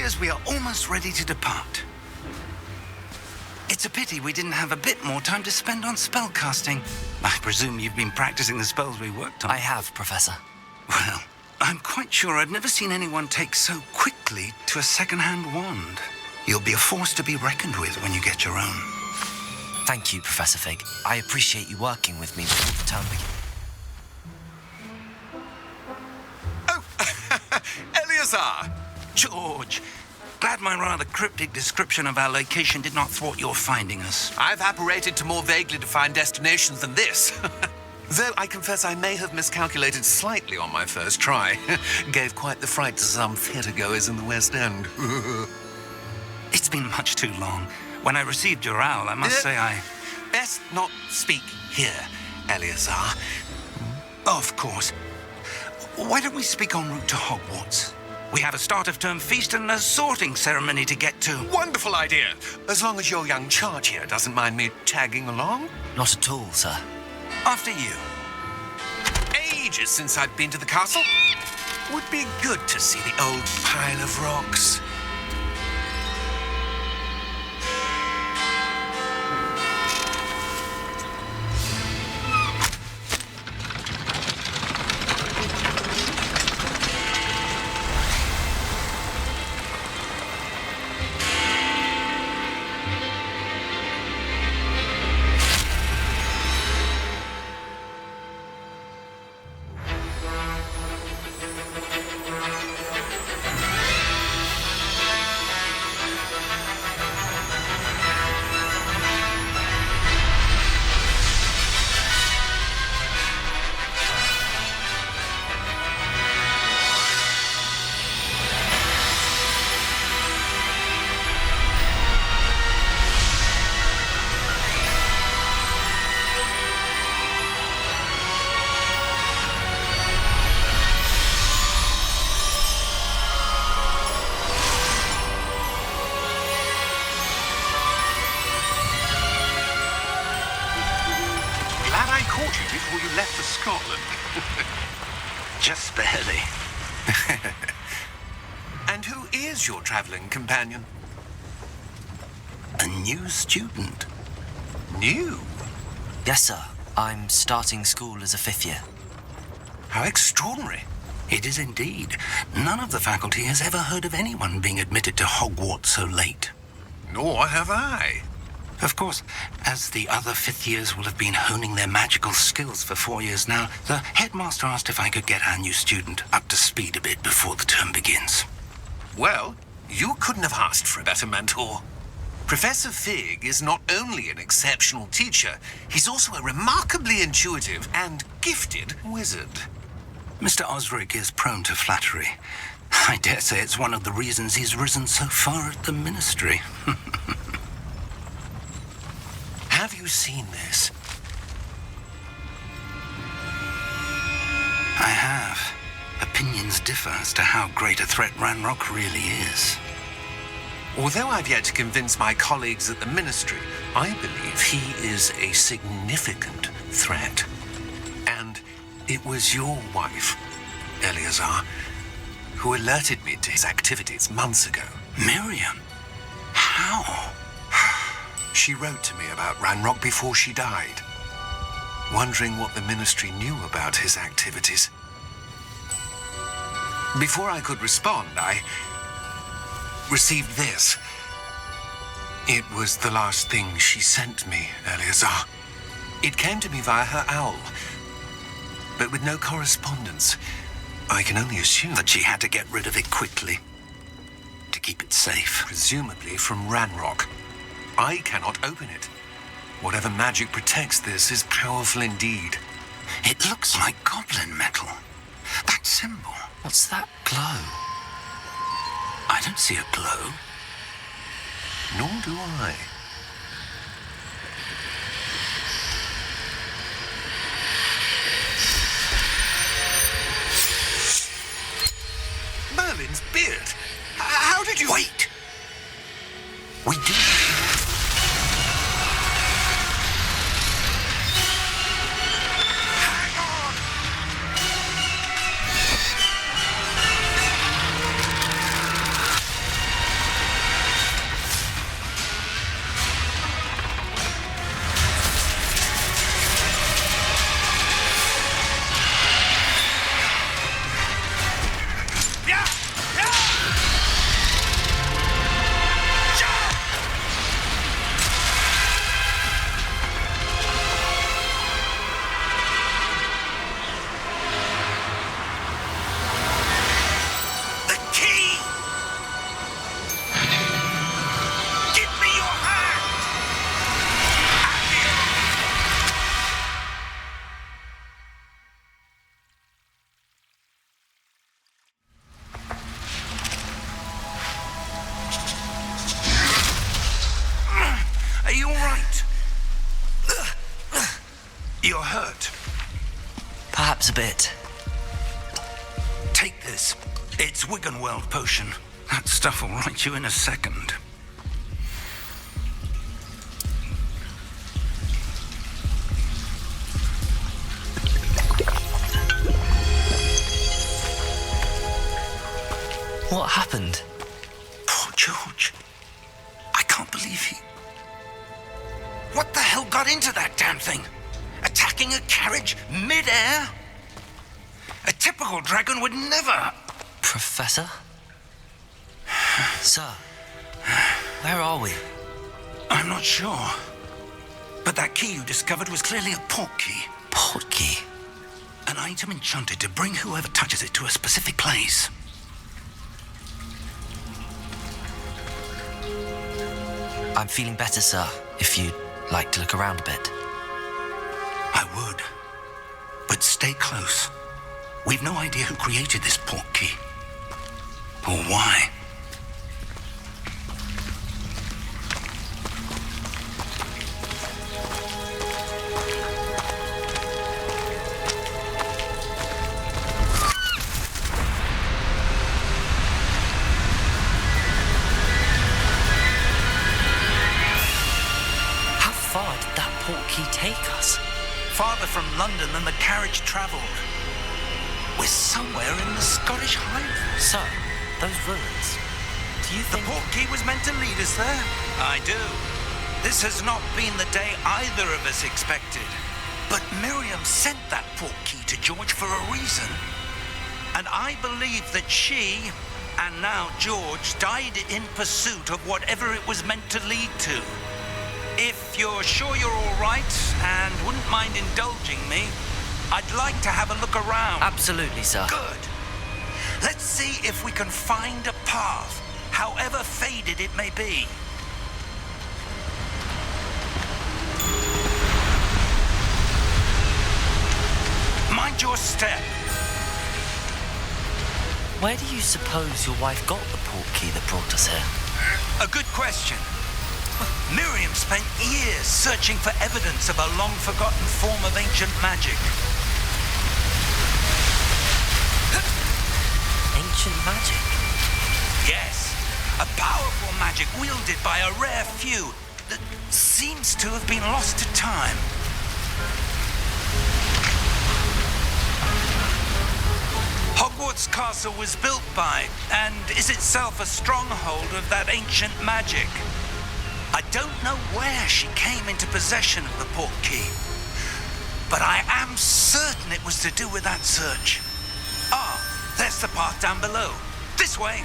appears we are almost ready to depart. It's a pity we didn't have a bit more time to spend on spellcasting. I presume you've been practicing the spells we worked on. I have, Professor. Well, I'm quite sure I've never seen anyone take so quickly to a second-hand wand. You'll be a force to be reckoned with when you get your own. Thank you, Professor Fig. I appreciate you working with me before the term begins. Oh, Eleazar! George, glad my rather cryptic description of our location did not thwart your finding us. I've apparated to more vaguely defined destinations than this. Though I confess I may have miscalculated slightly on my first try. Gave quite the fright to some theatre-goers in the West End. It's been much too long. When I received your owl, I must say I... Best not speak here, Eleazar. Of course. Why don't we speak en route to Hogwarts? We have a start-of-term feast and a sorting ceremony to get to. Wonderful idea. As long as your young charge here doesn't mind me tagging along. Not at all, sir. After you. Ages since I've been to the castle. Would be good to see the old pile of rocks. Before you left for Scotland. Just barely. And who is your travelling companion? A new student. New? Yes, sir. I'm starting school as a 5th year. How extraordinary. It is indeed. None of the faculty has ever heard of anyone being admitted to Hogwarts so late. Nor have I. Of course, as the other 5th years will have been honing their magical skills for 4 years now, the headmaster asked if I could get our new student up to speed a bit before the term begins. Well, you couldn't have asked for a better mentor. Professor Fig is not only an exceptional teacher, he's also a remarkably intuitive and gifted wizard. Mr. Osric is prone to flattery. I dare say it's one of the reasons he's risen so far at the ministry. Have you seen this? I have. Opinions differ as to how great a threat Ranrock really is. Although I've yet to convince my colleagues at the ministry, I believe he is a significant threat. And it was your wife, Eleazar, who alerted me to his activities months ago. Miriam? How? She wrote to me about Ranrock before she died, wondering what the ministry knew about his activities. Before I could respond, I received this. It was the last thing she sent me, Eleazar. It came to me via her owl, but with no correspondence. I can only assume That she had to get rid of it quickly to keep it safe. presumably from Ranrock. I cannot open it. Whatever magic protects this is powerful indeed. It looks like goblin metal. That symbol. What's that glow? I don't see a glow. Nor do I. Merlin's beard. How did you... Wait! We do. bit. Take this. It's Wiggenweld potion. That stuff will right you in a second. What happened? Poor George. I can't believe he... What the hell got into that damn thing? Attacking a carriage mid-air? A typical dragon would never... Professor? Sir, where are we? I'm not sure. But that key you discovered was clearly a port key. Port key? An item enchanted to bring whoever touches it to a specific place. I'm feeling better, sir, if you'd like to look around a bit. I would. But stay close. We've no idea who created this port key. Or why. How far did that port key take us? Farther from London than the carriage travelled. We're somewhere in the Scottish Highlands. Sir, those ruins. Do you The think... port key was meant to lead us there? I do. This has not been the day either of us expected. But Miriam sent that port key to George for a reason. And I believe that she, and now George, died in pursuit of whatever it was meant to lead to. If you're sure you're all right and wouldn't mind indulging me, I'd like to have a look around. Absolutely, sir. Good. Let's see if we can find a path, however faded it may be. Mind your step. Where do you suppose your wife got the port key that brought us here? A good question. Miriam spent years searching for evidence of a long-forgotten form of ancient magic. Ancient magic? Yes, a powerful magic wielded by a rare few that seems to have been lost to time. Hogwarts Castle was built by, and is itself a stronghold of that ancient magic. I don't know where she came into possession of the port key, but I am certain it was to do with that search. Ah, there's the path down below. This way.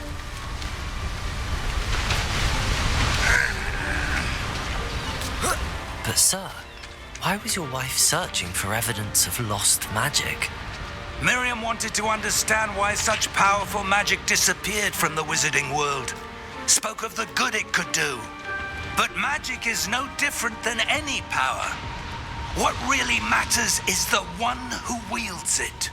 But sir, why was your wife searching for evidence of lost magic? Miriam wanted to understand why such powerful magic disappeared from the wizarding world. Spoke of the good it could do. But magic is no different than any power. What really matters is the one who wields it.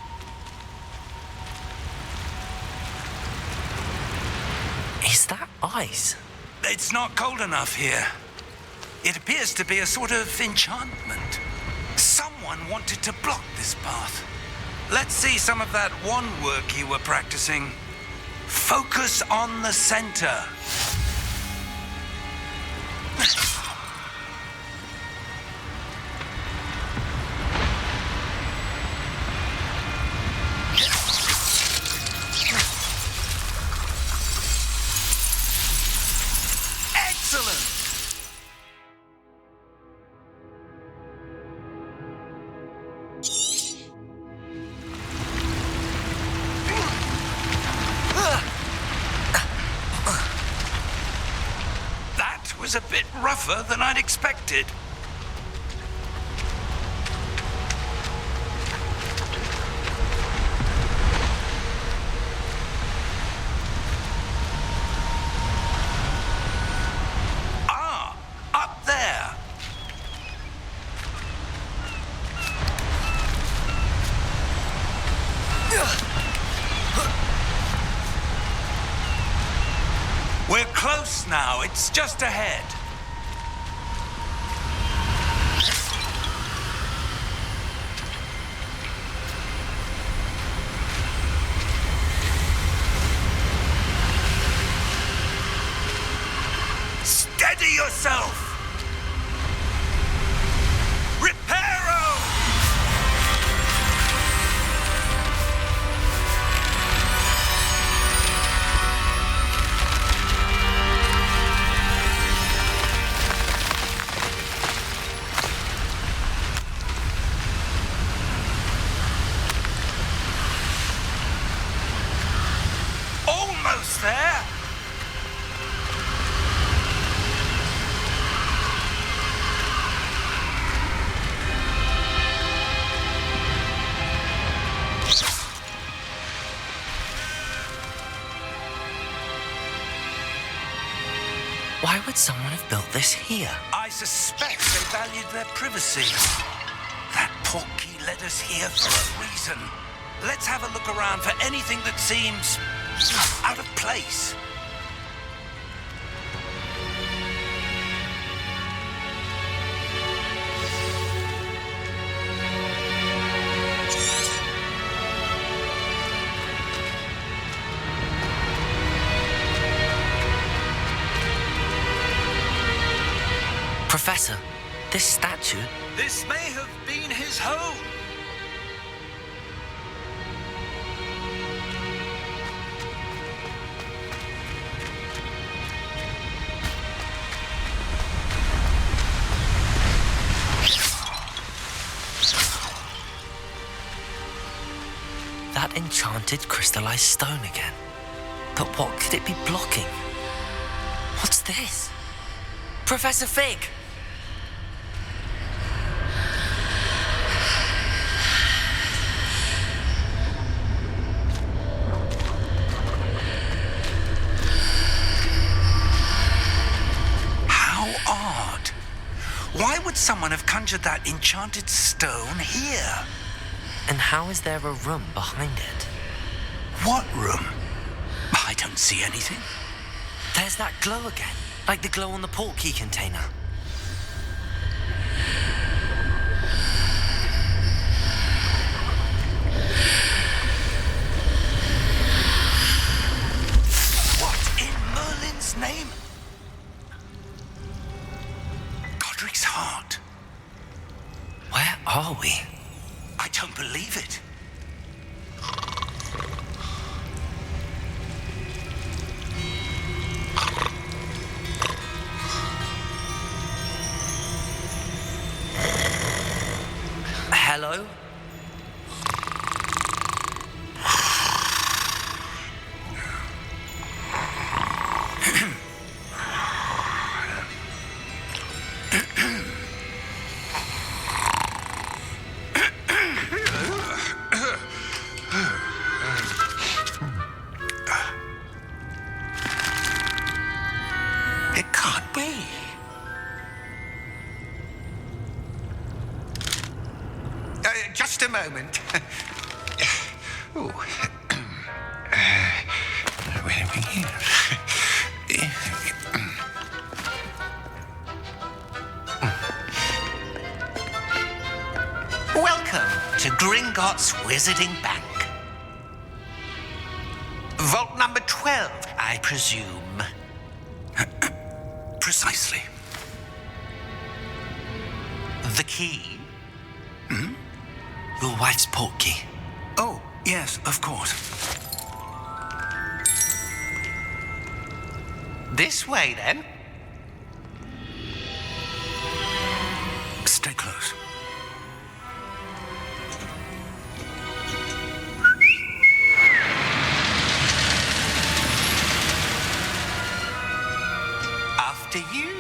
Is that ice? It's not cold enough here. It appears to be a sort of enchantment. Someone wanted to block this path. Let's see some of that wand work you were practicing. Focus on the center. Excellent! That was a bit rougher than I'd expected. Ah, up there. We're close now. It's just ahead. yourself! Reparo! Almost there! Why would someone have built this here? I suspect they valued their privacy. That portkey led us here for a reason. Let's have a look around for anything that seems out of place. Professor, this statue... This may have been his home. That enchanted crystallized stone again. But what could it be blocking? What's this? Professor Fig! How odd. Why would someone have conjured that enchanted stone here? And how is there a room behind it? What room? I don't see anything. There's that glow again, like the glow on the portkey container. What in Merlin's name? Godric's heart. Where are we? I don't believe it. Hello? It can't be. Just a moment. Oh. Where are we here? Welcome to Gringotts Wizarding Bank. Vault number 12, I presume. Precisely. The key? Your wife's portkey. Oh, yes, of course. This way, then. Stay close. After you.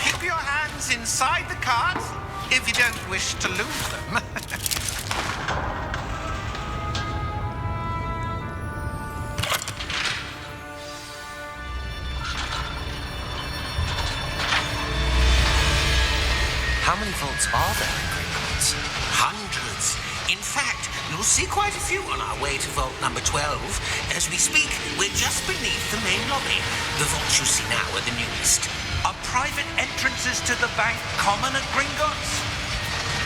Keep your hands inside the cards if you don't wish to lose them. How many vaults are there in Gringotts? Hundreds. In fact, you'll see quite a few on our way to vault number 12. As we speak, we're just beneath the main lobby. The vaults you see now are the newest. Are private entrances to the bank common at Gringotts?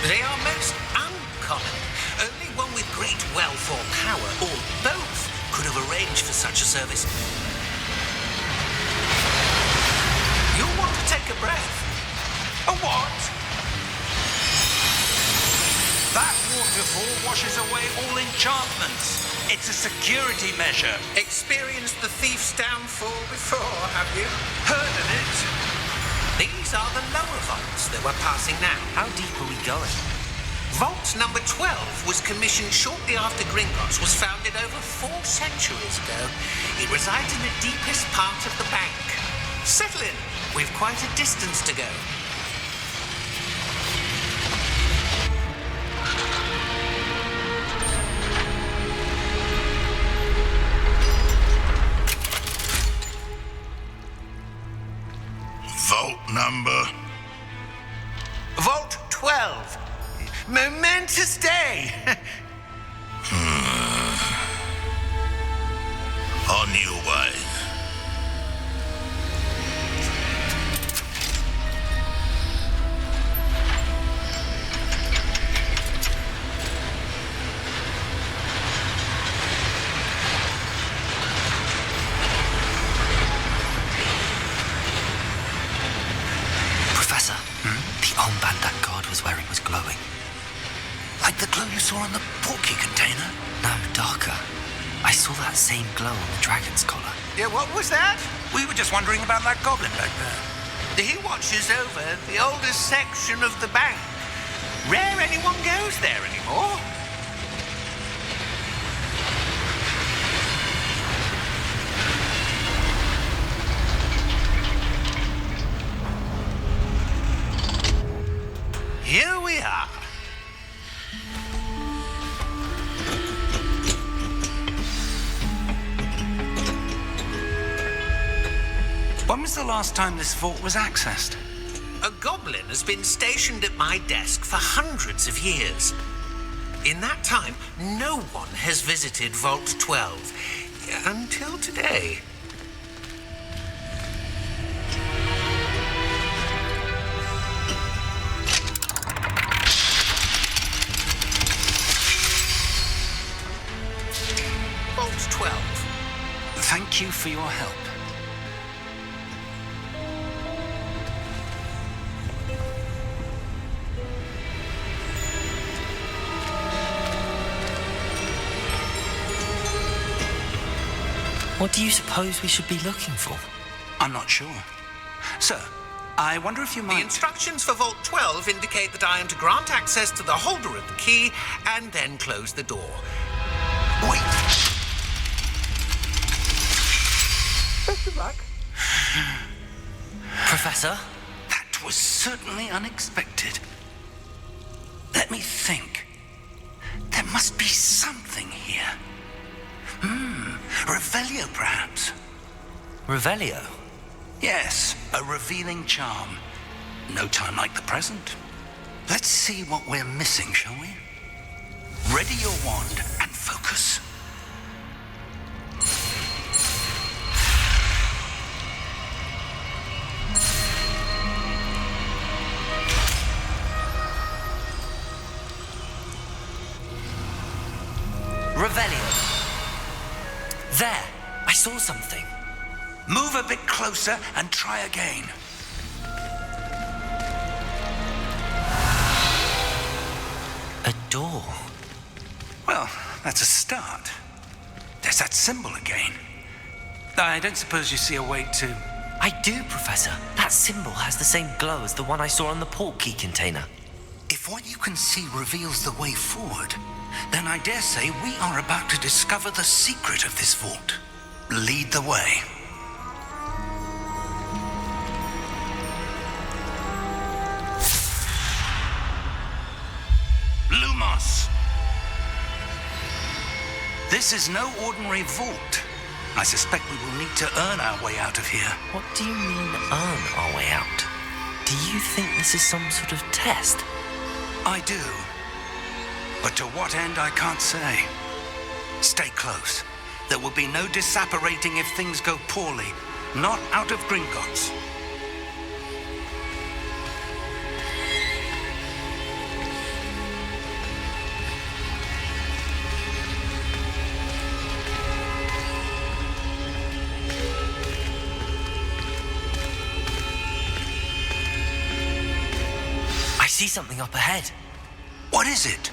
They are most uncommon. Only one with great wealth or power, or both, could have arranged for such a service. You'll want to take a breath. A what? That waterfall washes away all enchantments. It's a security measure. Experienced the thief's downfall before, have you? Heard of it? These are the lower vaults that we're passing now. How deep are we going? Vault number 12 was commissioned shortly after Gringotts was founded over 4 centuries ago. It resides in the deepest part of the bank. Settle in. We've quite a distance to go. Vault number? Vault 12. Momentous day. On your way. Professor, the armband that guard was wearing was glowing. Like the glow you saw on the portkey container? No, darker. I saw that same glow on the dragon's collar. Yeah, what was that? We were just wondering about that goblin back there. He watches over the oldest section of the bank. Rare anyone goes there anymore. Here we are. When was the last time this vault was accessed? A goblin has been stationed at my desk for hundreds of years. In that time, no one has visited Vault 12 until today. Vault 12. Thank you for your help. What do you suppose we should be looking for? I'm not sure. Sir, I wonder if you The might... instructions for Vault 12 indicate that I am to grant access to the holder of the key and then close the door. Wait! Best of luck. Professor? That was certainly unexpected. Let me think. There must be something here. Revelio, perhaps? Revelio? Yes, a revealing charm. No time like the present. Let's see what we're missing, shall we? Ready your wand and focus. Revelio. There! I saw something. Move a bit closer and try again. A door. Well, that's a start. There's that symbol again. I don't suppose you see a way to... I do, Professor. That symbol has the same glow as the one I saw on the portkey container. If what you can see reveals the way forward, then I dare say we are about to discover the secret of this vault. Lead the way. Lumos. This is no ordinary vault. I suspect we will need to earn our way out of here. What do you mean, earn our way out? Do you think this is some sort of test? I do. But to what end, I can't say. Stay close. There will be no disapparating if things go poorly. Not out of Gringotts. see something up ahead. What is it?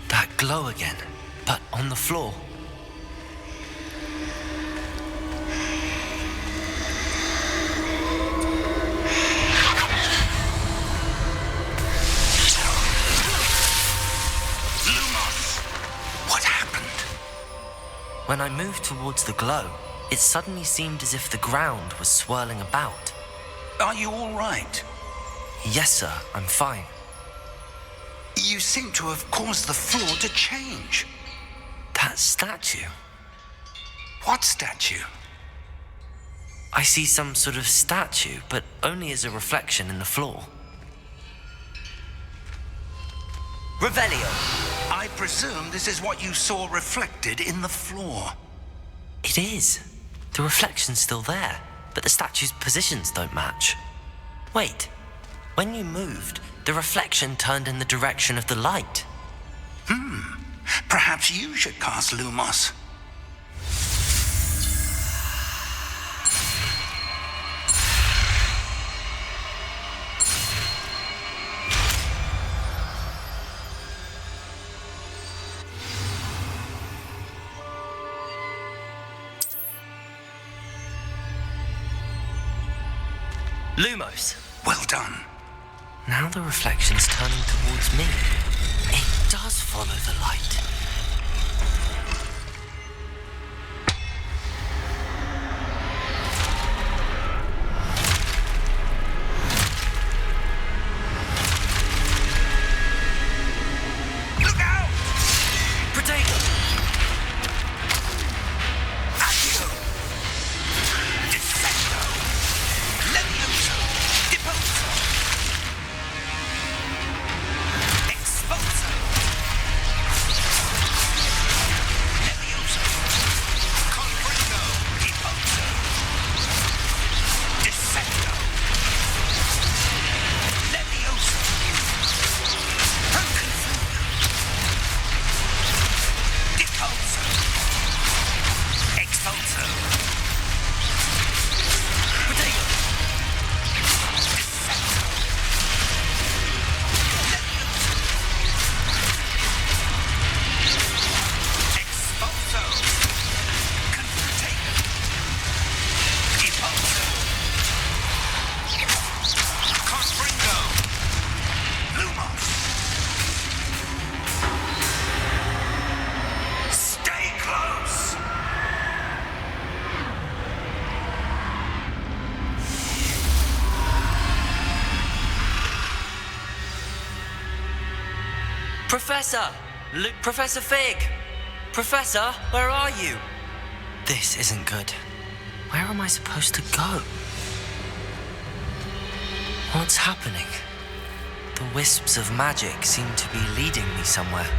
That glow again, but on the floor. What happened? When I moved towards the glow, it suddenly seemed as if the ground was swirling about. Are you all right? Yes, sir, I'm fine. You seem to have caused the floor to change. That statue. What statue? I see some sort of statue, but only as a reflection in the floor. Revelio! I presume this is what you saw reflected in the floor. It is. The reflection's still there, but the statue's positions don't match. Wait, when you moved, the reflection turned in the direction of the light. Perhaps you should cast Lumos. Lumos! Well done. Now the reflection's turning towards me. It does follow the light. Look out! Potato! Accio! Descendo! Levioso! Deposo! Expulso! Levioso! Confringo! Deposo! Descendo! Levioso! Confundo! Deposo! Expulso! Potato! Descendo! Levioso! Expulso! Confrontator! Deposo! Confringo! Lumos! Stay close! Professor! Professor Fig! Professor, where are you? This isn't good. Where am I supposed to go? What's happening? The wisps of magic seem to be leading me somewhere.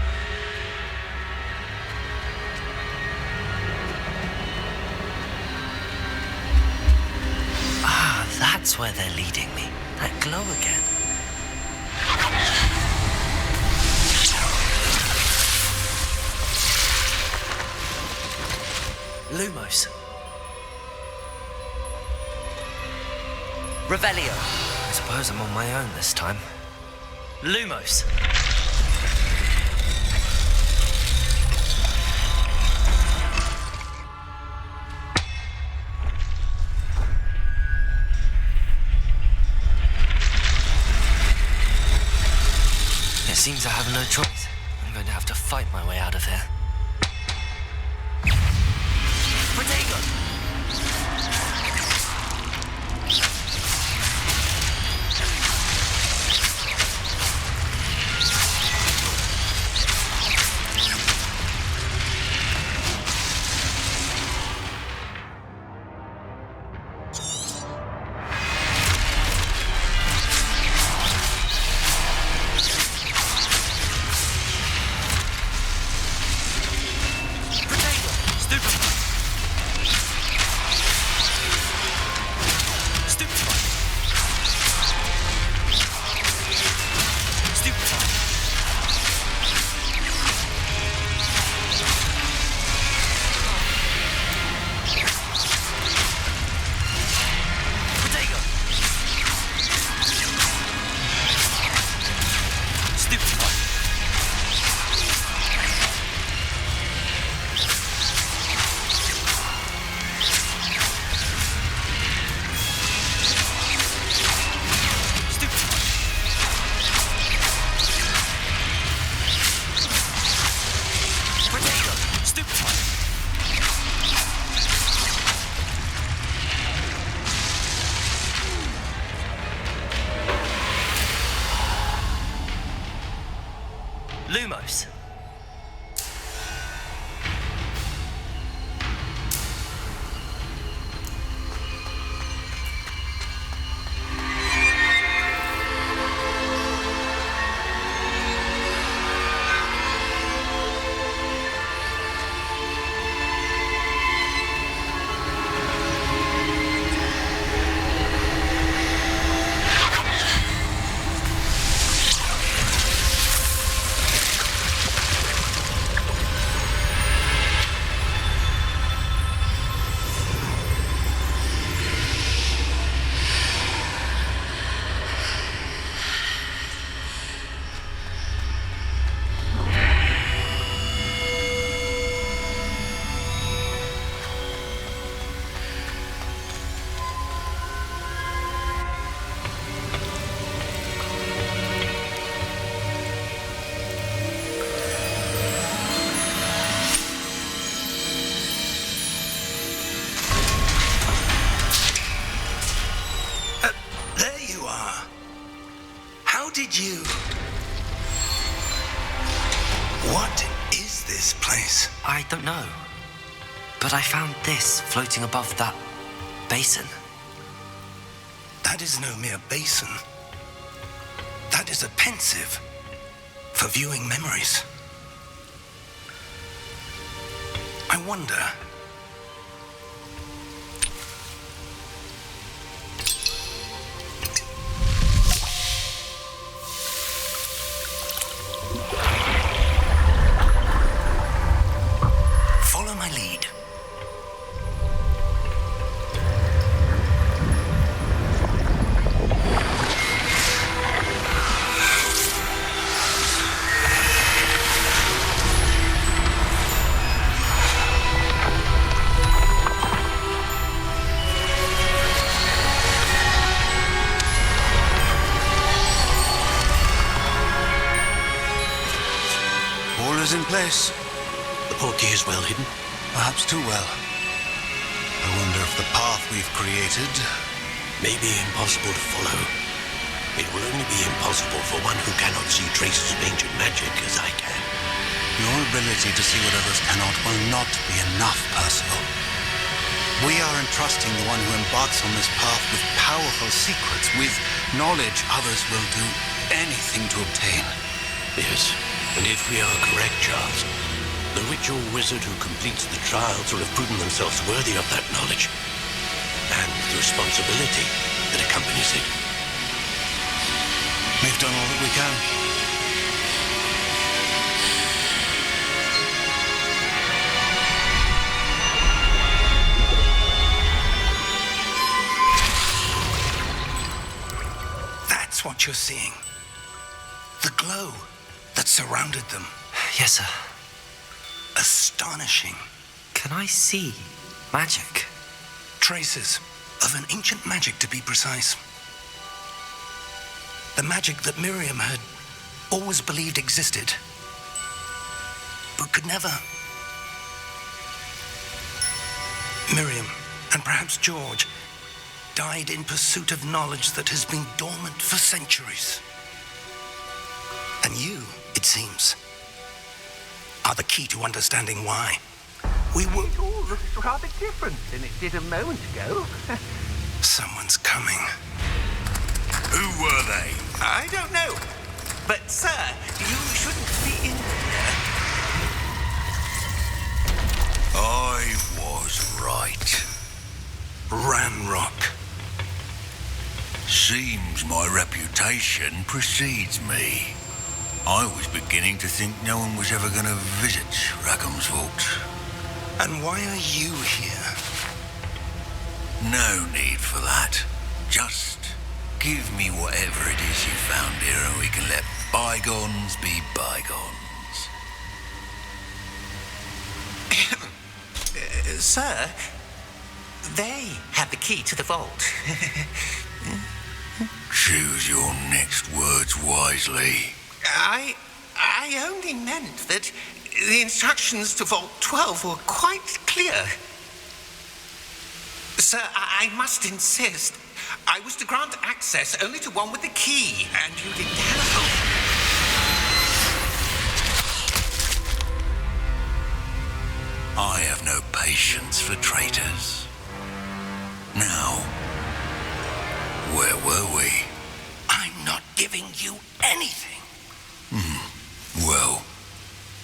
Ah, that's where they're leading me. That glow again. Lumos. Revelio. I suppose I'm on my own this time. Lumos. It seems I have no choice. I'm going to have to fight my way out of here. Potato! Potato! Stupid! Lumos. did you... What is this place? I don't know. But I found this floating above that basin. That is no mere basin. That is a pensive for viewing memories. I wonder... Follow my lead. All is in place. The portkey is well hidden. Perhaps too well. I wonder if the path we've created... May be impossible to follow. It will only be impossible for one who cannot see traces of ancient magic as I can. Your ability to see what others cannot will not be enough, Percival. We are entrusting the one who embarks on this path with powerful secrets, with knowledge others will do anything to obtain. Yes, and if we are correct, Charles, the ritual wizard who completes the trials will have proven themselves worthy of that knowledge and the responsibility that accompanies it. We've done all that we can. That's what you're seeing. The glow that surrounded them. Yes, sir. Astonishing. Can I see magic? Traces of an ancient magic, to be precise. The magic that Miriam had always believed existed, but could never. Miriam, and perhaps George, died in pursuit of knowledge that has been dormant for centuries. And you, it seems, are the key to understanding why. We were... It all looks rather different than it did a moment ago. Someone's coming. Who were they? I don't know. But, sir, you shouldn't be in here. I was right. Ranrock. Seems my reputation precedes me. I was beginning to think no one was ever going to visit Rackham's vault. And why are you here? No need for that. Just give me whatever it is you found here and we can let bygones be bygones. Sir, they have the key to the vault. Choose your next words wisely. I only meant that the instructions to Vault 12 were quite clear. Sir, I must insist. I was to grant access only to one with the key, and you didn't have patience for traitors. Now, where were we? I'm not giving you anything. Well,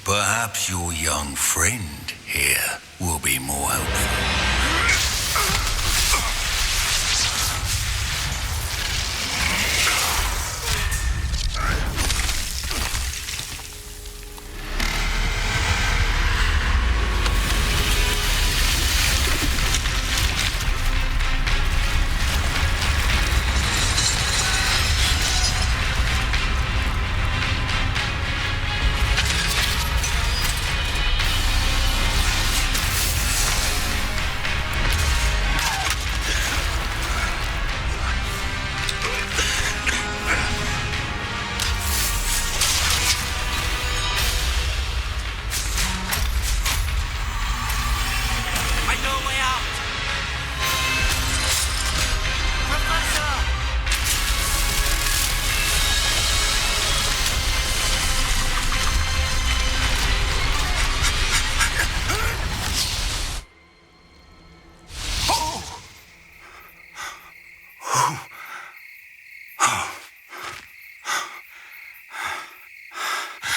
perhaps your young friend here will be more helpful.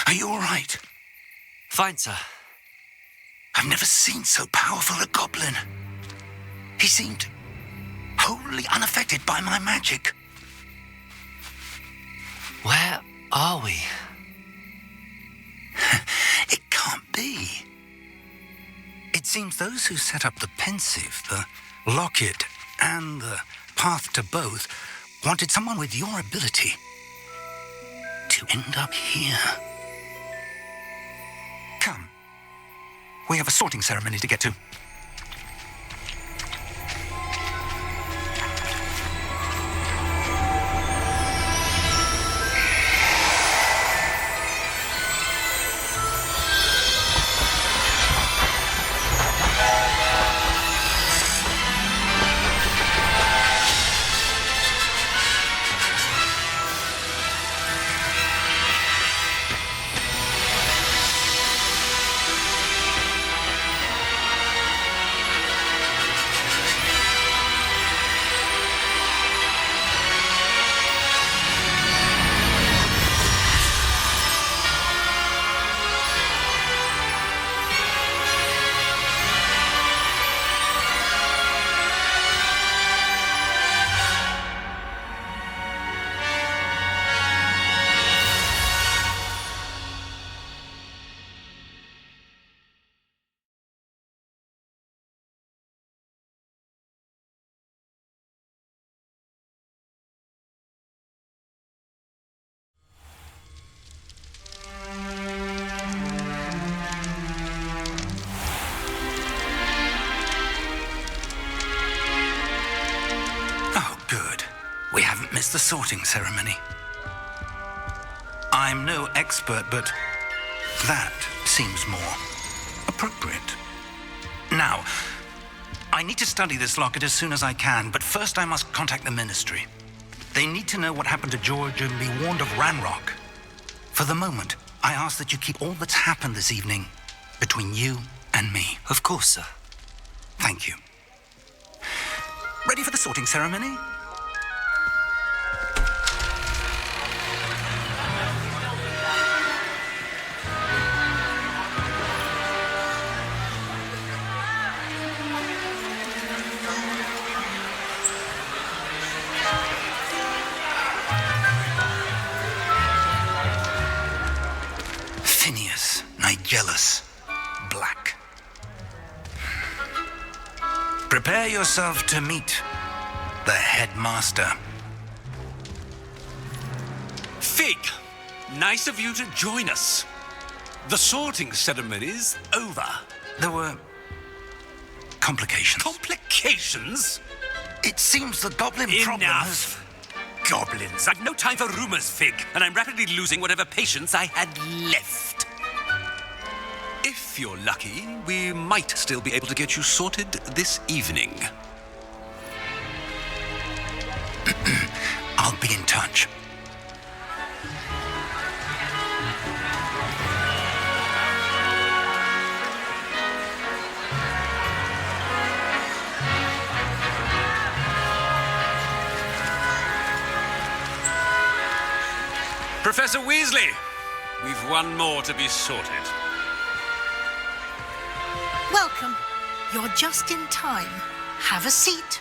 Are you all right? Fine, sir. I've never seen so powerful a goblin. He seemed wholly unaffected by my magic. Where are we? It can't be. It seems those who set up the pensive, the locket, and the path to both wanted someone with your ability to end up here. Come. We have a sorting ceremony to get to. The sorting ceremony. I'm no expert, but that seems more appropriate. Now, I need to study this locket as soon as I can, but first I must contact the Ministry. They need to know what happened to George and be warned of Ranrock. For the moment, I ask that you keep all that's happened this evening between you and me. Of course, sir. Thank you. Ready for the sorting ceremony? Jealous. Black. Prepare yourself to meet the headmaster. Fig, nice of you to join us. The sorting ceremony's over. There were complications. Complications? It seems the goblin problem has... Goblins. I've no time for rumors, Fig, and I'm rapidly losing whatever patience I had left. If you're lucky, we might still be able to get you sorted this evening. I'll be in touch. Professor Weasley, we've one more to be sorted. Welcome. You're just in time. Have a seat.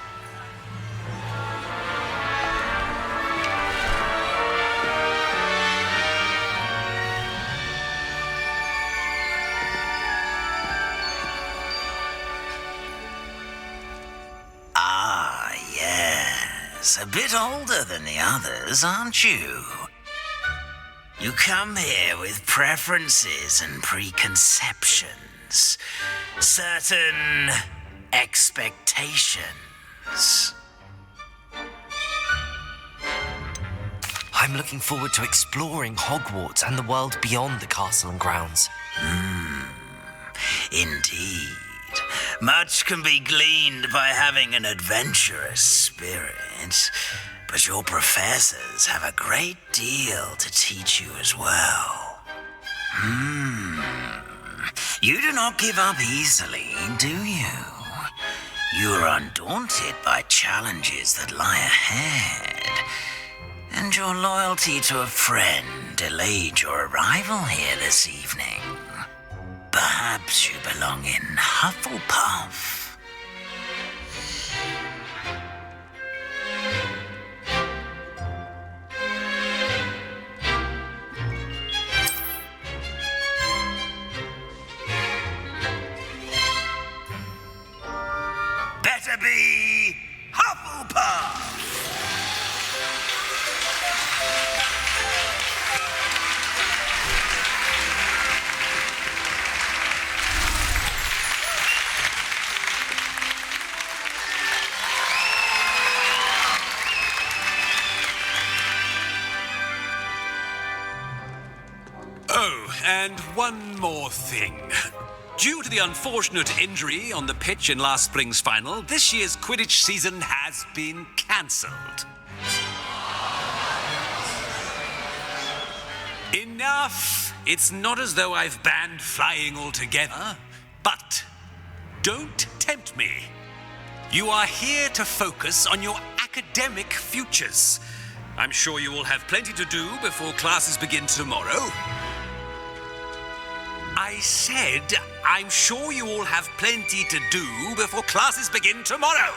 Ah, yes. A bit older than the others, aren't you? You come here with preferences and preconceptions. Certain expectations. I'm looking forward to exploring Hogwarts and the world beyond the castle and grounds. Indeed. Much can be gleaned by having an adventurous spirit, but your professors have a great deal to teach you as well. You do not give up easily, do you? You are undaunted by challenges that lie ahead, and your loyalty to a friend delayed your arrival here this evening. Perhaps you belong in Hufflepuff. Better be Hufflepuff! Oh, and one more thing. Due to the unfortunate injury on the pitch in last spring's final, this year's Quidditch season has been cancelled. Enough! It's not as though I've banned flying altogether, but don't tempt me. You are here to focus on your academic futures. I'm sure you will have plenty to do before classes begin tomorrow. I said, I'm sure you all have plenty to do before classes begin tomorrow.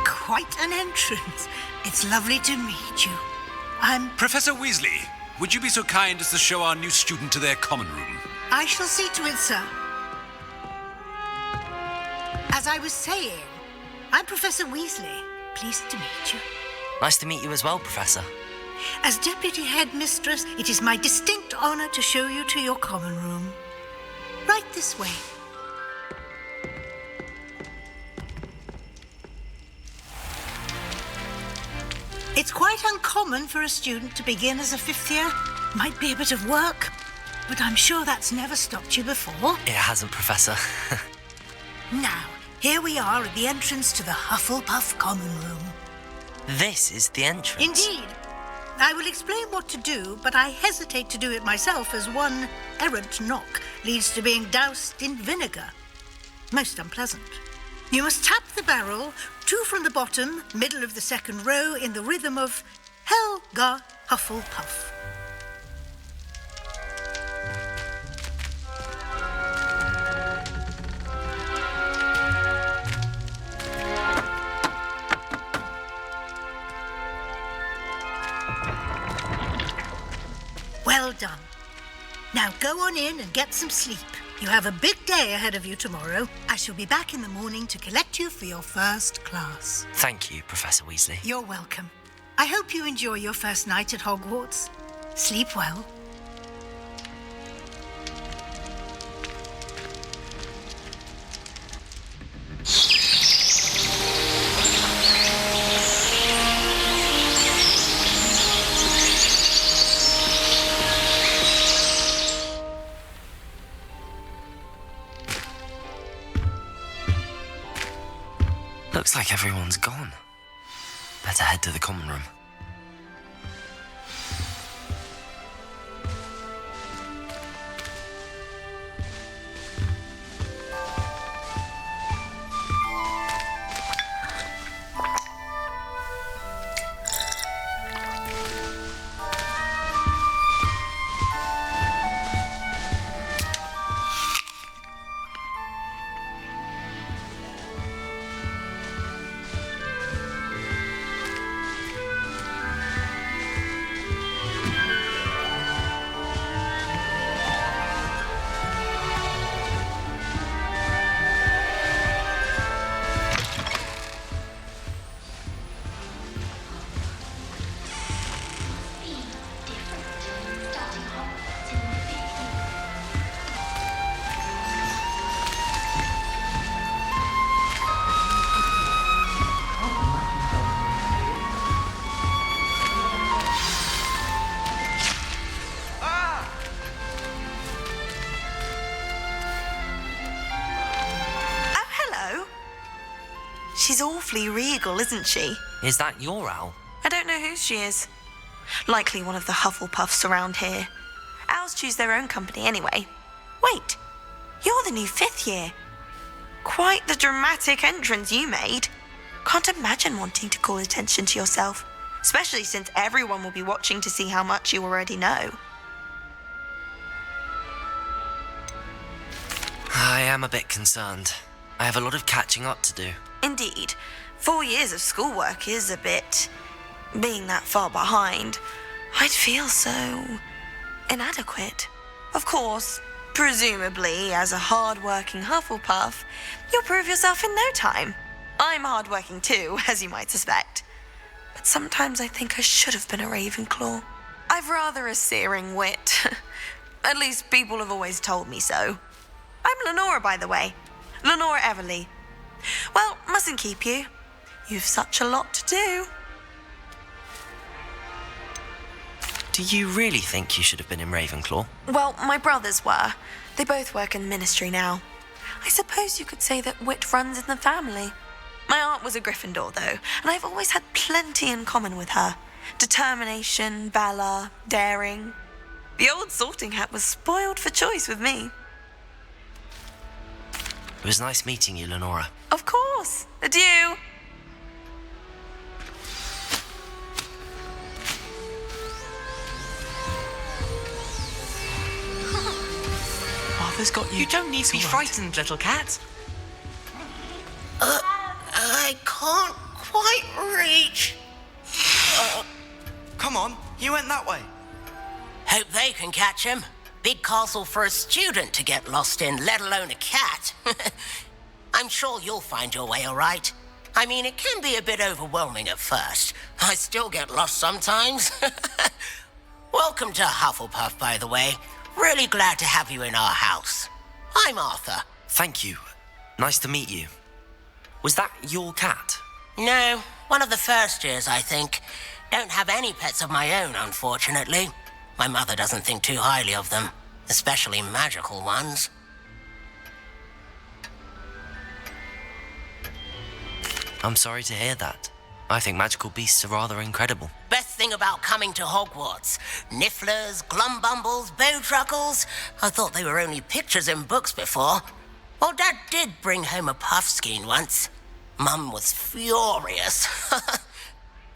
Quite an entrance. It's lovely to meet you. I'm... Professor Weasley, would you be so kind as to show our new student to their common room? I shall see to it, sir. As I was saying, I'm Professor Weasley. Pleased to meet you. Nice to meet you as well, Professor. As Deputy Headmistress, it is my distinct honor to show you to your common room. Right this way. It's quite uncommon for a student to begin as a fifth year. Might be a bit of work, but I'm sure that's never stopped you before. It hasn't, Professor. Now, here we are at the entrance to the Hufflepuff common room. This is the entrance. Indeed. I will explain what to do, but I hesitate to do it myself as one errant knock leads to being doused in vinegar. Most unpleasant. You must tap the barrel, 2 from the bottom, middle of the second row, in the rhythm of Helga Hufflepuff. Well done. Now go on in and get some sleep. You have a big day ahead of you tomorrow. I shall be back in the morning to collect you for your first class. Thank you, Professor Weasley. You're welcome. I hope you enjoy your first night at Hogwarts. Sleep well. Looks like everyone's gone. Better head to the common room. awfully regal, isn't she? Is that your owl? I don't know who she is. Likely one of the Hufflepuffs around here. Owls choose their own company anyway. Wait, you're the new 5th year. Quite the dramatic entrance you made. Can't imagine wanting to call attention to yourself, especially since everyone will be watching to see how much you already know. I am a bit concerned. I have a lot of catching up to do. Indeed. 4 years of schoolwork is a bit... being that far behind, I'd feel so... inadequate. Of course, presumably, as a hard-working Hufflepuff, you'll prove yourself in no time. I'm hard-working too, as you might suspect. But sometimes I think I should have been a Ravenclaw. I've rather a searing wit. At least people have always told me so. I'm Lenora, by the way. Lenora Everly. Well, mustn't keep you. You've such a lot to do. Do you really think you should have been in Ravenclaw? Well, my brothers were. They both work in the ministry now. I suppose you could say that wit runs in the family. My aunt was a Gryffindor, though, and I've always had plenty in common with her. Determination, valor, daring. The old sorting hat was spoiled for choice with me. It was nice meeting you, Lenora. Of course. Adieu. Arthur's got you. You don't need to be frightened, little cat. I can't quite reach. Come on, you went that way. Hope they can catch him. Big castle for a student to get lost in, let alone a cat. I'm sure you'll find your way all right. I mean, it can be a bit overwhelming at first. I still get lost sometimes. Welcome to Hufflepuff, by the way. Really glad to have you in our house. I'm Arthur. Thank you. Nice to meet you. Was that your cat? No, one of the first years, I think. Don't have any pets of my own, unfortunately. My mother doesn't think too highly of them, especially magical ones. I'm sorry to hear that. I think magical beasts are rather incredible. Best thing about coming to Hogwarts. Nifflers, glumbumbles, bowtruckles. I thought they were only pictures in books before. Well, Dad did bring home a puffskein once. Mum was furious.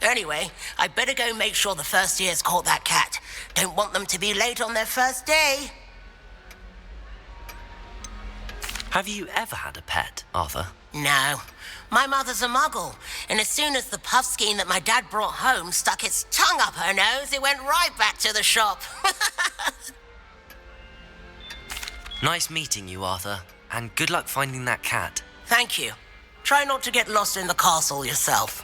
Anyway, I better go make sure the first years caught that cat. Don't want them to be late on their first day. Have you ever had a pet, Arthur? No. My mother's a muggle, and as soon as the puffskein that my dad brought home stuck its tongue up her nose, it went right back to the shop. Nice meeting you, Arthur, and good luck finding that cat. Thank you. Try not to get lost in the castle yourself.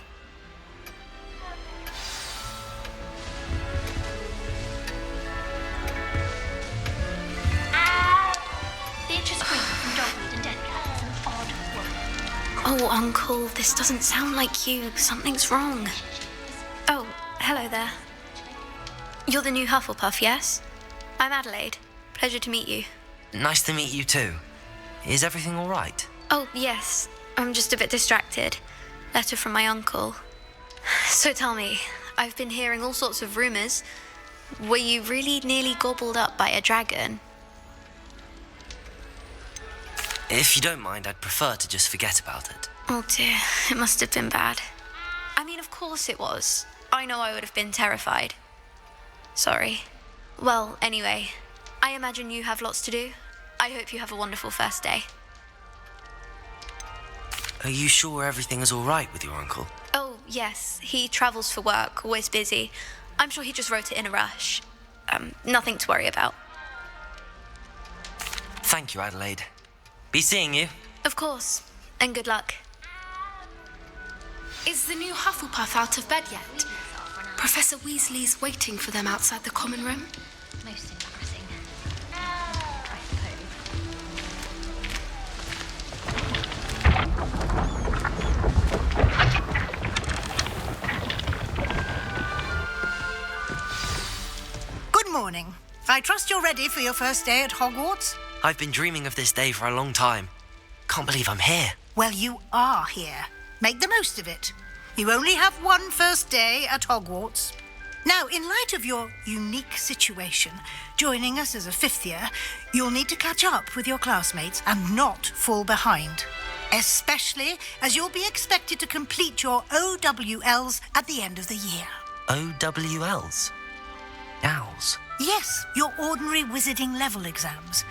The interest green from dogweed and death cat is an odd one. Oh, Uncle, this doesn't sound like you. Something's wrong. Oh, hello there. You're the new Hufflepuff, yes? I'm Adelaide. Pleasure to meet you. Nice to meet you too. Is everything all right? Oh, yes. I'm just a bit distracted. Letter from my uncle. So tell me, I've been hearing all sorts of rumours. Were you really nearly gobbled up by a dragon? If you don't mind, I'd prefer to just forget about it. Oh dear, it must have been bad. I mean, of course it was. I know I would have been terrified. Sorry. Well, anyway, I imagine you have lots to do. I hope you have a wonderful first day. Are you sure everything is all right with your uncle? Oh, yes. He travels for work, always busy. I'm sure he just wrote it in a rush. Nothing to worry about. Thank you, Adelaide. Be seeing you. Of course. And good luck. Is the new Hufflepuff out of bed yet? Professor Weasley's waiting for them outside the common room. Most embarrassing. Try Good morning. I trust you're ready for your first day at Hogwarts? I've been dreaming of this day for a long time. Can't believe I'm here. Well, you are here. Make the most of it. You only have one first day at Hogwarts. Now, in light of your unique situation, joining us as a fifth year, you'll need to catch up with your classmates and not fall behind. Especially as you'll be expected to complete your OWLs at the end of the year. OWLs? Owls? Yes, your ordinary wizarding level exams.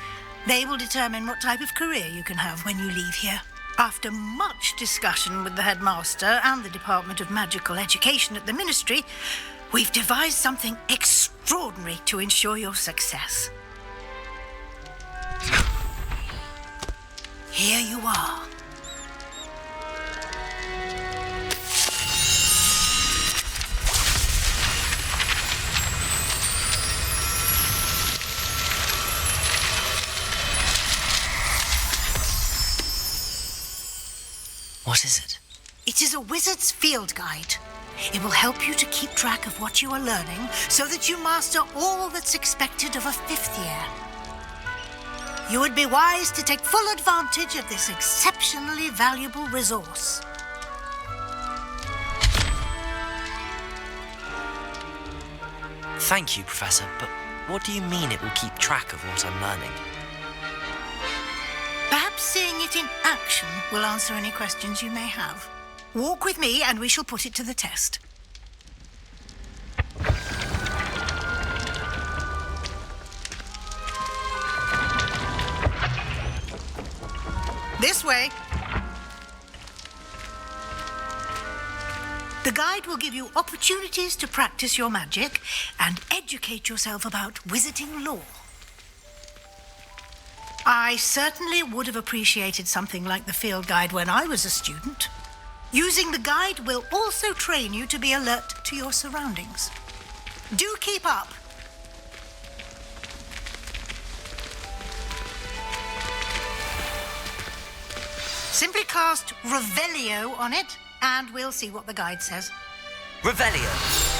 They will determine what type of career you can have when you leave here. After much discussion with the headmaster and the Department of Magical Education at the Ministry, we've devised something extraordinary to ensure your success. Here you are. What is it? It is a wizard's field guide. It will help you to keep track of what you are learning so that you master all that's expected of a fifth year. You would be wise to take full advantage of this exceptionally valuable resource. Thank you, Professor, but what do you mean it will keep track of what I'm learning? Perhaps seeing it in action will answer any questions you may have. Walk with me and we shall put it to the test. This way. The guide will give you opportunities to practice your magic and educate yourself about wizarding lore. I certainly would have appreciated something like the field guide when I was a student. Using the guide will also train you to be alert to your surroundings. Do keep up. Simply cast Revelio on it, and we'll see what the guide says. Revelio.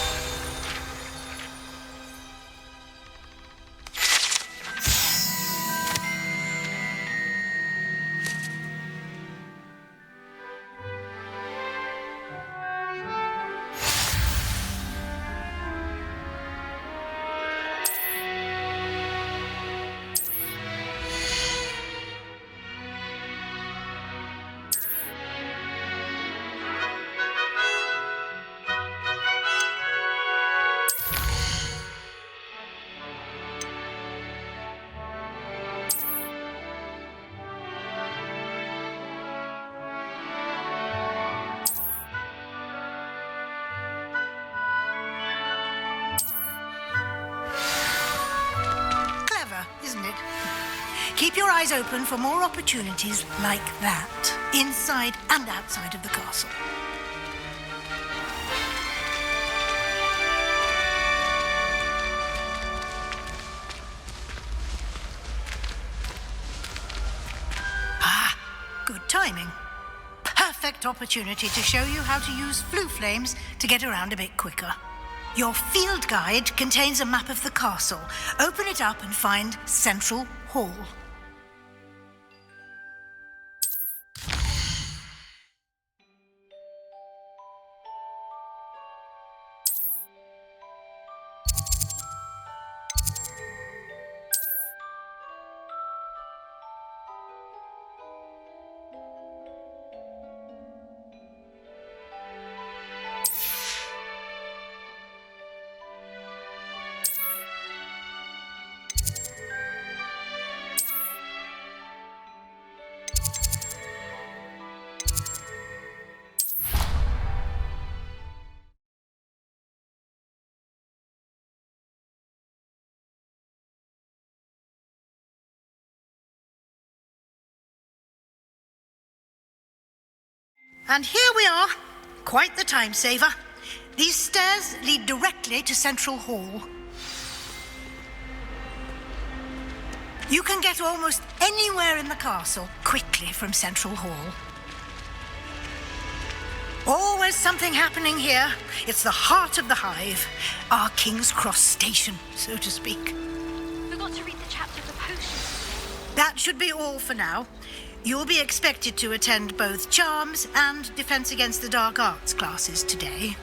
Keep your eyes open for more opportunities like that, inside and outside of the castle. Ah, good timing. Perfect opportunity to show you how to use flue flames to get around a bit quicker. Your field guide contains a map of the castle. Open it up and find Central Hall. And here we are, quite the time saver. These stairs lead directly to Central Hall. You can get almost anywhere in the castle quickly from Central Hall. Always something happening here. It's the heart of the hive, our King's Cross station, so to speak. We've got to read the chapter for potions. That should be all for now. You'll be expected to attend both Charms and Defense Against the Dark Arts classes today.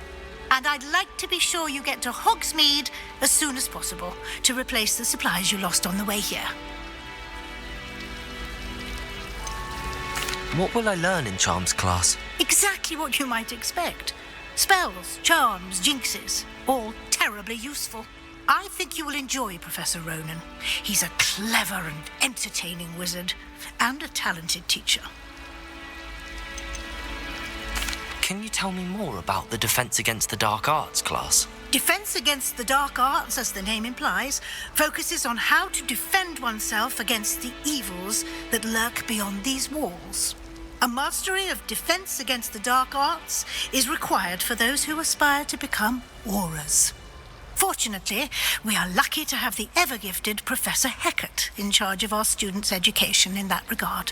And I'd like to be sure you get to Hogsmeade as soon as possible to replace the supplies you lost on the way here. What will I learn in Charms class? Exactly what you might expect. Spells, charms, jinxes, all terribly useful. I think you will enjoy Professor Ronan. He's a clever and entertaining wizard and a talented teacher. Can you tell me more about the Defense Against the Dark Arts class? Defense Against the Dark Arts, as the name implies, focuses on how to defend oneself against the evils that lurk beyond these walls. A mastery of Defense Against the Dark Arts is required for those who aspire to become Aurors. Fortunately, we are lucky to have the ever-gifted Professor Hecat in charge of our students' education in that regard.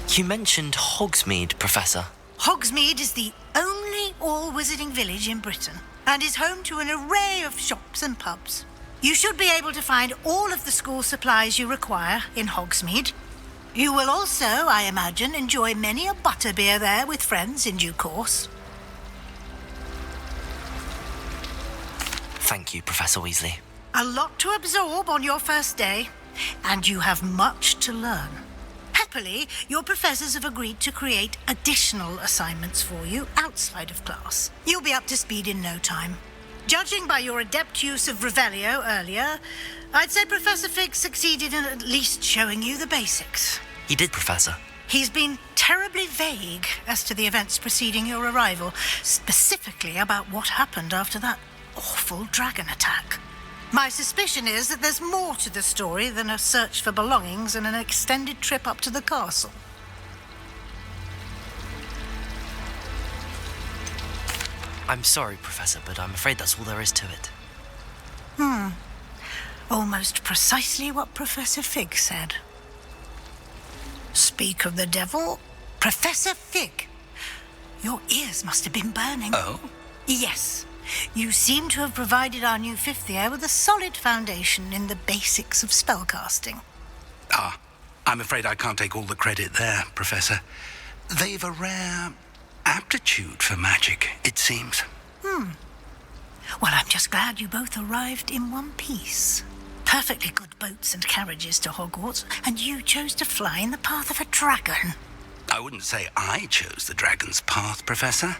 You mentioned Hogsmeade, Professor. Hogsmeade is the only all-wizarding village in Britain and is home to an array of shops and pubs. You should be able to find all of the school supplies you require in Hogsmeade. You will also, I imagine, enjoy many a butterbeer there with friends in due course. Thank you, Professor Weasley. A lot to absorb on your first day, and you have much to learn. Happily, your professors have agreed to create additional assignments for you outside of class. You'll be up to speed in no time. Judging by your adept use of Revelio earlier, I'd say Professor Fig succeeded in at least showing you the basics. He did, Professor. He's been terribly vague as to the events preceding your arrival, specifically about what happened after that awful dragon attack. My suspicion is that there's more to the story than a search for belongings and an extended trip up to the castle. I'm sorry, Professor, but I'm afraid that's all there is to it. Almost precisely what Professor Fig said. Speak of the devil, Professor Fig. Your ears must have been burning. Oh? Yes. You seem to have provided our new fifth year with a solid foundation in the basics of spellcasting. I'm afraid I can't take all the credit there, Professor. They've a rare aptitude for magic, it seems. Well, I'm just glad you both arrived in one piece. Perfectly good boats and carriages to Hogwarts, and you chose to fly in the path of a dragon. I wouldn't say I chose the dragon's path, Professor.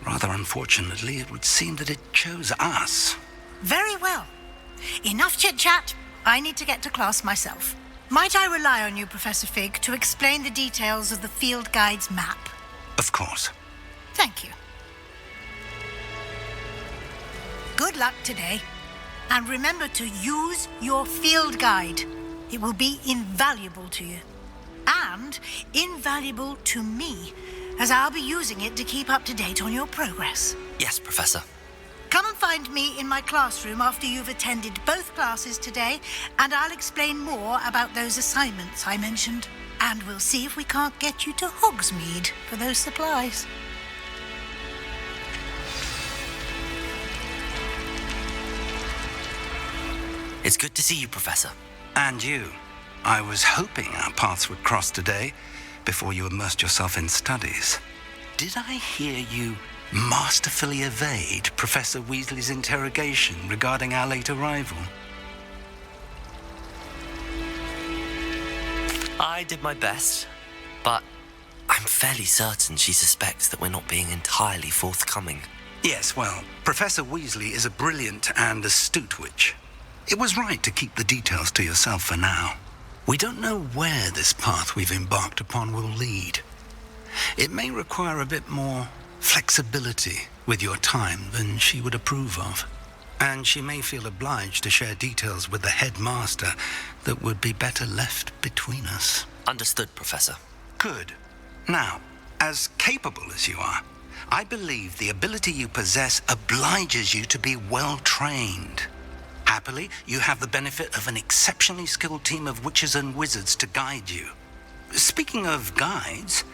Rather unfortunately, it would seem that it chose us. Very well. Enough chit-chat. I need to get to class myself. Might I rely on you, Professor Fig, to explain the details of the field guide's map? Of course. Thank you. Good luck today. And remember to use your field guide. It will be invaluable to you. And invaluable to me, as I'll be using it to keep up to date on your progress. Yes, Professor. Come and find me in my classroom after you've attended both classes today, and I'll explain more about those assignments I mentioned. And we'll see if we can't get you to Hogsmeade for those supplies. It's good to see you, Professor. And you. I was hoping our paths would cross today before you immersed yourself in studies. Did I hear you masterfully evade Professor Weasley's interrogation regarding our late arrival? I did my best, but I'm fairly certain she suspects that we're not being entirely forthcoming. Yes, well, Professor Weasley is a brilliant and astute witch. It was right to keep the details to yourself for now. We don't know where this path we've embarked upon will lead. It may require a bit more flexibility with your time than she would approve of. And she may feel obliged to share details with the headmaster that would be better left between us. Understood, Professor. Good. Now, as capable as you are, I believe the ability you possess obliges you to be well trained. Happily, you have the benefit of an exceptionally skilled team of witches and wizards to guide you. Speaking of guides,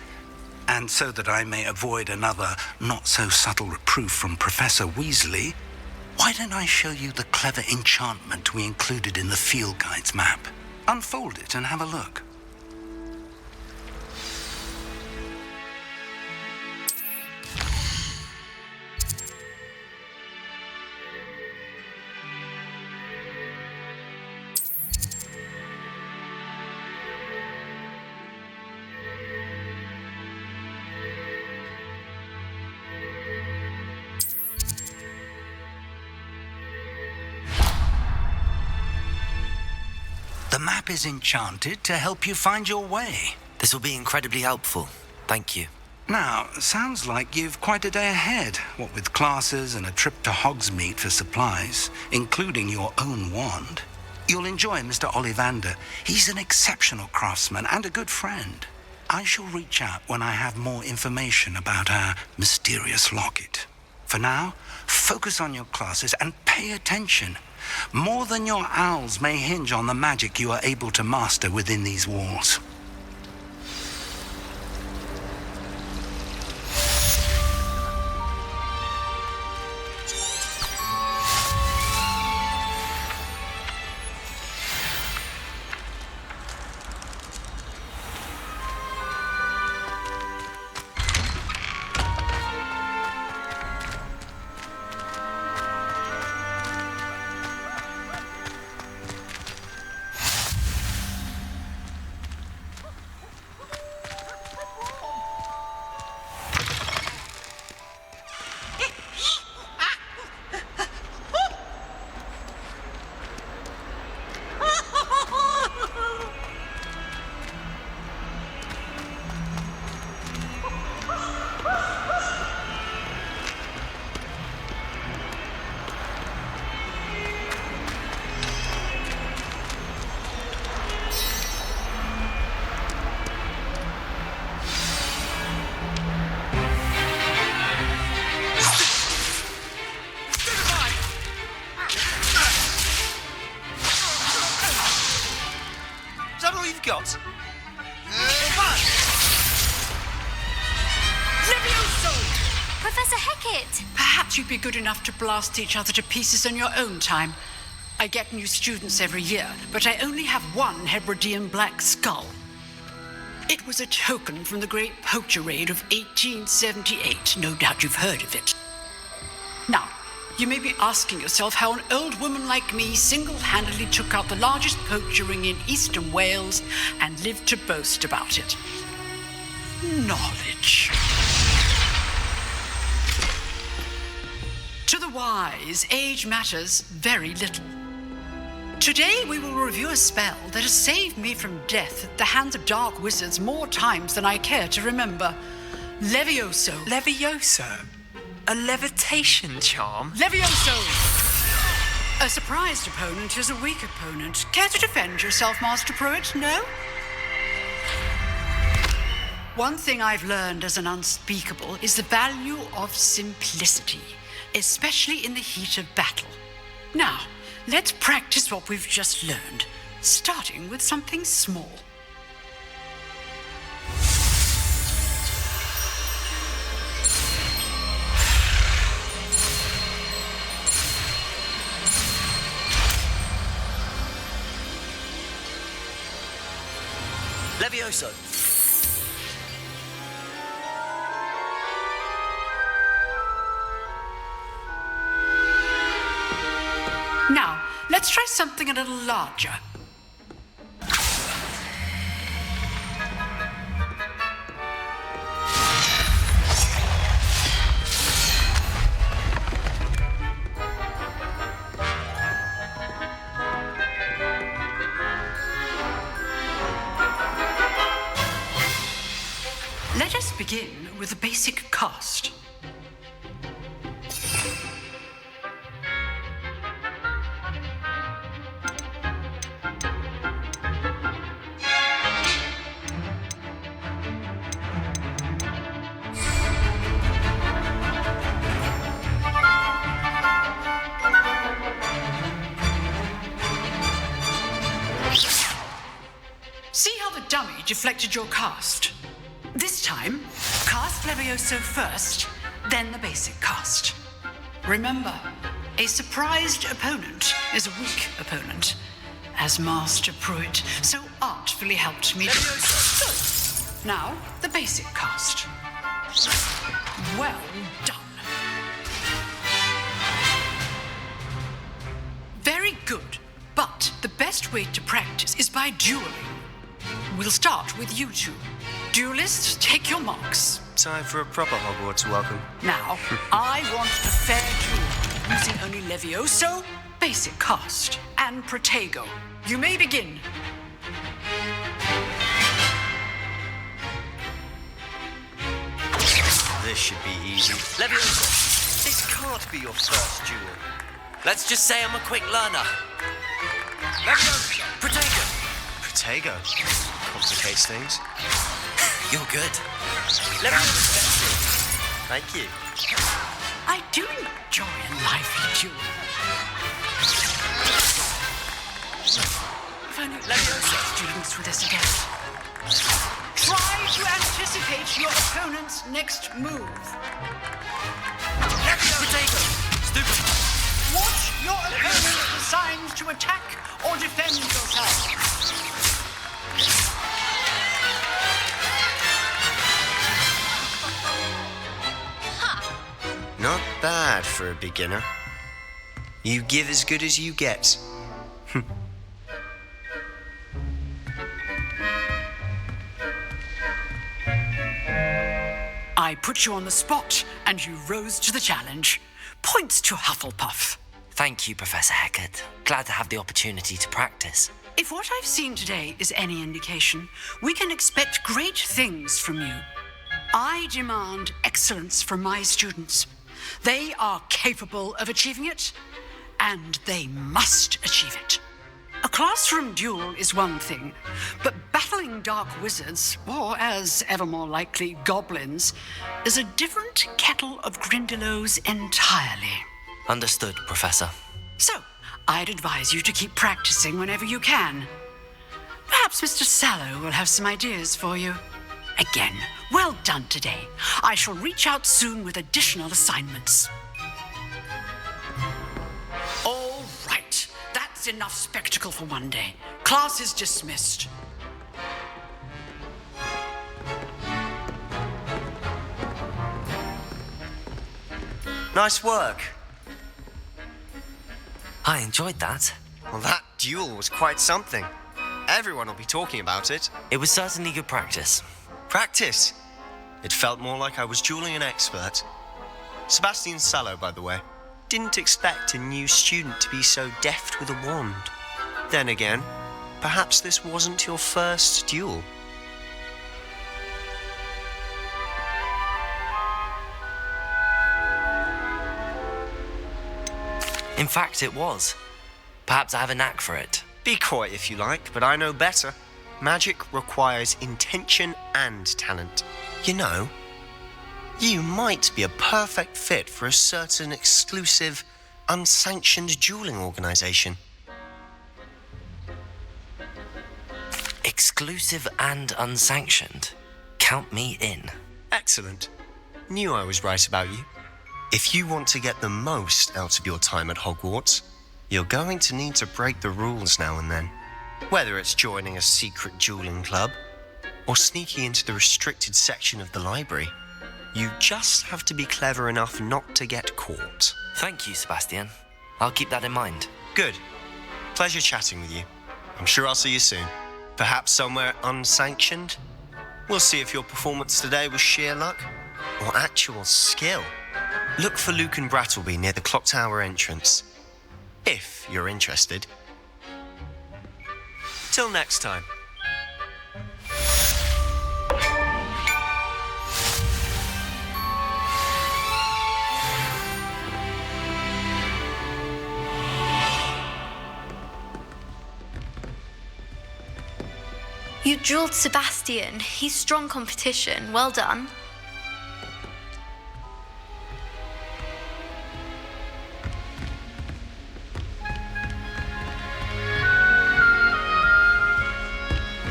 and so that I may avoid another not-so-subtle reproof from Professor Weasley, why don't I show you the clever enchantment we included in the field guide's map? Unfold it and have a look. The map is enchanted to help you find your way. This will be incredibly helpful. Thank you. Now, sounds like you've quite a day ahead, what with classes and a trip to Hogsmeade for supplies, including your own wand. You'll enjoy Mr. Ollivander. He's an exceptional craftsman and a good friend. I shall reach out when I have more information about our mysterious locket. For now, focus on your classes and pay attention. More than your owls may hinge on the magic you are able to master within these walls. Got. Professor Hecat! Perhaps you'd be good enough to blast each other to pieces on your own time. I get new students every year, but I only have one Hebridean black skull. It was a token from the Great Poacher Raid of 1878. No doubt you've heard of it. Now, you may be asking yourself how an old woman like me single-handedly took out the largest poacher ring in eastern Wales and lived to boast about it. Knowledge. To the wise, age matters very little. Today we will review a spell that has saved me from death at the hands of dark wizards more times than I care to remember. Levioso. Levioso? A levitation charm? Levioso! A surprised opponent is a weak opponent. Care to defend yourself, Master Pruitt? No? One thing I've learned as an unspeakable is the value of simplicity, especially in the heat of battle. Now, let's practice what we've just learned, starting with something small. Levioso. Now, let's try something a little larger. Let us begin with a basic cast. See how the dummy deflected your cast? This time, cast Levioso first, then the basic cast. Remember, a surprised opponent is a weak opponent, as Master Pruitt so artfully helped me do. Good. Now, the basic cast. Well done. Very good, but the best way to practice is by dueling. We'll start with you two. Duelists, take your marks. Time for a proper Hogwarts welcome. Now, I want a fair duel, using only Levioso, basic cast, and Protego. You may begin. This should be easy. Leviosa, this can't be your first duel. Let's just say I'm a quick learner. Leviosa! Protego! Protego? Complicates things. You're good. Thank you. I do enjoy a lively duel. If only Leviosa students with us again. Try to anticipate your opponent's next move. Protego! Stupid! Watch your opponent decide to attack or defend yourself. Not bad for a beginner. You give as good as you get. I put you on the spot, and you rose to the challenge. Points to Hufflepuff. Thank you, Professor Hecat. Glad to have the opportunity to practice. If what I've seen today is any indication, we can expect great things from you. I demand excellence from my students. They are capable of achieving it, and they must achieve it. A classroom duel is one thing, but battling dark wizards, or as ever more likely, goblins, is a different kettle of Grindylows entirely. Understood, Professor. So, I'd advise you to keep practicing whenever you can. Perhaps Mr. Sallow will have some ideas for you. Again, well done today. I shall reach out soon with additional assignments. All right, that's enough spectacle for one day. Class is dismissed. Nice work. I enjoyed that. Well, that duel was quite something. Everyone will be talking about it. It was certainly good practice. Practice? It felt more like I was dueling an expert. Sebastian Sallow, by the way. Didn't expect a new student to be so deft with a wand. Then again, perhaps this wasn't your first duel. In fact, it was. Perhaps I have a knack for it. Be coy if you like, but I know better. Magic requires intention and talent. You know, you might be a perfect fit for a certain exclusive, unsanctioned dueling organization. Exclusive and unsanctioned. Count me in. Excellent. Knew I was right about you. If you want to get the most out of your time at Hogwarts, you're going to need to break the rules now and then. Whether it's joining a secret dueling club or sneaking into the restricted section of the library, you just have to be clever enough not to get caught. Thank you, Sebastian. I'll keep that in mind. Good. Pleasure chatting with you. I'm sure I'll see you soon. Perhaps somewhere unsanctioned? We'll see if your performance today was sheer luck or actual skill. Look for Luke and Brattleby near the clock tower entrance, if you're interested. Till next time. You dueled Sebastian. He's strong competition. Well done.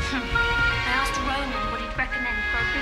I asked Ronan what he'd recommend for a bee.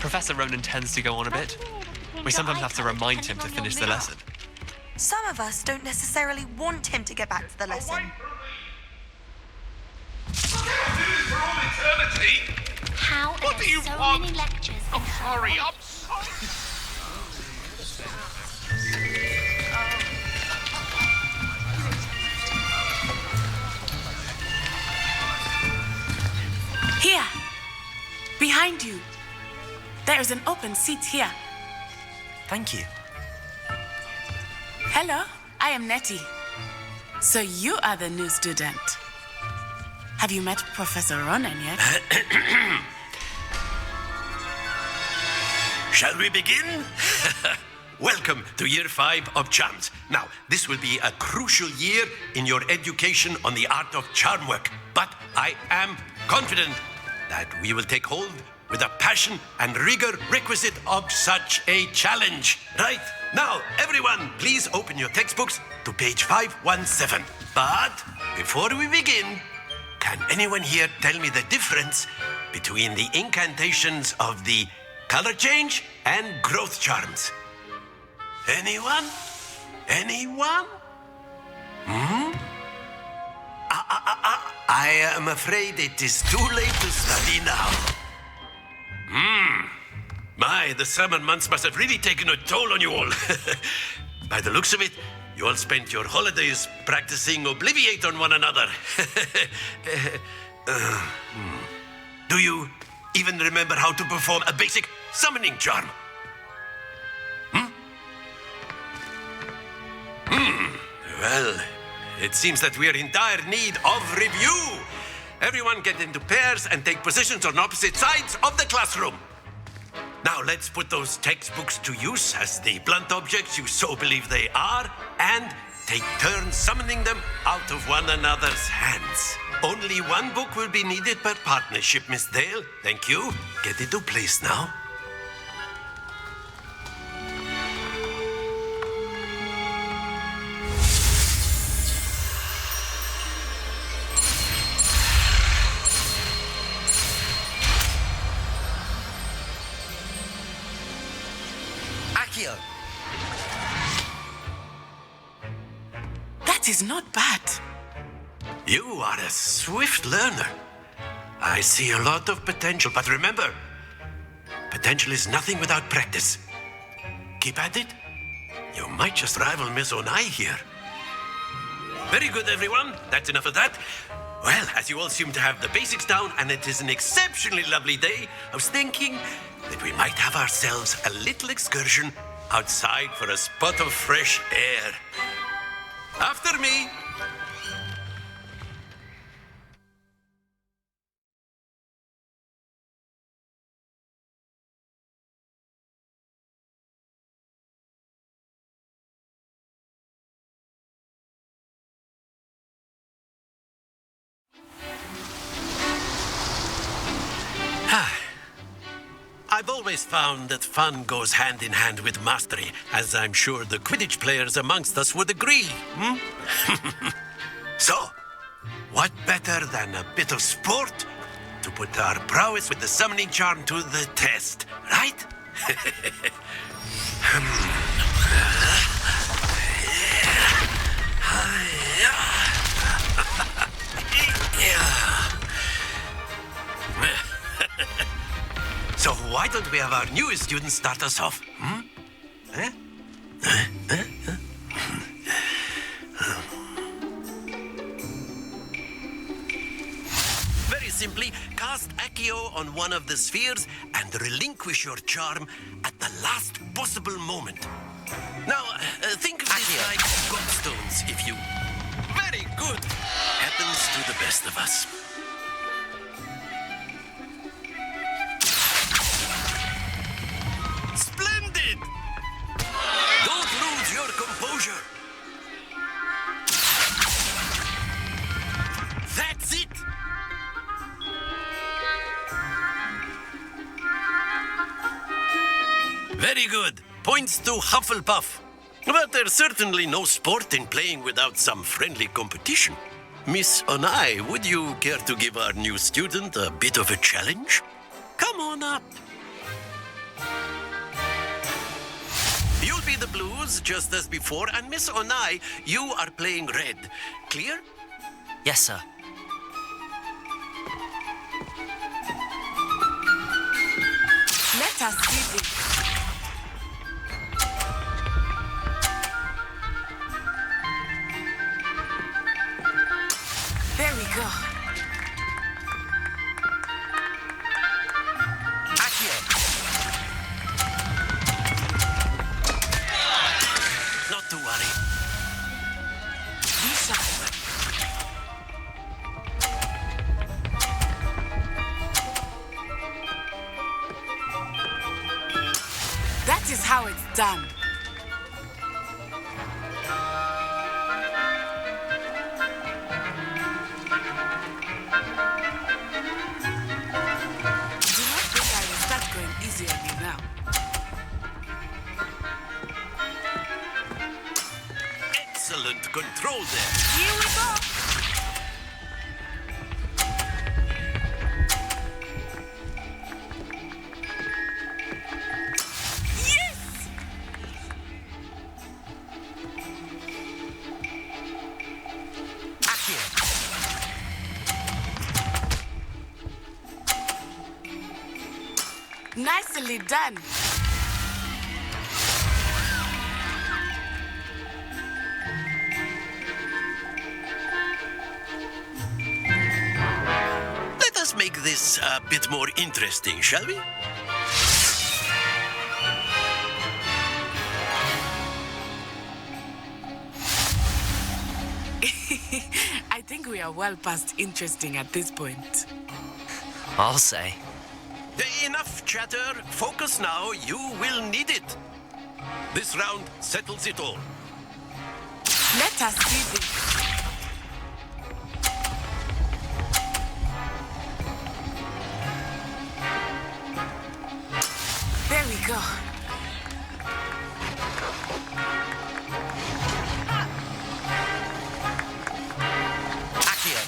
Professor Ronan tends to go on a bit. We sometimes have to remind him to finish the lesson. Some of us don't necessarily want him to get back to the lesson. How are What do there you so want? many lectures? Oh, hurry up! Here, behind you. There is an open seat here. Thank you. Hello, I am Nettie. So you are the new student. Have you met Professor Ronan yet? Shall we begin? Welcome to Year 5 of Charms. Now, this will be a crucial year in your education on the art of charm work. But I am confident that we will take hold with the passion and rigor requisite of such a challenge. Right? Now, everyone, please open your textbooks to page 517. But before we begin, can anyone here tell me the difference between the incantations of the color change and growth charms? Anyone? Anyone? I am afraid it is too late to study now. My, the summer months must have really taken a toll on you all. By the looks of it, you all spent your holidays practicing Obliviate on one another. Do you even remember how to perform a basic summoning charm? Well, it seems that we are in dire need of review. Everyone get into pairs and take positions on opposite sides of the classroom. Now let's put those textbooks to use as the blunt objects you so believe they are, and take turns summoning them out of one another's hands. Only one book will be needed per partnership, Miss Dale. Thank you. Get into place now. That is not bad. You are a swift learner. I see a lot of potential, but remember, potential is nothing without practice. Keep at it. You might just rival Miss Onai here. Very good, everyone. That's enough of that. Well, as you all seem to have the basics down, and it is an exceptionally lovely day, I was thinking that we might have ourselves a little excursion outside for a spot of fresh air. After me. I've always found that fun goes hand in hand with mastery, as I'm sure the Quidditch players amongst us would agree. So, what better than a bit of sport to put our prowess with the summoning charm to the test, right? So why don't we have our newest student start us off? Very simply, cast Accio on one of the spheres and relinquish your charm at the last possible moment. Now, think of this like gobstones, if you... Very good. Happens to the best of us. Splendid! Don't lose your composure. That's it! Very good. Points to Hufflepuff. But there's certainly no sport in playing without some friendly competition. Miss Onai, would you care to give our new student a bit of a challenge? Come on up. You'll be the blues just as before, and Miss Onai, you are playing red. Clear? Yes, sir. Let us see this. There we go. Accio. Not to worry. Be sharp. That is how it's done. Do not think I will start going easy on you now. Excellent control there. Here we go. Yes! Accio. Nicely done. Let us make this a bit more interesting, shall we? I think we are well past interesting at this point. I'll say. Enough chatter. Focus now. You will need it. This round settles it all. Let us see this. There we go. Accio.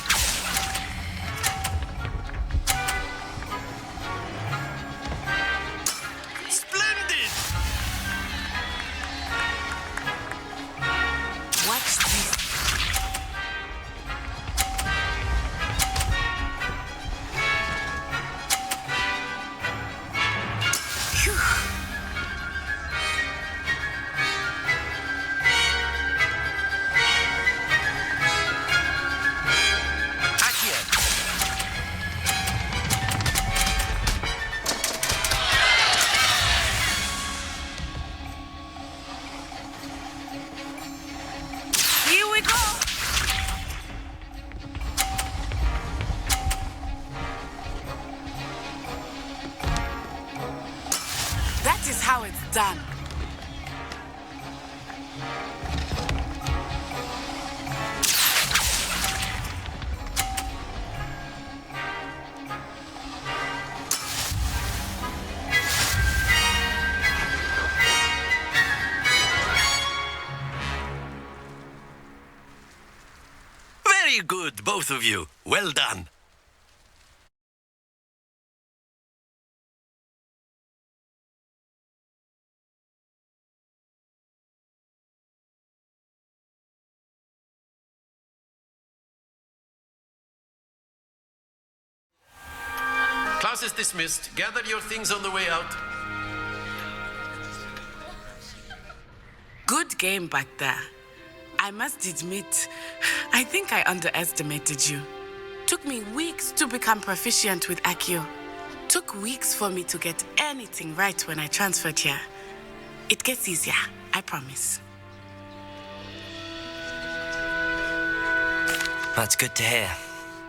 Splendid! Watch this. Phew. Accio. Here we go. That is how it's done. Very good, both of you. Well done. Class is dismissed. Gather your things on the way out. Good game back there. I must admit, I think I underestimated you. Took me weeks to become proficient with Accio. Took weeks for me to get anything right when I transferred here. It gets easier, I promise. That's good to hear.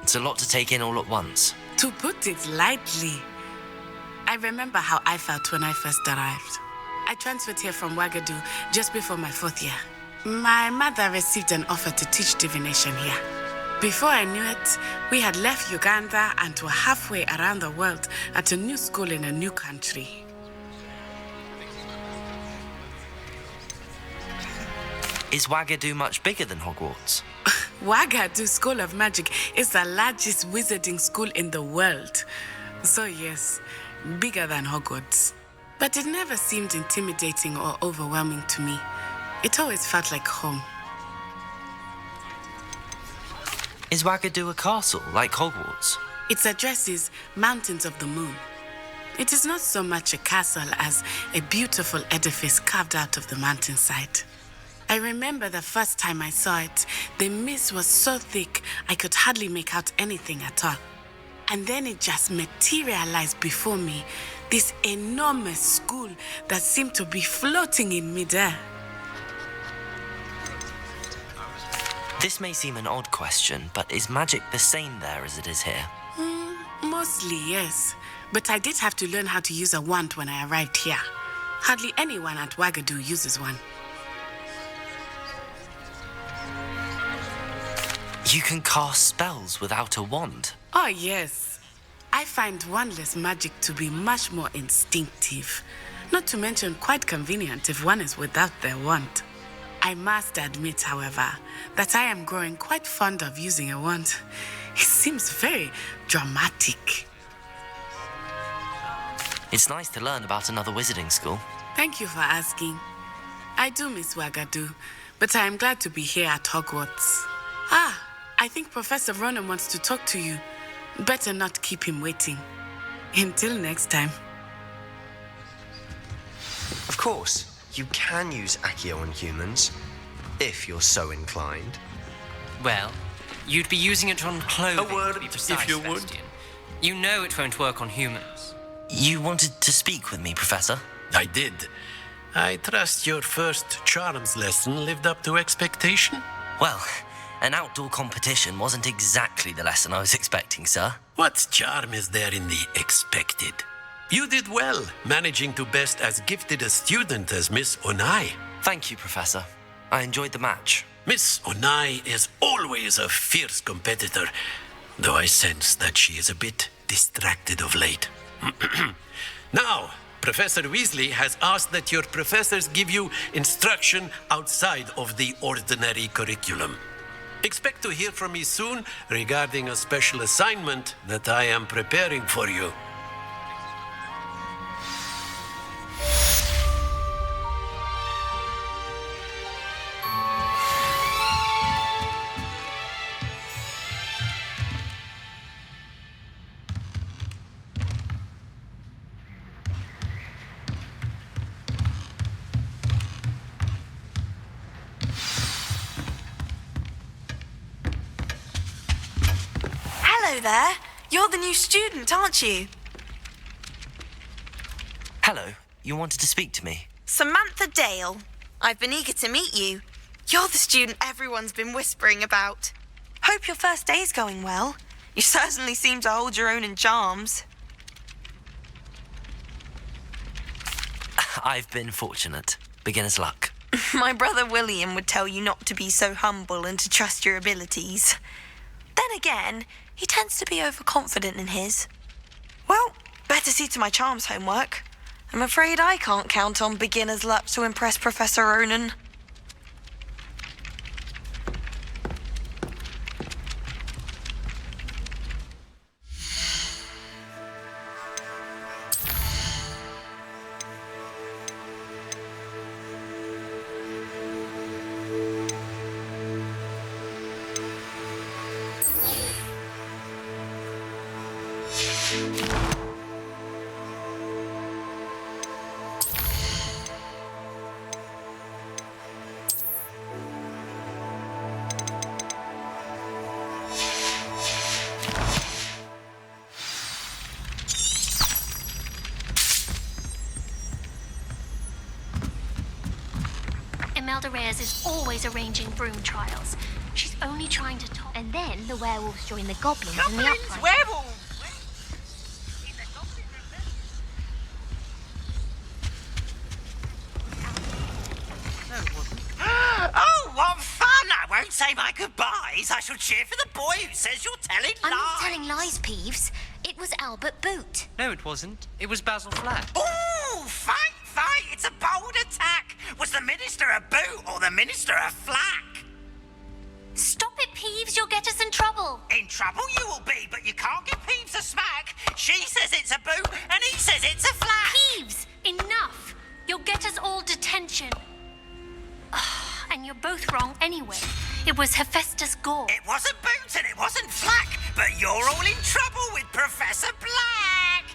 It's a lot to take in all at once. To put it lightly, I remember how I felt when I first arrived. I transferred here from Wagadu just before my 4th year. My mother received an offer to teach divination here. Before I knew it, we had left Uganda and were halfway around the world at a new school in a new country. Is Wagadu much bigger than Hogwarts? Wagadu School of Magic is the largest wizarding school in the world. So yes, bigger than Hogwarts. But it never seemed intimidating or overwhelming to me. It always felt like home. Is Wagadu a castle, like Hogwarts? Its address is Mountains of the Moon. It is not so much a castle as a beautiful edifice carved out of the mountainside. I remember the first time I saw it, the mist was so thick I could hardly make out anything at all. And then it just materialized before me, this enormous school that seemed to be floating in midair. This may seem an odd question, but is magic the same there as it is here? Mostly, yes. But I did have to learn how to use a wand when I arrived here. Hardly anyone at Wagadu uses one. You can cast spells without a wand? Oh, yes. I find wandless magic to be much more instinctive. Not to mention quite convenient if one is without their wand. I must admit, however, that I am growing quite fond of using a wand. It seems very dramatic. It's nice to learn about another wizarding school. Thank you for asking. I do miss Wagadu, but I am glad to be here at Hogwarts. I think Professor Ronan wants to talk to you. Better not keep him waiting. Until next time. Of course, you can use Accio on humans, if you're so inclined. Well, you'd be using it on clothing, A word, to be precise, if you would. Sebastian. You know it won't work on humans. You wanted to speak with me, Professor? I did. I trust your first charms lesson lived up to expectation? Well, an outdoor competition wasn't exactly the lesson I was expecting, sir. What charm is there in the expected? You did well, managing to best as gifted a student as Miss Onai. Thank you, Professor. I enjoyed the match. Miss Onai is always a fierce competitor, though I sense that she is a bit distracted of late. Now, Professor Weasley has asked that your professors give you instruction outside of the ordinary curriculum. Expect to hear from me soon regarding a special assignment that I am preparing for you. Hello there. You're the new student, aren't you? Hello. You wanted to speak to me? Samantha Dale. I've been eager to meet you. You're the student everyone's been whispering about. Hope your first day's going well. You certainly seem to hold your own in charms. I've been fortunate. Beginner's luck. My brother William would tell you not to be so humble and to trust your abilities. Then again, he tends to be overconfident in his. Well, better see to my charms homework. I'm afraid I can't count on beginner's luck to impress Professor Ronan. Imelda Reyes is always arranging broom trials. She's only trying to talk. And then the werewolves join the goblins in the uprising. Werewolves! Oh, what fun! I won't say my goodbyes. I shall cheer for the boy who says you're telling lies. I'm not telling lies, Peeves. It was Albert Boot. No, it wasn't. It was Basil Flack. Ooh, fight! It's a bold attack. Was the minister a boot or the minister a flack? Stop it, Peeves. You'll get us in trouble. In trouble you will be, but you can't give Peeves a smack. She says it's a boot and he says it's a flack. Peeves, enough. you're both wrong anyway. It was Hephaestus Gore. It wasn't Boots and it wasn't Flack, but you're all in trouble with Professor Black!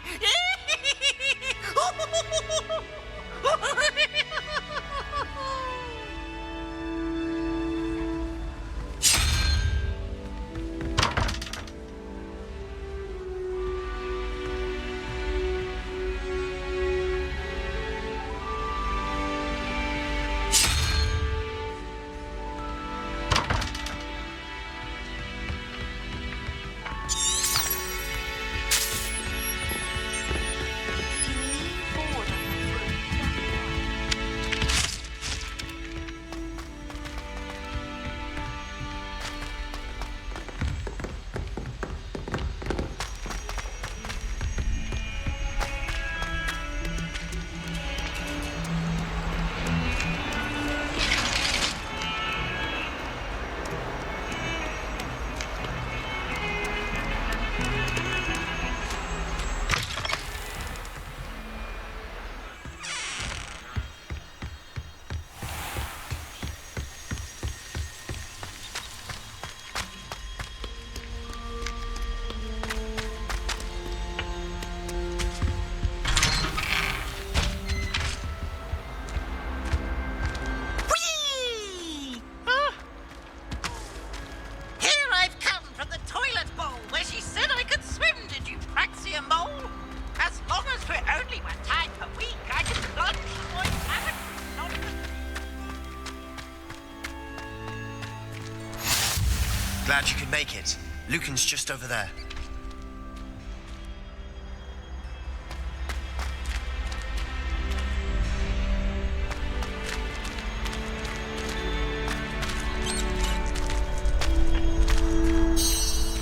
Glad you could make it. Lucan's just over there.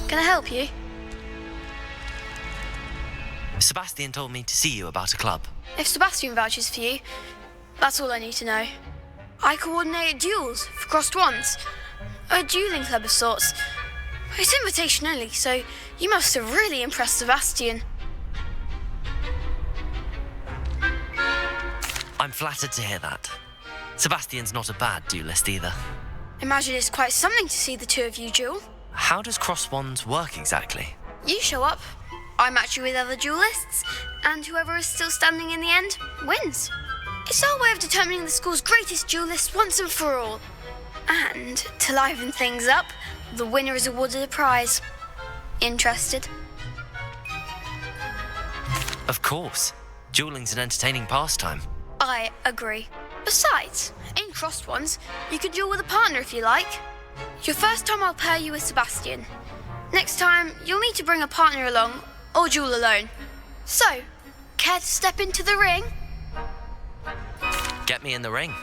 Can I help you? Sebastian told me to see you about a club. If Sebastian vouches for you, that's all I need to know. I coordinate duels for crossed wands. A dueling club of sorts. It's invitation only, so you must have really impressed Sebastian. I'm flattered to hear that. Sebastian's not a bad duelist either. Imagine it's quite something to see the two of you duel. How does cross wands work exactly? You show up, I match you with other duelists, and whoever is still standing in the end wins. It's our way of determining the school's greatest duelist once and for all. And to liven things up, the winner is awarded a prize. Interested? Of course. Dueling's an entertaining pastime. I agree. Besides, in crossed ones, you can duel with a partner if you like. Your first time I'll pair you with Sebastian. Next time, you'll need to bring a partner along or duel alone. So, care to step into the ring? Get me in the ring.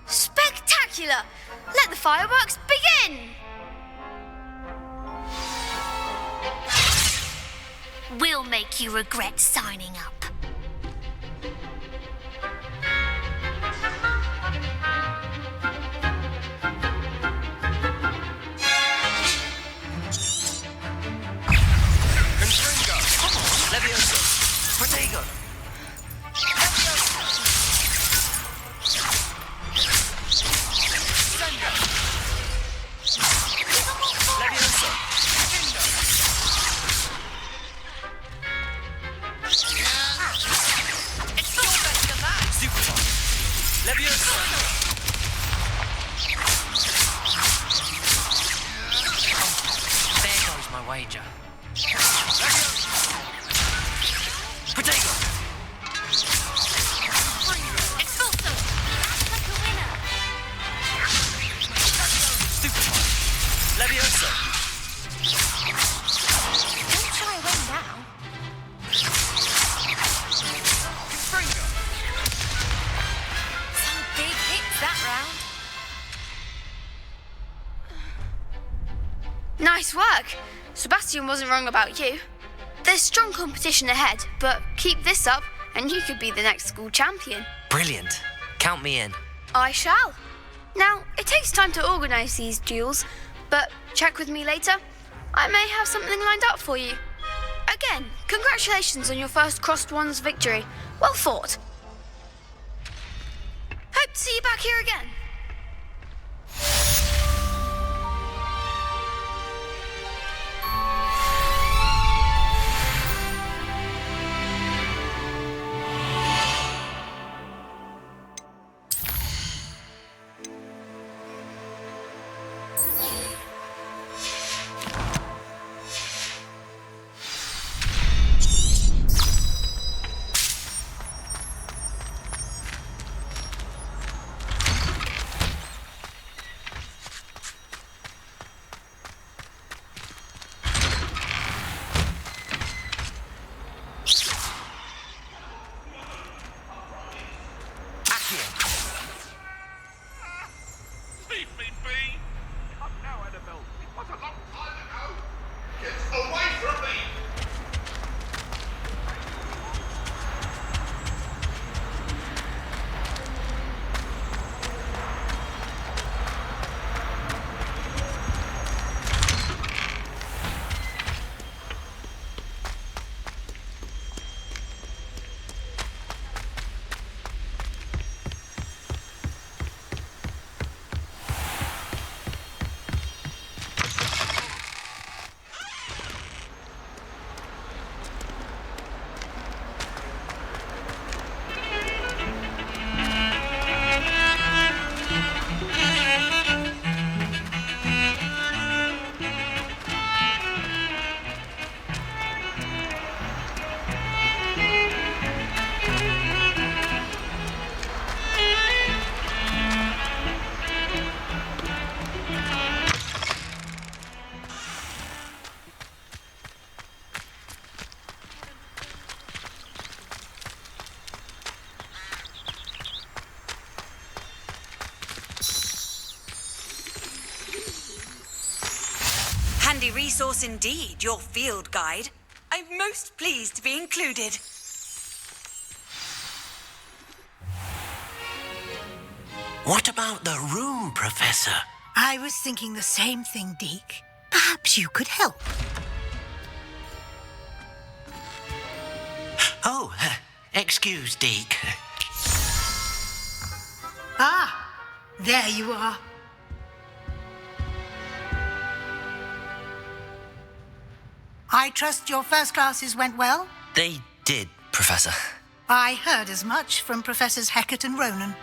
Spectacular! Let the fireworks begin! We'll make you regret signing up. Levioso! Protego! Levioso! Super! Levioso! There goes my wager. Protego! Expulso! Like a winner! Stupefy! Levioso! Don't try a win now. Some big hits that round. Nice work! Sebastian wasn't wrong about you. There's strong competition ahead, but keep this up and you could be the next school champion. Brilliant. Count me in. I shall. Now, it takes time to organise these duels, but check with me later. I may have something lined up for you. Again, congratulations on your first crossed wands victory. Well fought. Hope to see you back here again. handy resource indeed, your field guide. I'm most pleased to be included. What about the room, Professor? I was thinking the same thing, Deke. Perhaps you could help. Oh, excuse, Deke. Ah, there you are. I trust your first classes went well? They did, Professor. I heard as much from Professors Hecat and Ronan.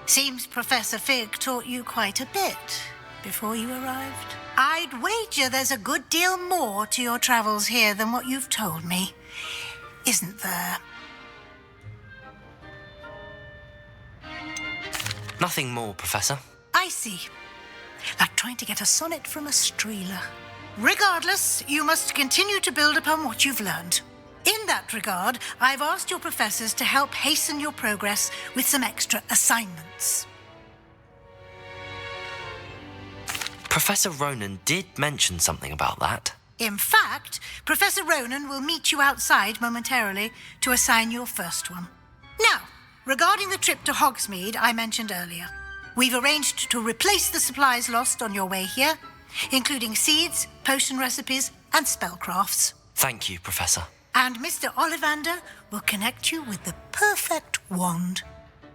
Seems Professor Fig taught you quite a bit before you arrived. I'd wager there's a good deal more to your travels here than what you've told me, isn't there? Nothing more, Professor. I see. Like trying to get a sonnet from a streeler. Regardless, you must continue to build upon what you've learned. In that regard, I've asked your professors to help hasten your progress with some extra assignments. Professor Ronan did mention something about that. In fact, Professor Ronan will meet you outside momentarily to assign your first one. Now, regarding the trip to Hogsmeade I mentioned earlier, we've arranged to replace the supplies lost on your way here, including seeds, potion recipes, and spellcrafts. Thank you, Professor. And Mr. Ollivander will connect you with the perfect wand.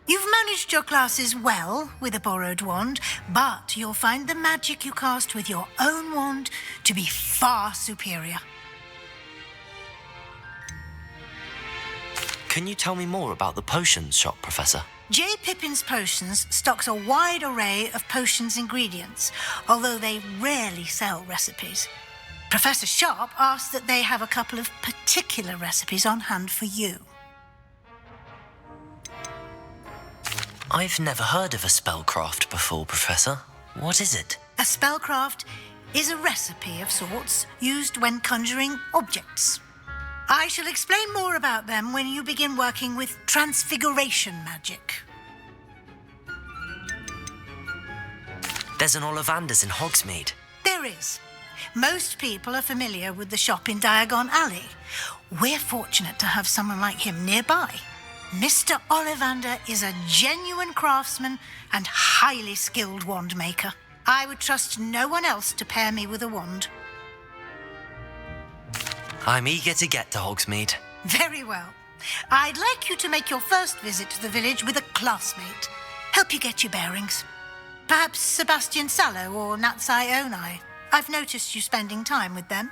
You've managed your classes well with a borrowed wand, but you'll find the magic you cast with your own wand to be far superior. Can you tell me more about the potions shop, Professor? J. Pippin's Potions stocks a wide array of potions ingredients, although they rarely sell recipes. Professor Sharp asked that they have a couple of particular recipes on hand for you. I've never heard of a spellcraft before, Professor. What is it? A spellcraft is a recipe of sorts used when conjuring objects. I shall explain more about them when you begin working with transfiguration magic. There's an Ollivander's in Hogsmeade. There is. Most people are familiar with the shop in Diagon Alley. We're fortunate to have someone like him nearby. Mr. Ollivander is a genuine craftsman and highly skilled wand maker. I would trust no one else to pair me with a wand. I'm eager to get to Hogsmeade. Very well. I'd like you to make your first visit to the village with a classmate. Help you get your bearings. Perhaps Sebastian Sallow or Natsai Onai. I've noticed you spending time with them.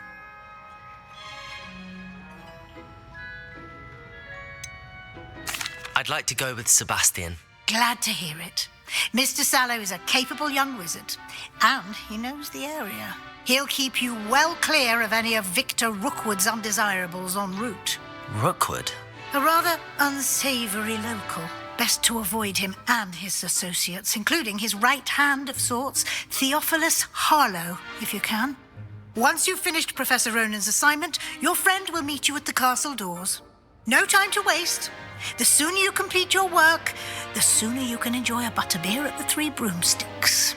I'd like to go with Sebastian. Glad to hear it. Mr. Sallow is a capable young wizard, and he knows the area. He'll keep you well clear of any of Victor Rookwood's undesirables en route. Rookwood? A rather unsavoury local. Best to avoid him and his associates, including his right hand of sorts, Theophilus Harlow, if you can. Once you've finished Professor Ronan's assignment, your friend will meet you at the castle doors. No time to waste. The sooner you complete your work, the sooner you can enjoy a butterbeer at the Three Broomsticks.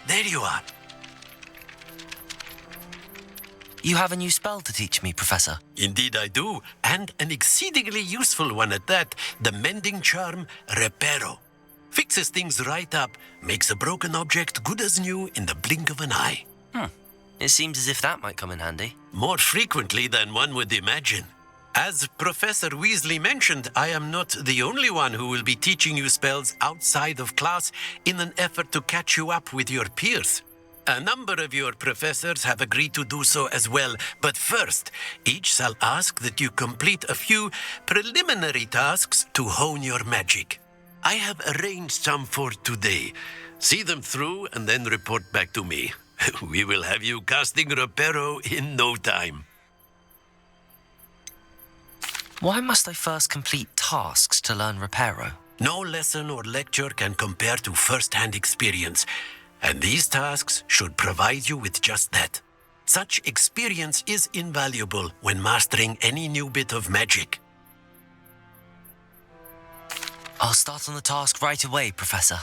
There you are. You have a new spell to teach me, Professor. Indeed I do, and an exceedingly useful one at that. The mending charm, Reparo. Fixes things right up, makes a broken object good as new in the blink of an eye. It seems as if that might come in handy. More frequently than one would imagine. As Professor Weasley mentioned, I am not the only one who will be teaching you spells outside of class in an effort to catch you up with your peers. A number of your professors have agreed to do so as well, but first, each shall ask that you complete a few preliminary tasks to hone your magic. I have arranged some for today. See them through and then report back to me. We will have you casting Reparo in no time. Why must I first complete tasks to learn Reparo? No lesson or lecture can compare to first-hand experience, and these tasks should provide you with just that. Such experience is invaluable when mastering any new bit of magic. I'll start on the task right away, Professor.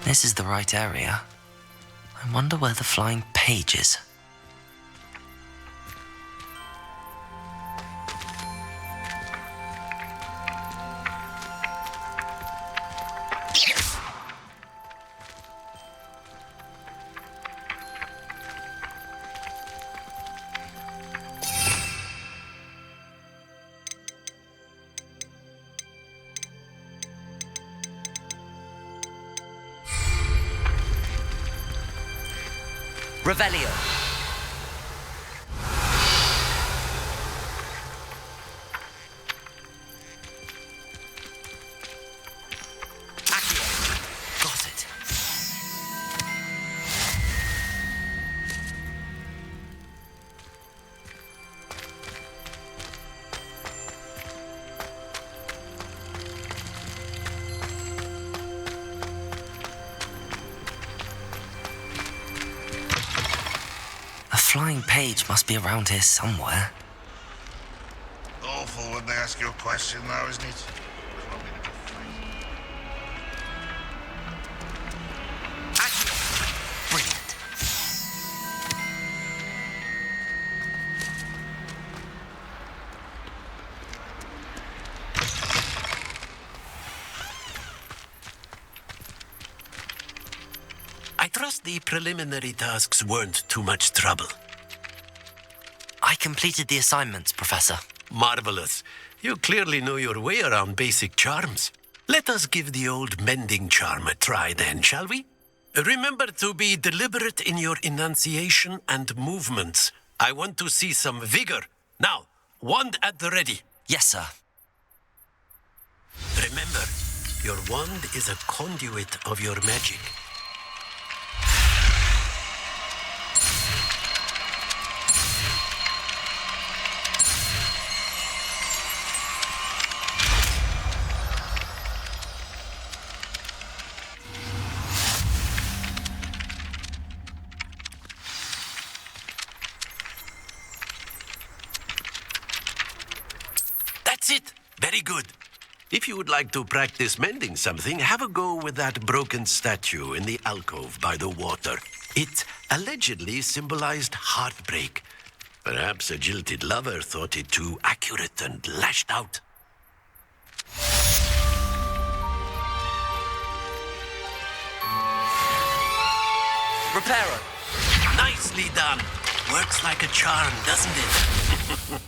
This is the right area. I wonder where the flying page is. Revelio. Accio. Got it. The flying page must be around here somewhere. Awful when they ask you a question, though, isn't it? Brilliant. I trust the preliminary tasks weren't too much trouble. I completed the assignments, Professor. Marvelous. You clearly know your way around basic charms. Let us give the old mending charm a try then, shall we? Remember to be deliberate in your enunciation and movements. I want to see some vigor. Now, wand at the ready. Yes, sir. Remember, your wand is a conduit of your magic. That's it. Very good. If you would like to practice mending something, have a go with that broken statue in the alcove by the water. It allegedly symbolized heartbreak. Perhaps a jilted lover thought it too accurate and lashed out. Reparo. Nicely done. Works like a charm, doesn't it?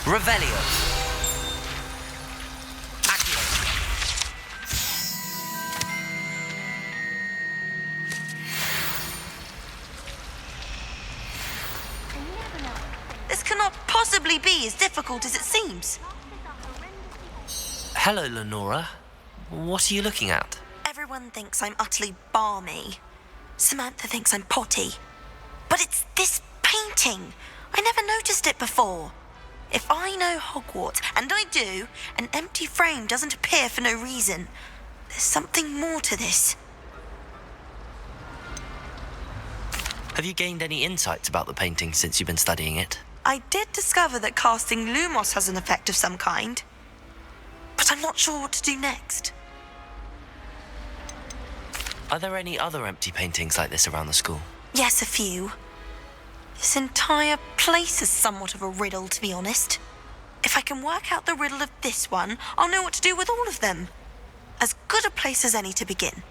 Revelio. cannot possibly be as difficult as it seems. Hello, Lenora. What are you looking at? Everyone thinks I'm utterly balmy. Samantha thinks I'm potty. But it's this painting. I never noticed it before. If I know Hogwarts, and I do, an empty frame doesn't appear for no reason. There's something more to this. Have you gained any insights about the painting since you've been studying it? I did discover that casting Lumos has an effect of some kind. But I'm not sure what to do next. Are there any other empty paintings like this around the school? Yes, a few. This entire place is somewhat of a riddle, to be honest. If I can work out the riddle of this one, I'll know what to do with all of them. As good a place as any to begin.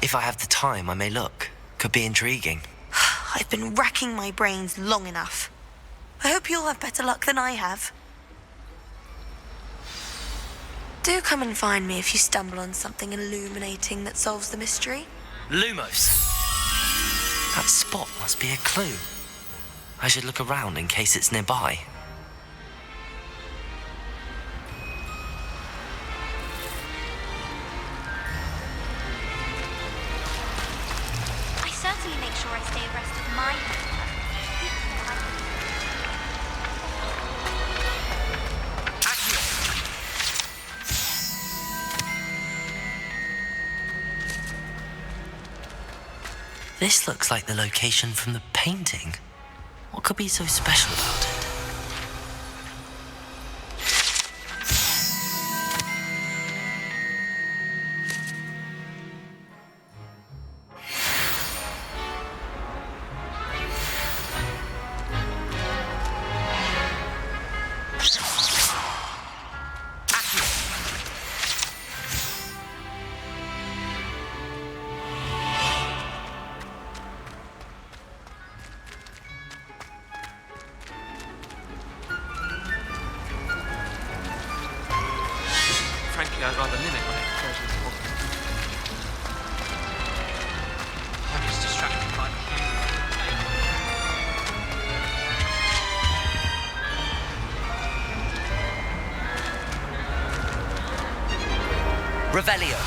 If I have the time, I may look. Could be intriguing. I've been racking my brains long enough. I hope you'll have better luck than I have. Do come and find me if you stumble on something illuminating that solves the mystery. Lumos! That spot must be a clue. I should look around in case it's nearby. I certainly make sure I stay abreast of my This looks like the location from the painting. What could be so special about it? Frankly, I'd rather limit my excursions to Hogwarts. I'm just distracted by Revelio.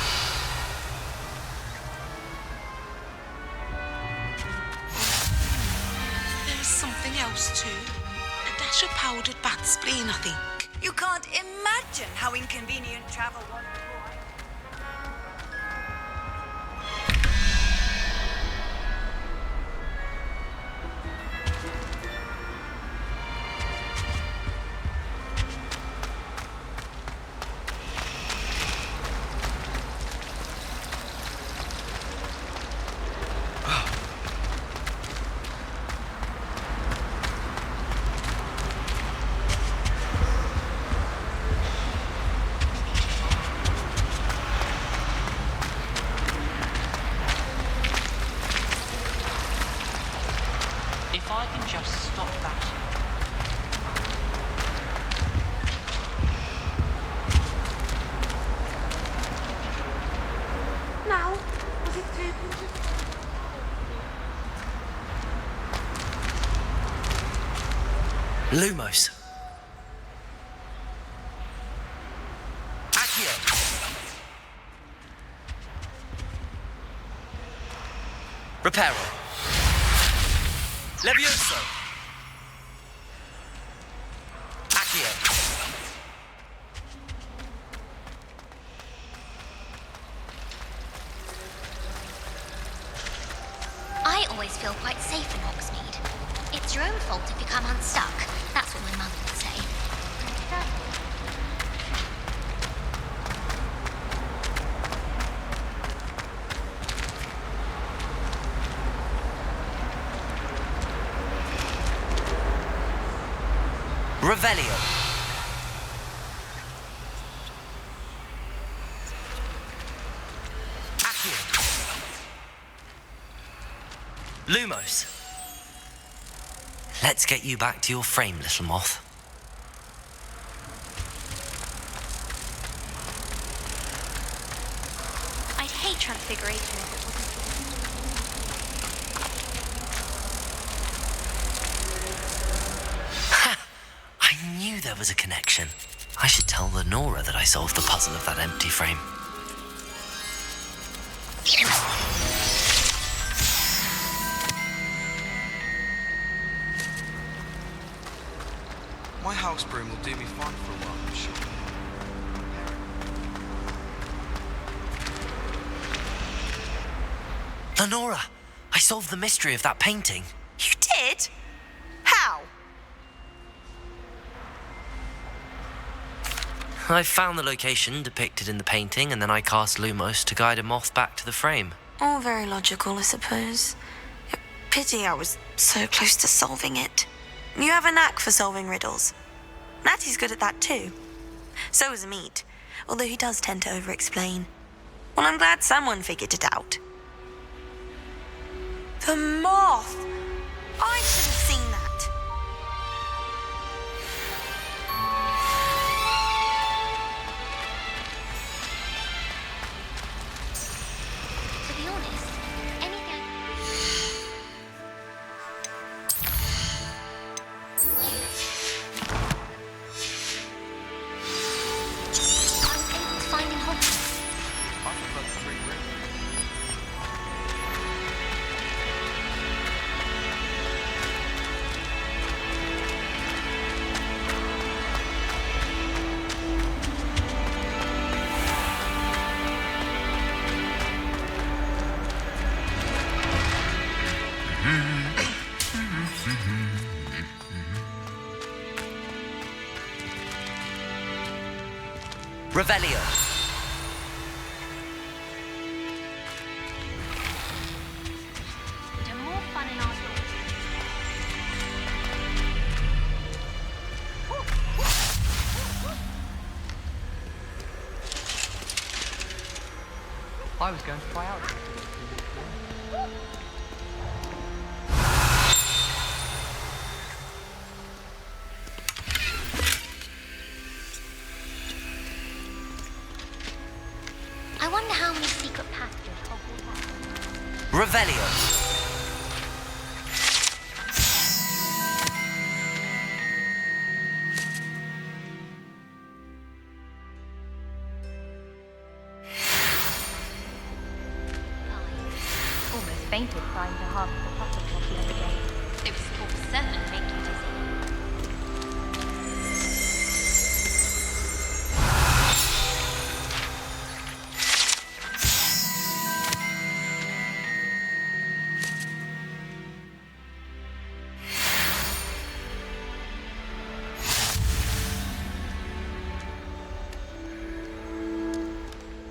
There is something else too. A dash of powdered bat spleen, I think. You can't imagine how inconvenient travel was. If I can just stop that. Now, was it taken to... Lumos. Accio. Reparo. Levioso. Accio. I always feel quite safe in Hogsmeade. It's your own fault if you come unstuck. That's what my mother would say. Revelio. Accio. Lumos. Let's get you back to your frame, little moth. I'd hate transfiguration if it wasn't. there was a connection. I should tell Lenora that I solved the puzzle of that empty frame. My house broom will do me fine for a while, I'm sure. Lenora, I solved the mystery of that painting. You did? How? I found the location depicted in the painting, and then I cast Lumos to guide a moth back to the frame. All very logical, I suppose. Pity I was so close to solving it. You have a knack for solving riddles. Natty's good at that too. So is Meat, although he does tend to over-explain. Well, I'm glad someone figured it out. The moth! I should have seen that. To be honest, anything. I was able to find in Hogwarts. Revelio. The more fun in our doors. I was going to try out. I wonder how many secret passages Hogwarts has. Revelio. Almost fainted trying to half the puzzle the other day. It was almost certain to make you dizzy.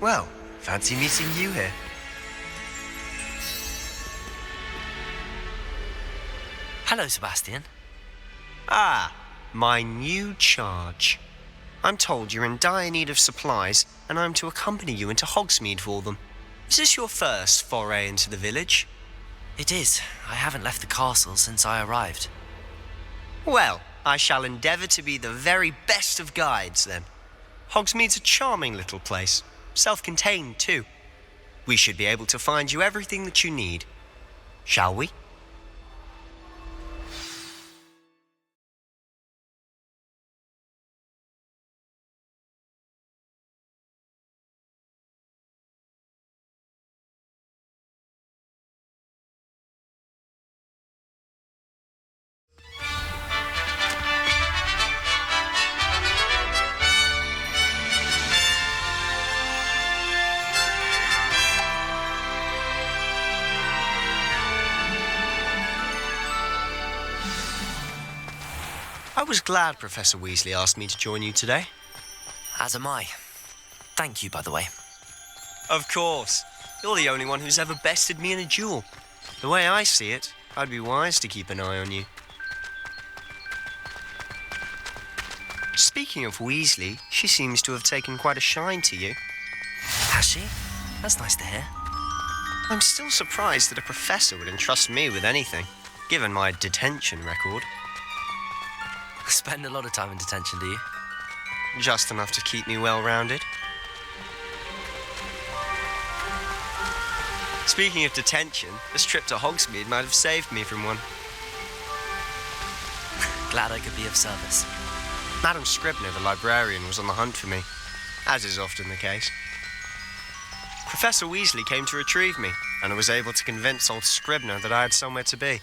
Well, fancy meeting you here. Hello, Sebastian. Ah, my new charge. I'm told you're in dire need of supplies, and I'm to accompany you into Hogsmeade for them. Is this your first foray into the village? It is. I haven't left the castle since I arrived. Well, I shall endeavour to be the very best of guides, then. Hogsmeade's a charming little place. Self-contained, too. We should be able to find you everything that you need. Shall we? I was glad Professor Weasley asked me to join you today. As am I. Thank you, by the way. Of course. You're the only one who's ever bested me in a duel. The way I see it, I'd be wise to keep an eye on you. Speaking of Weasley, she seems to have taken quite a shine to you. Has she? That's nice to hear. I'm still surprised that a professor would entrust me with anything, given my detention record. Spend a lot of time in detention, do you? Just enough to keep me well-rounded. Speaking of detention, this trip to Hogsmeade might have saved me from one. Glad I could be of service. Madam Scribner, the librarian, was on the hunt for me, as is often the case. Professor Weasley came to retrieve me, and I was able to convince old Scribner that I had somewhere to be.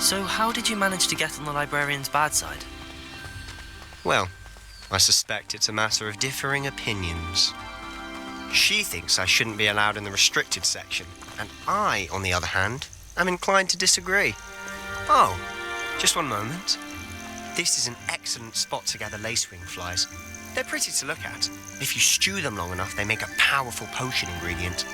So how did you manage to get on the librarian's bad side? Well, I suspect it's a matter of differing opinions. She thinks I shouldn't be allowed in the restricted section, and I, on the other hand, am inclined to disagree. Oh, just one moment. This is an excellent spot to gather lacewing flies. They're pretty to look at. If you stew them long enough, they make a powerful potion ingredient.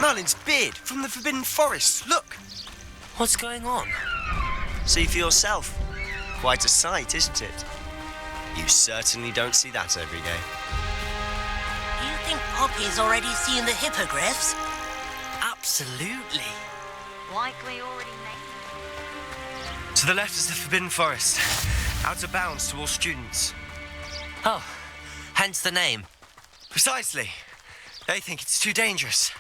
Merlin's beard from the Forbidden Forest. Look! What's going on? See for yourself. Quite a sight, isn't it? You certainly don't see that every day. Do you think Poppy's already seen the hippogriffs? Absolutely. Likely already made. To the left is the Forbidden Forest. Out of bounds to all students. Oh, hence the name. Precisely. They think it's too dangerous.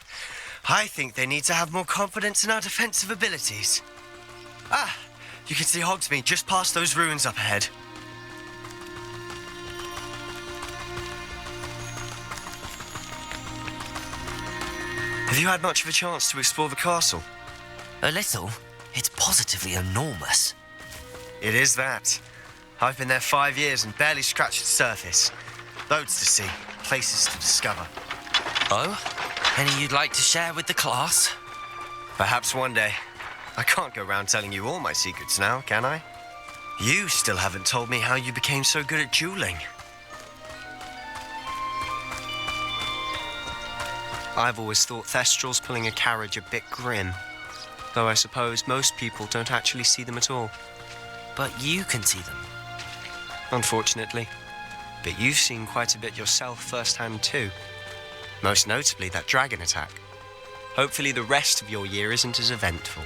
I think they need to have more confidence in our defensive abilities. Ah, you can see Hogsmeade just past those ruins up ahead. Have you had much of a chance to explore the castle? A little. It's positively enormous. It is that. I've been there 5 years and barely scratched the surface. Loads to see, places to discover. Oh? Any you'd like to share with the class? Perhaps one day. I can't go around telling you all my secrets now, can I? You still haven't told me how you became so good at dueling. I've always thought Thestrals pulling a carriage a bit grim, though I suppose most people don't actually see them at all. But you can see them. Unfortunately. But you've seen quite a bit yourself firsthand too. Most notably that dragon attack. Hopefully the rest of your year isn't as eventful.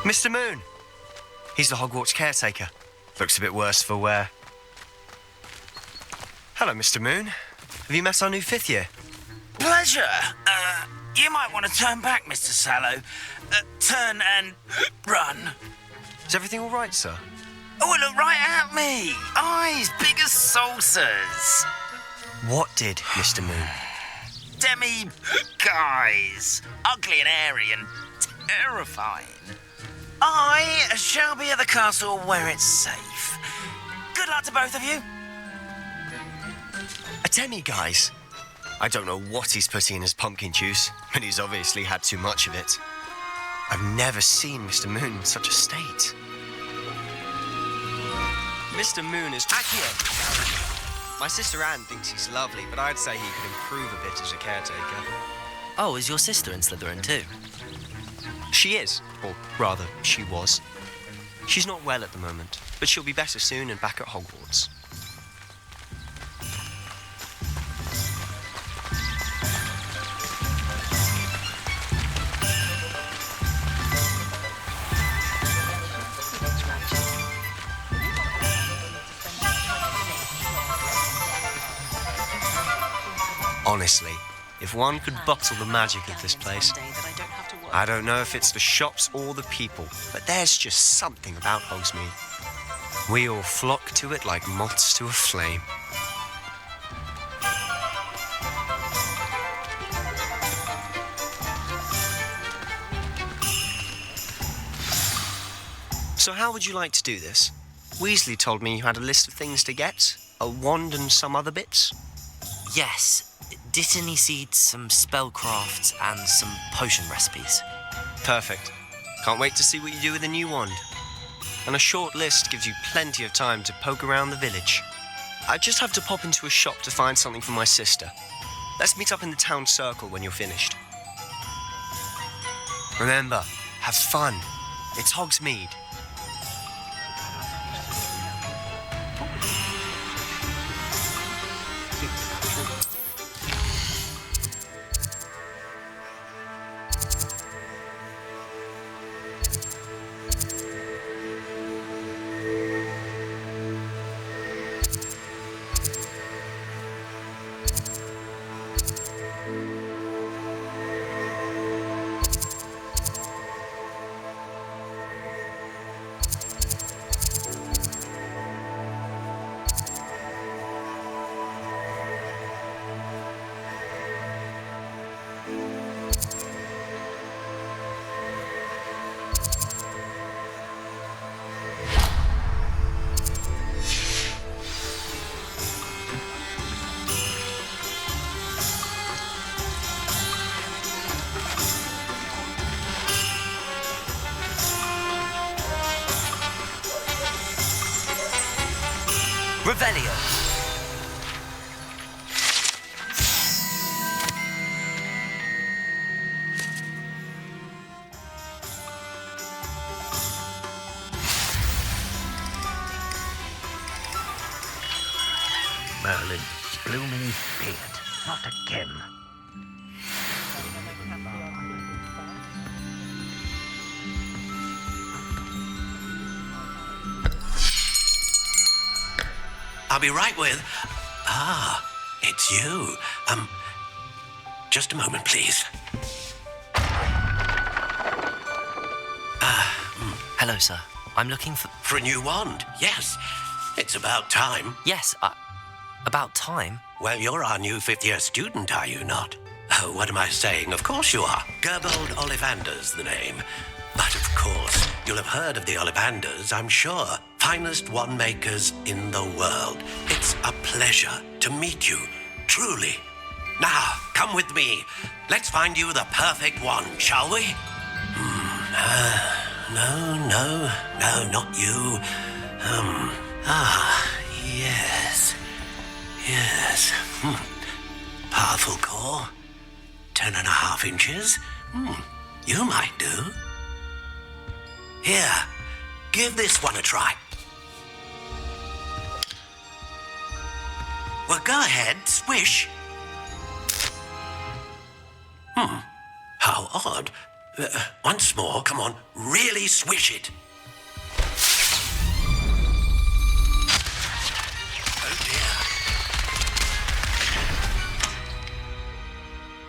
Mr. Moon! He's the Hogwarts caretaker. Looks a bit worse for wear. Hello, Mr. Moon. Have you met our new 5th year? Pleasure. You might want to turn back, Mr. Sallow. Turn and run. Is everything all right, sir? Oh, look right at me. Eyes big as saucers. What did, Mr. Moon? Demi-guys. Ugly and airy and terrifying. I shall be at the castle where it's safe. Good luck to both of you. A demi-guise? I don't know what he's putting in his pumpkin juice, but he's obviously had too much of it. I've never seen Mr. Moon in such a state. Mr. Moon is Accio. My sister Anne thinks he's lovely, but I'd say he could improve a bit as a caretaker. Oh, is your sister in Slytherin too? She is, or rather, she was. She's not well at the moment, but she'll be better soon and back at Hogwarts. Honestly, if one could bottle the magic of this place, I don't know if it's the shops or the people, but there's just something about Hogsmeade. We all flock to it like moths to a flame. So how would you like to do this? Weasley told me you had a list of things to get, a wand and some other bits. Yes. Dittany seeds, some spellcrafts, and some potion recipes. Perfect. Can't wait to see what you do with the new wand. And a short list gives you plenty of time to poke around the village. I just have to pop into a shop to find something for my sister. Let's meet up in the town circle when you're finished. Remember, have fun. It's Hogsmeade. Revelio. Merlin, bloom in his beard. Not again. I'll be right with... Ah, it's you. Just a moment, please. Hello, sir. I'm looking for... For a new wand, yes. It's about time. Yes, about time? Well, you're our new fifth-year student, are you not? Oh, what am I saying? Of course you are. Gerbold Ollivander's the name. But of course, you'll have heard of the Ollivanders, I'm sure. Finest wand makers in the world. It's a pleasure to meet you, truly. Now, come with me. Let's find you the perfect wand, shall we? No, not you. Yes. Powerful core. 10.5 inches. You might do. Here, give this one a try. Well, go ahead, swish. How odd. Once more, come on, really swish it. Oh dear.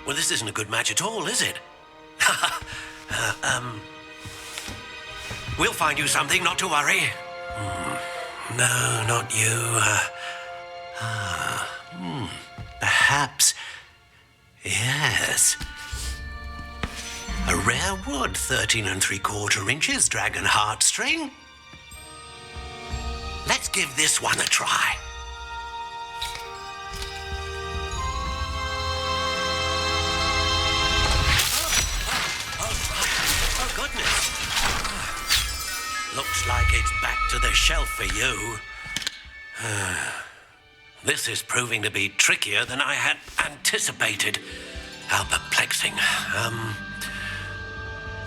Well, this isn't a good match at all, is it? We'll find you something, not to worry. No, not you. Perhaps. Yes. A rare wood, 13 3/4 inches, dragon heartstring. Let's give this one a try. Oh, goodness. Looks like it's back to the shelf for you. This is proving to be trickier than I had anticipated. How perplexing.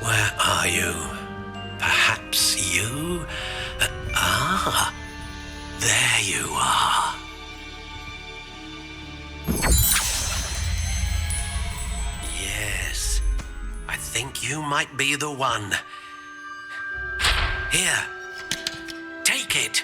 Where are you? Perhaps you? There you are. Yes, I think you might be the one. Here, take it.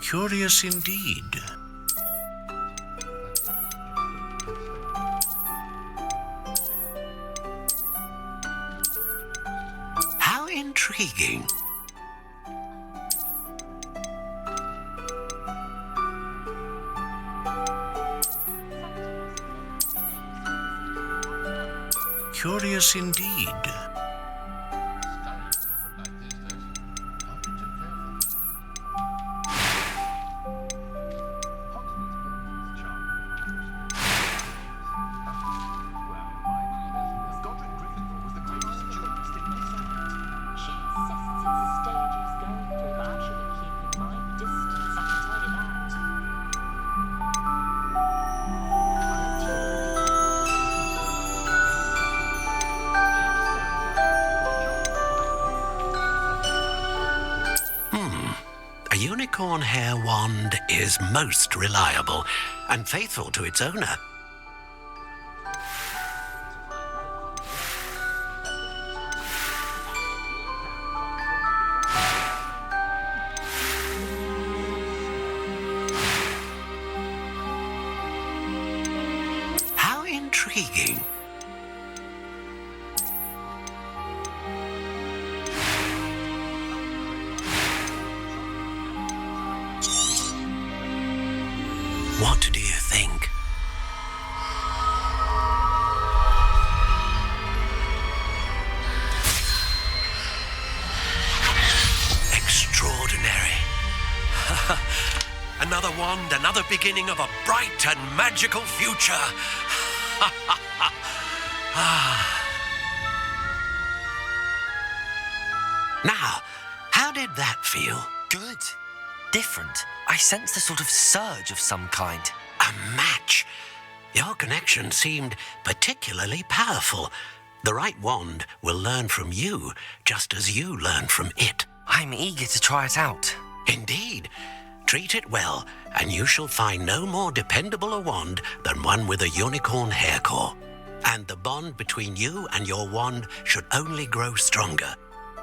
Curious indeed. How intriguing. Curious indeed. A unicorn hair wand is most reliable and faithful to its owner. How intriguing. What do you think? Extraordinary. Another wand, another beginning of a bright and magical future. Now, how did that feel? Good. Different. I sensed a sort of surge of some kind. A match. Your connection seemed particularly powerful. The right wand will learn from you, just as you learn from it. I'm eager to try it out. Indeed. Treat it well, and you shall find no more dependable a wand than one with a unicorn hair core. And the bond between you and your wand should only grow stronger.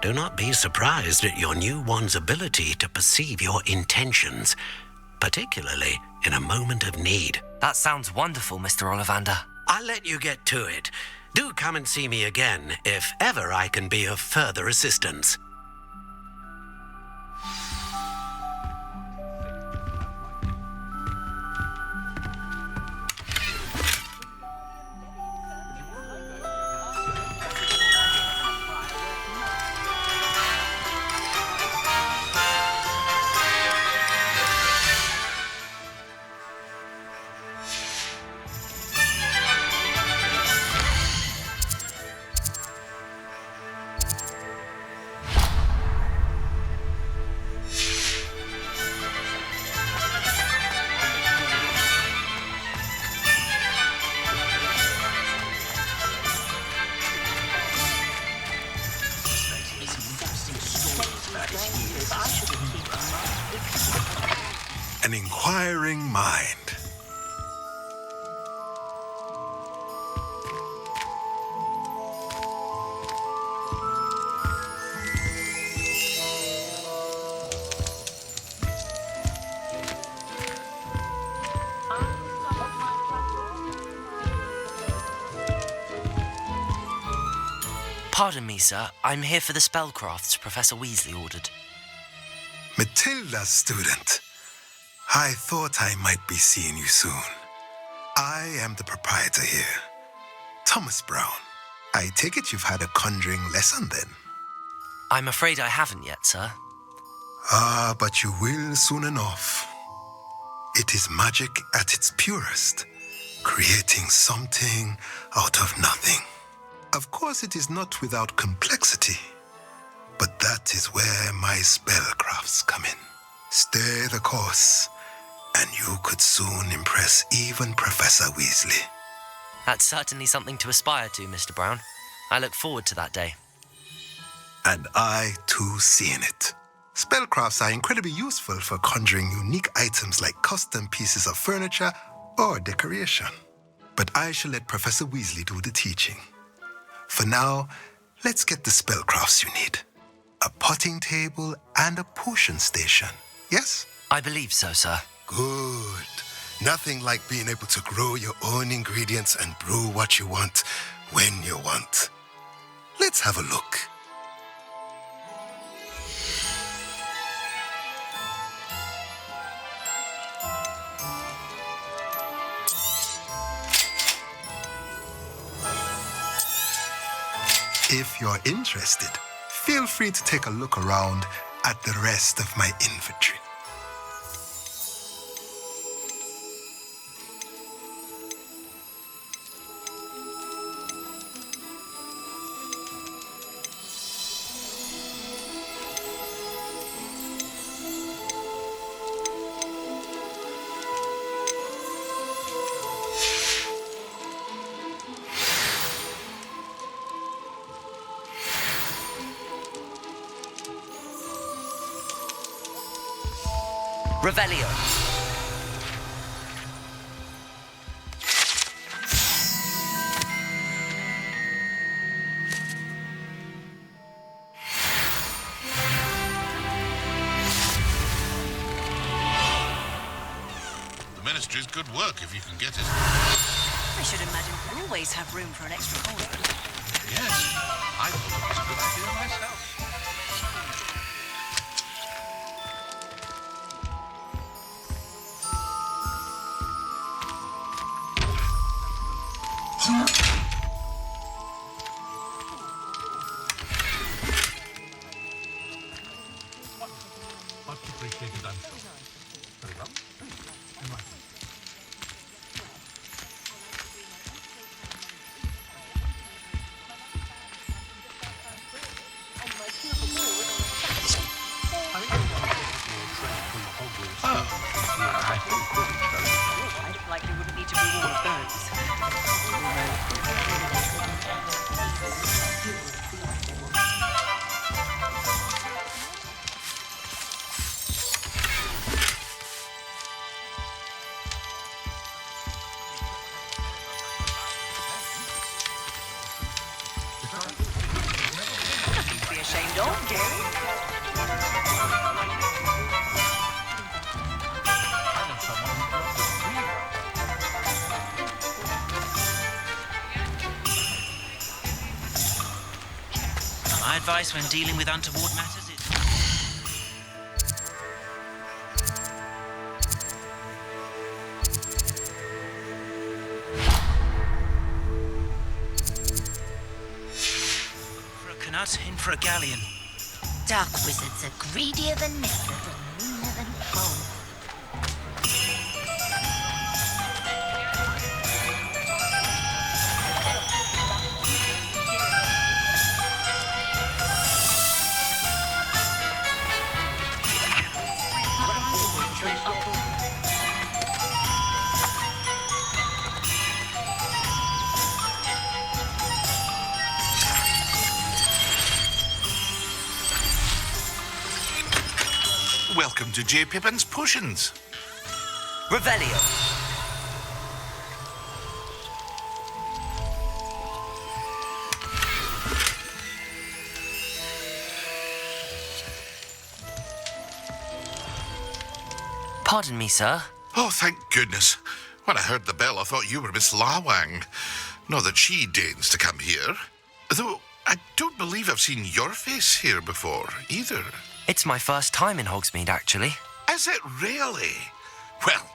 Do not be surprised at your new wand's ability to perceive your intentions, particularly in a moment of need. That sounds wonderful, Mr. Ollivander. I'll let you get to it. Do come and see me again if ever I can be of further assistance. An inquiring mind. Pardon me, sir. I'm here for the spellcrafts Professor Weasley ordered. Matilda's student. I thought I might be seeing you soon. I am the proprietor here, Thomas Brown. I take it you've had a conjuring lesson then? I'm afraid I haven't yet, sir. Ah, but you will soon enough. It is magic at its purest, creating something out of nothing. Of course, it is not without complexity, but that is where my spellcrafts come in. Stay the course, and you could soon impress even Professor Weasley. That's certainly something to aspire to, Mr. Brown. I look forward to that day. And I, too, seeing it. Spellcrafts are incredibly useful for conjuring unique items like custom pieces of furniture or decoration. But I shall let Professor Weasley do the teaching. For now, let's get the spellcrafts you need. A potting table and a potion station, yes? I believe so, sir. Good. Nothing like being able to grow your own ingredients and brew what you want when you want. Let's have a look. If you're interested, feel free to take a look around at the rest of my inventory. Revelio. The Ministry's good work if you can get it. I should imagine we'll always have room for an extra corner. Yes, I thought it was a good idea myself. Much appreciated, I'm sure. Like you wouldn't need to bring all of those. Nothing to be ashamed of, dearie. My advice when dealing with untoward matters is... For a canut, in for a galleon. Dark wizards are greedier than never, but meaner than gold. Welcome to J. Pippin's Potions. Revelio. Pardon me, sir. Oh, thank goodness. When I heard the bell, I thought you were Miss Lawang. Not that she deigns to come here. Though, I don't believe I've seen your face here before, either. It's my first time in Hogsmeade, actually. Is it really? Well,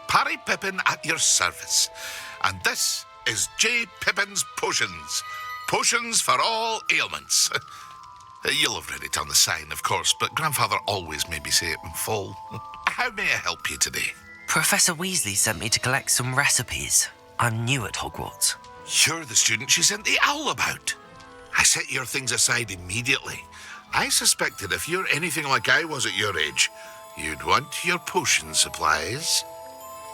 Parry Pippin at your service. And this is J. Pippin's Potions. Potions for all ailments. You'll have read it on the sign, of course, but Grandfather always made me say it in full. How may I help you today? Professor Weasley sent me to collect some recipes. I'm new at Hogwarts. You're the student she sent the owl about. I set your things aside immediately. I suspected if you're anything like I was at your age, you'd want your potion supplies.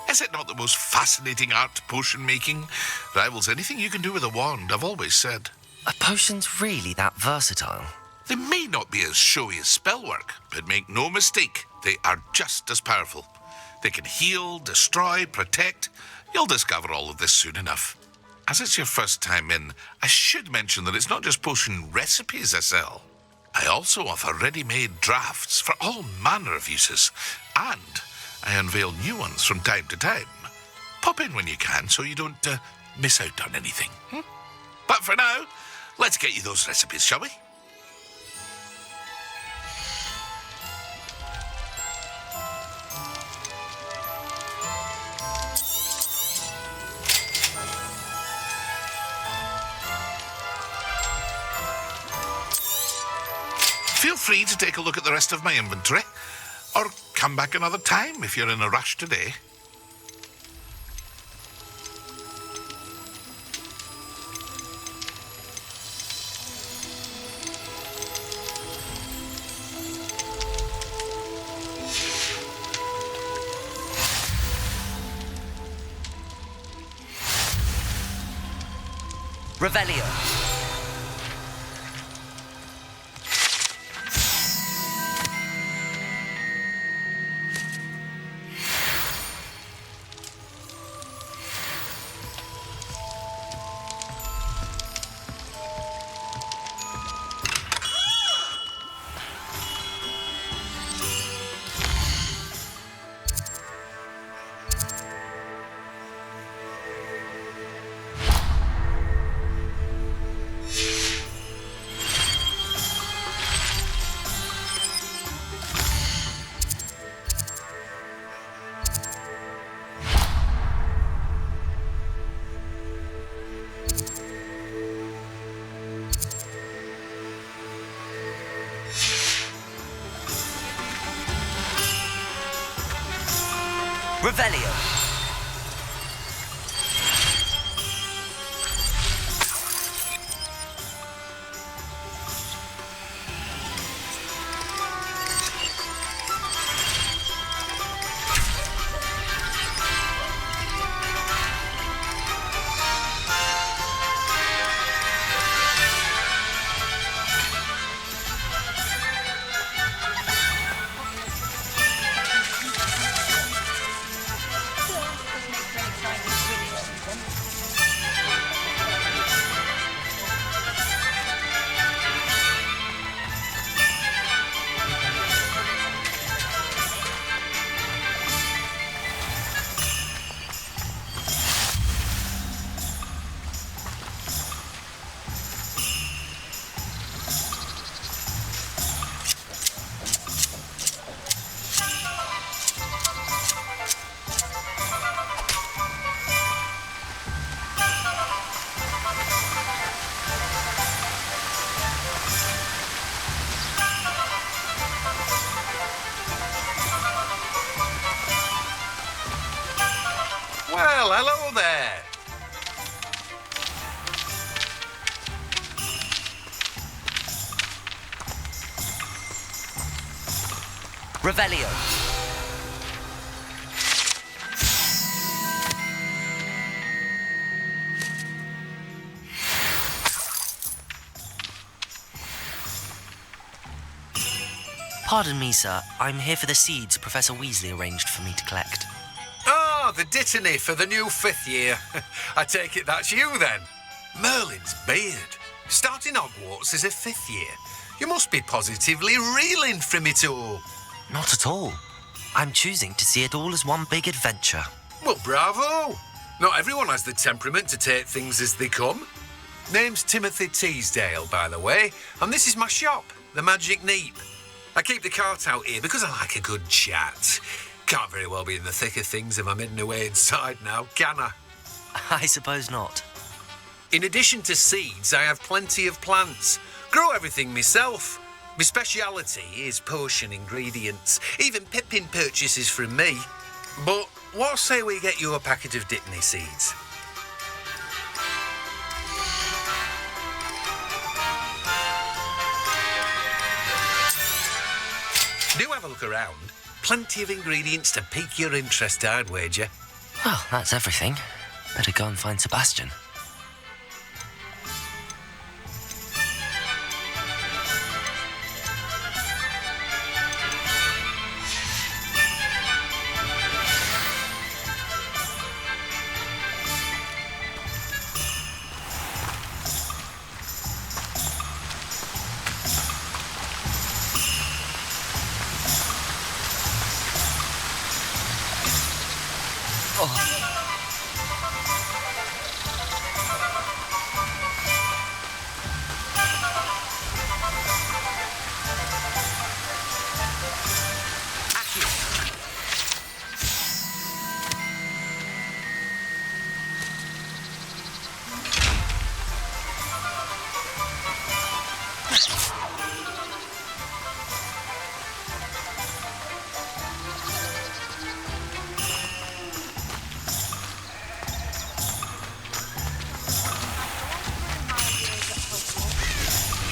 Is it not the most fascinating art, potion making? Rivals anything you can do with a wand, I've always said. Are potions really that versatile? They may not be as showy as spellwork, but make no mistake, they are just as powerful. They can heal, destroy, protect. You'll discover all of this soon enough. As it's your first time in, I should mention that it's not just potion recipes I sell. I also offer ready-made drafts for all manner of uses, and I unveil new ones from time to time. Pop in when you can so you don't miss out on anything. But for now, let's get you those recipes, shall we? Feel free to take a look at the rest of my inventory, or come back another time if you're in a rush today. Revelio. Revelio. Well, hello there. Revelio. Pardon me, sir. I'm here for the seeds Professor Weasley arranged for me to collect. Oh, the dittany for the new 5th year. I take it that's you, then. Merlin's beard. Starting Hogwarts as a 5th year. You must be positively reeling from it all. Not at all. I'm choosing to see it all as one big adventure. Well, bravo. Not everyone has the temperament to take things as they come. Name's Timothy Teasdale, by the way, and this is my shop, the Magic Neep. I keep the cart out here because I like a good chat. Can't very well be in the thick of things if I'm hidden away inside now, can I? I suppose not. In addition to seeds, I have plenty of plants. Grow everything myself. My speciality is potion ingredients. Even Pippin purchases from me. But what say we get you a packet of Dittany seeds? Do have a look around. Plenty of ingredients to pique your interest, I'd wager. Well, that's everything. Better go and find Sebastian.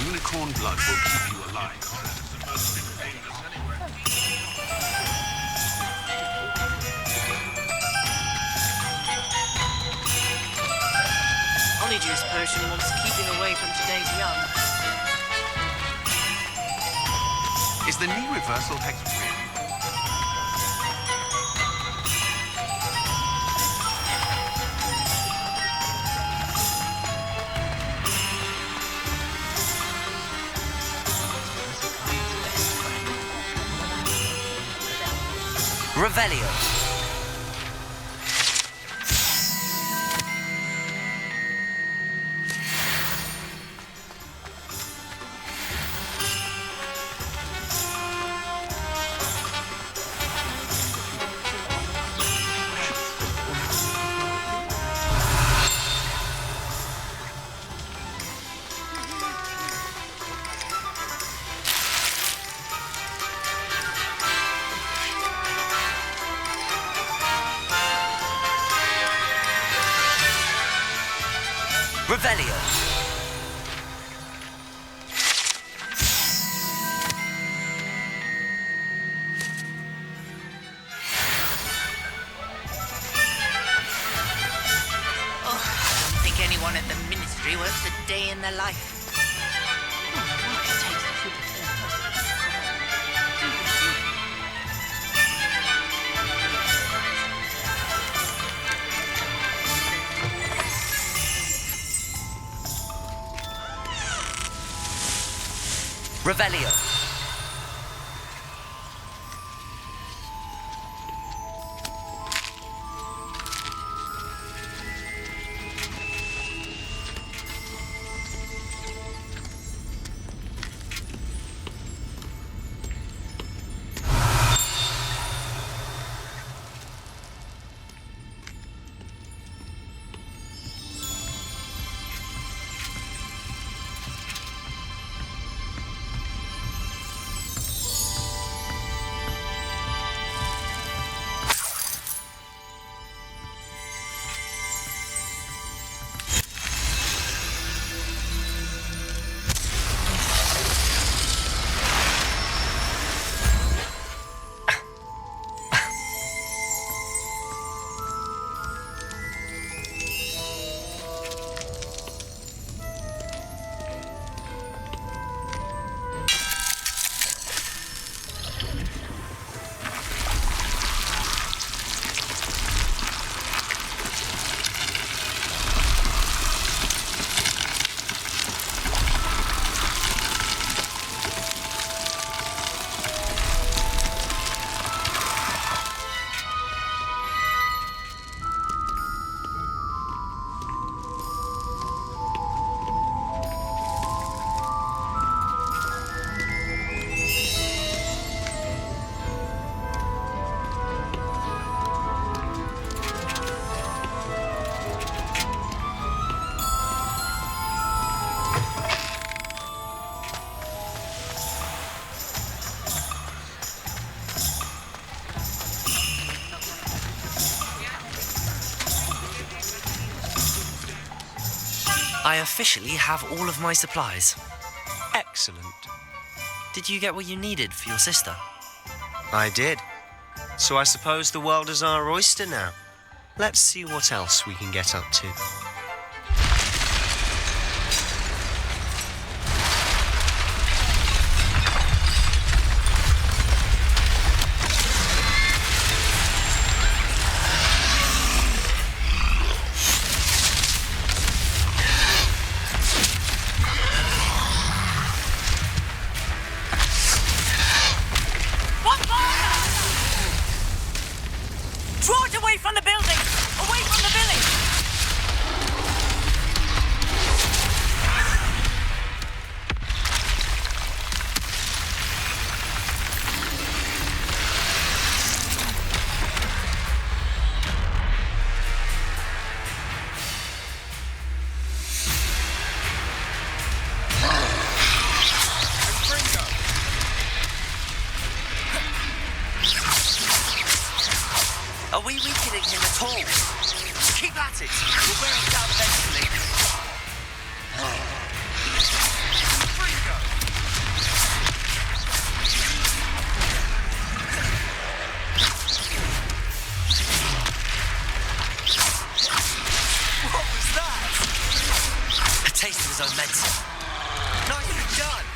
Unicorn blood will keep you alive. Honeyjuice potion wants keeping away from today's young. Is the knee reversal hex real? Revelio. Revelio. I don't think anyone at the ministry works a day in their life. Revelio. I officially have all of my supplies. Excellent. Did you get what you needed for your sister? I did. So I suppose the world is our oyster now. Let's see what else we can get up to. Draw it away from the building! Away from the village! Are we weakening him at all? Keep at it. We'll wear him down eventually. What was that? A taste of his own medicine. Nicely done.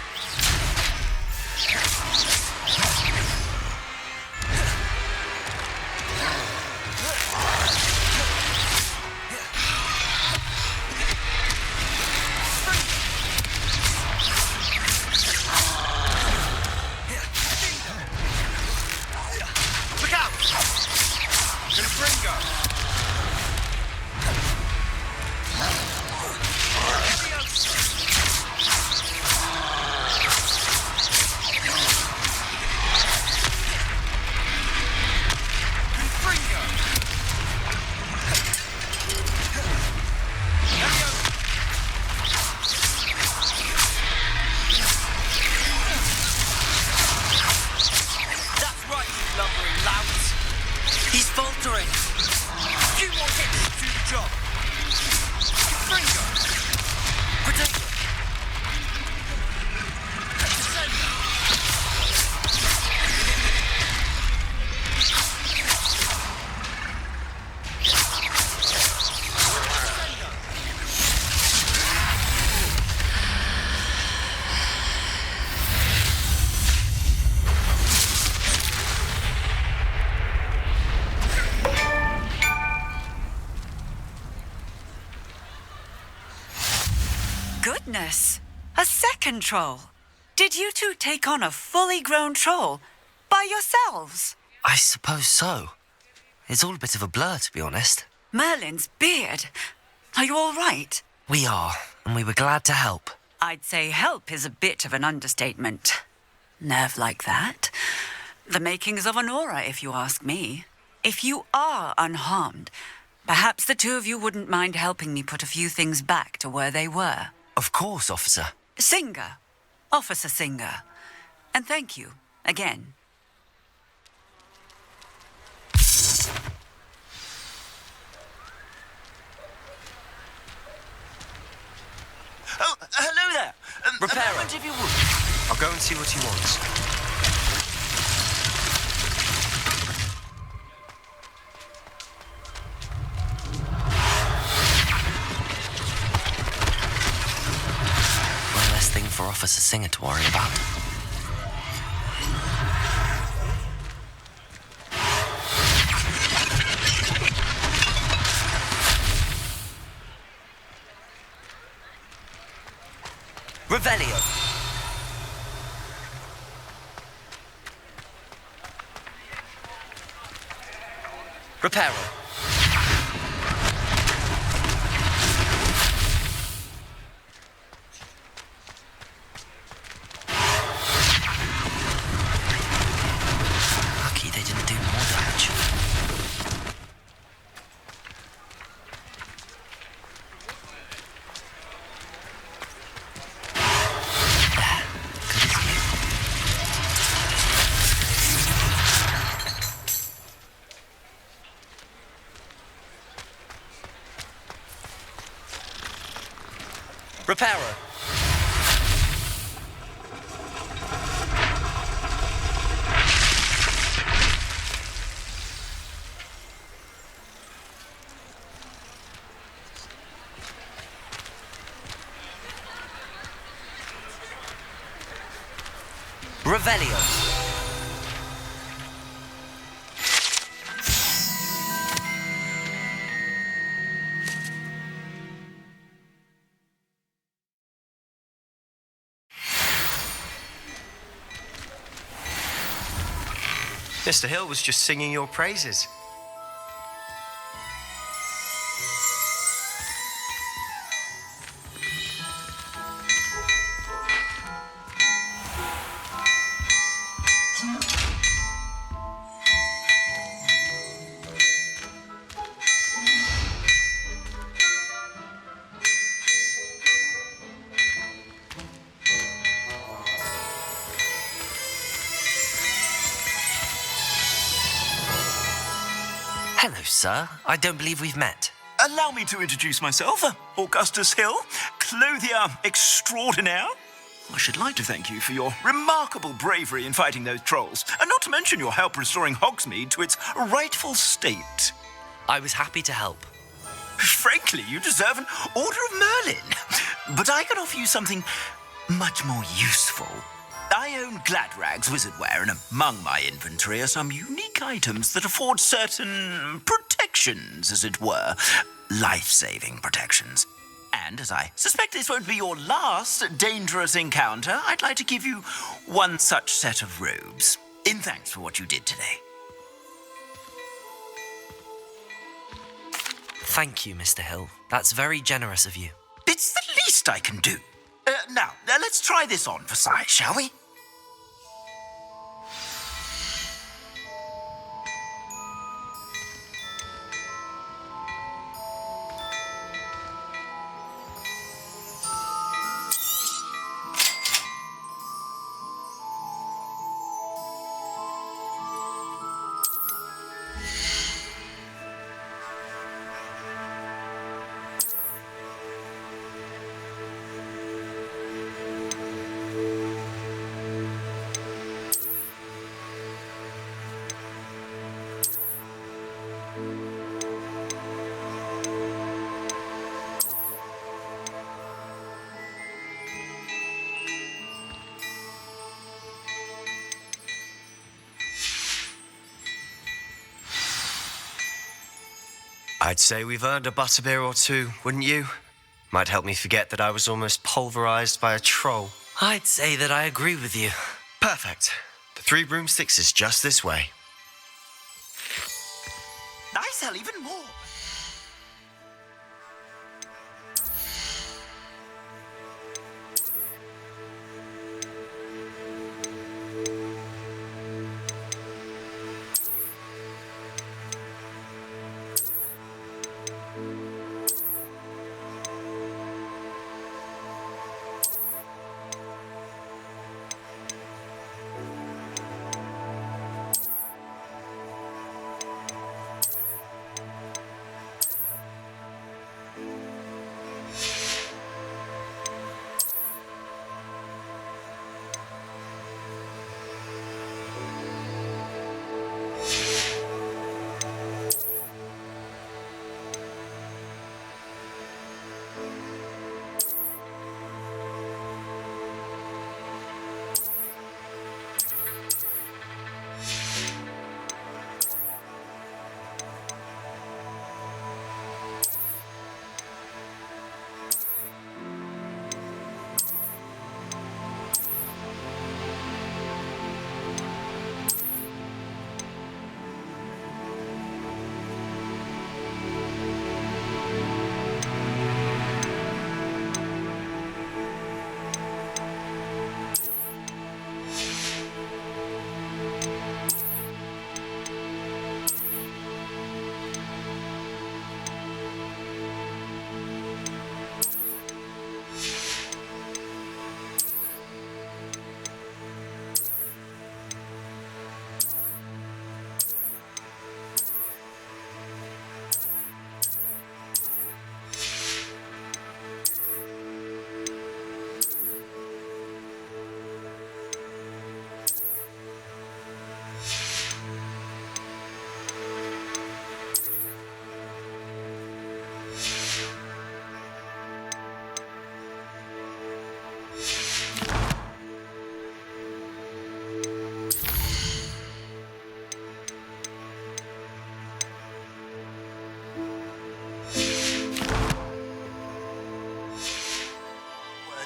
Goodness! A second troll! Did you two take on a fully grown troll by yourselves? I suppose so. It's all a bit of a blur, to be honest. Merlin's beard. Are you all right? We are, and we were glad to help. I'd say help is a bit of an understatement. Nerve like that. The makings of an aura, if you ask me. If you are unharmed, perhaps the two of you wouldn't mind helping me put a few things back to where they were. Of course, officer. Singer. Officer Singer. And thank you, again. Oh, hello there. Repairer. A moment, if you would. I'll go and see what he wants. One less thing for Officer Singer to worry about. Revelio. Reparo. Lucky they didn't do more damage. Reparo. Revelio. Mr. Hill was just singing your praises. Hello, sir. I don't believe we've met. Allow me to introduce myself, Augustus Hill, clothier extraordinaire. I should like to thank you for your remarkable bravery in fighting those trolls, and not to mention your help restoring Hogsmeade to its rightful state. I was happy to help. Frankly, you deserve an Order of Merlin. But I can offer you something much more useful. I own Gladrag's wizardware, and among my inventory are some unique items that afford certain protections, as it were. Life-saving protections. And as I suspect this won't be your last dangerous encounter, I'd like to give you one such set of robes, in thanks for what you did today. Thank you, Mr. Hill. That's very generous of you. It's the least I can do. Now, let's try this on for size, shall we? I'd say we've earned a butterbeer or two, wouldn't you? Might help me forget that I was almost pulverized by a troll. I'd say that I agree with you. Perfect. The 3 broomsticks is just this way. I sell even more.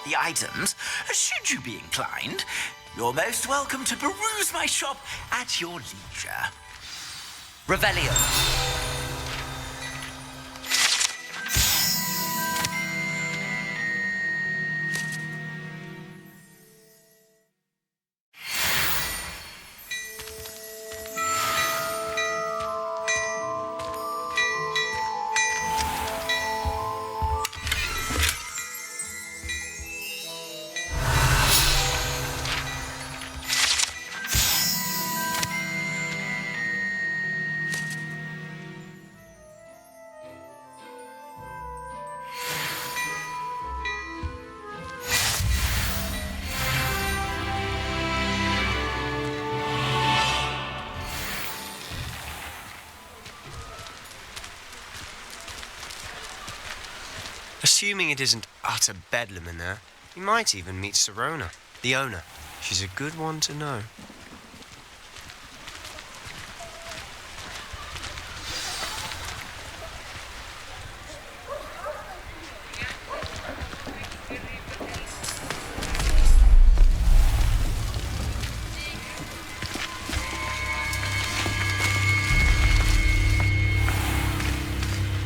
the items, should you be inclined, you're most welcome to peruse my shop at your leisure. Revelio. Assuming it isn't utter bedlam in there, you might even meet Sirona, the owner. She's a good one to know.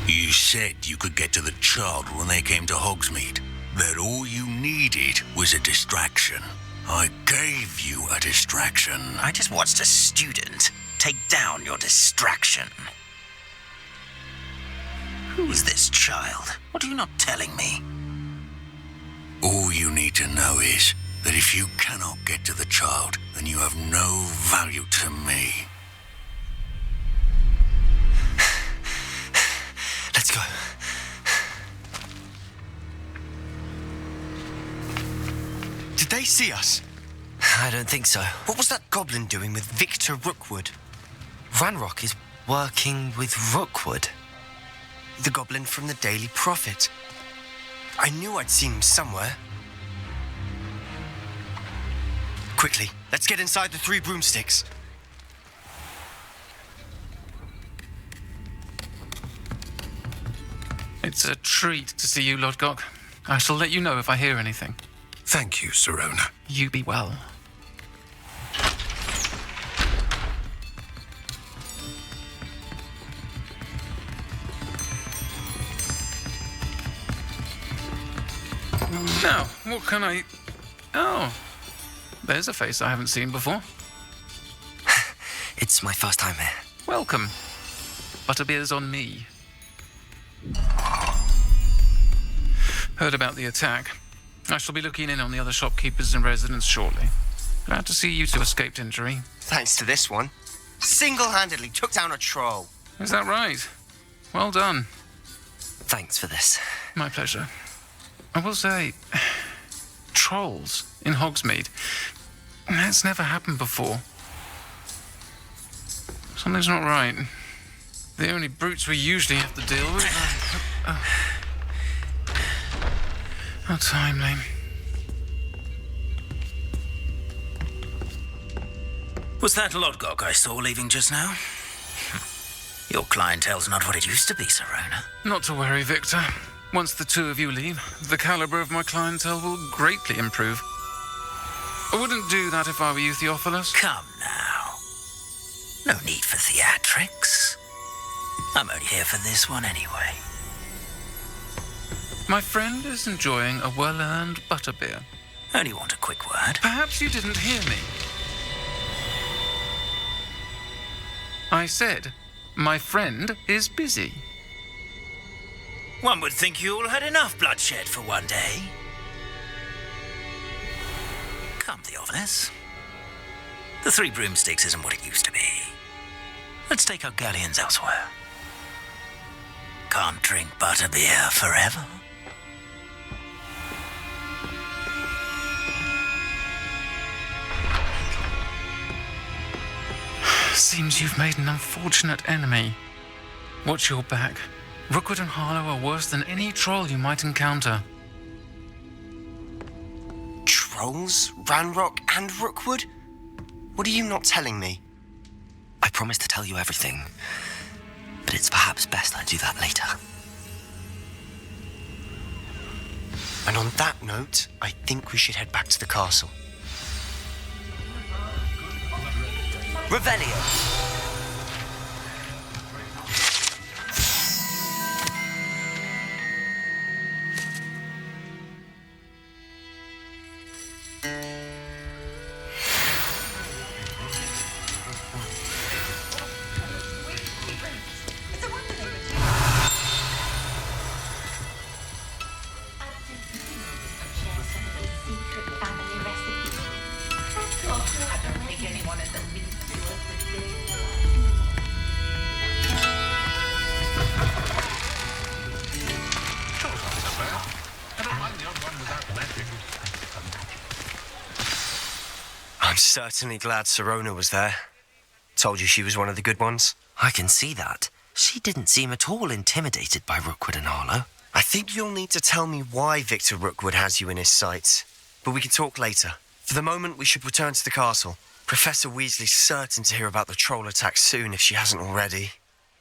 You said you could get to the child when they came to Hogsmeade. That all you needed was a distraction. I gave you a distraction. I just watched a student take down your distraction. Who is this child? What are you not telling me? All you need to know is that if you cannot get to the child, then you have no value to me. Let's go. Did they see us? I don't think so. What was that goblin doing with Victor Rookwood? Ranrock is working with Rookwood. The goblin from the Daily Prophet. I knew I'd seen him somewhere. Quickly, let's get inside the 3 broomsticks. It's a treat to see you, Lodgok. I shall let you know if I hear anything. Thank you, Sirona. You be well. Now, what can I... Oh, there's a face I haven't seen before. It's my first time here. Welcome. Butterbeer's on me. Heard about the attack. I shall be looking in on the other shopkeepers and residents shortly. Glad to see you two escaped injury. Thanks to this one. Single-handedly took down a troll. Is that right? Well done. Thanks for this. My pleasure. I will say, trolls in Hogsmeade. That's never happened before. Something's not right. The only brutes we usually have to deal with are... How timely. Was that Lodgok I saw leaving just now? Your clientele's not what it used to be, Sirona. Not to worry, Victor. Once the 2 of you leave, the caliber of my clientele will greatly improve. I wouldn't do that if I were you, Theophilus. Come now. No need for theatrics. I'm only here for this one anyway. My friend is enjoying a well-earned butterbeer. Only want a quick word. Perhaps you didn't hear me. I said, my friend is busy. One would think you all had enough bloodshed for one day. Come, Theophilus. The 3 broomsticks isn't what it used to be. Let's take our galleons elsewhere. Can't drink butterbeer forever. Seems you've made an unfortunate enemy. Watch your back. Rookwood and Harlow are worse than any troll you might encounter. Trolls? Ranrock and Rookwood? What are you not telling me? I promise to tell you everything, but it's perhaps best I do that later. And on that note, I think we should head back to the castle. Revelio. I'm certainly glad Sirona was there. Told you she was one of the good ones. I can see that. She didn't seem at all intimidated by Rookwood and Arlo. I think you'll need to tell me why Victor Rookwood has you in his sights. But we can talk later. For the moment, we should return to the castle. Professor Weasley's certain to hear about the troll attack soon if she hasn't already.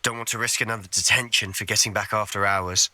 Don't want to risk another detention for getting back after hours.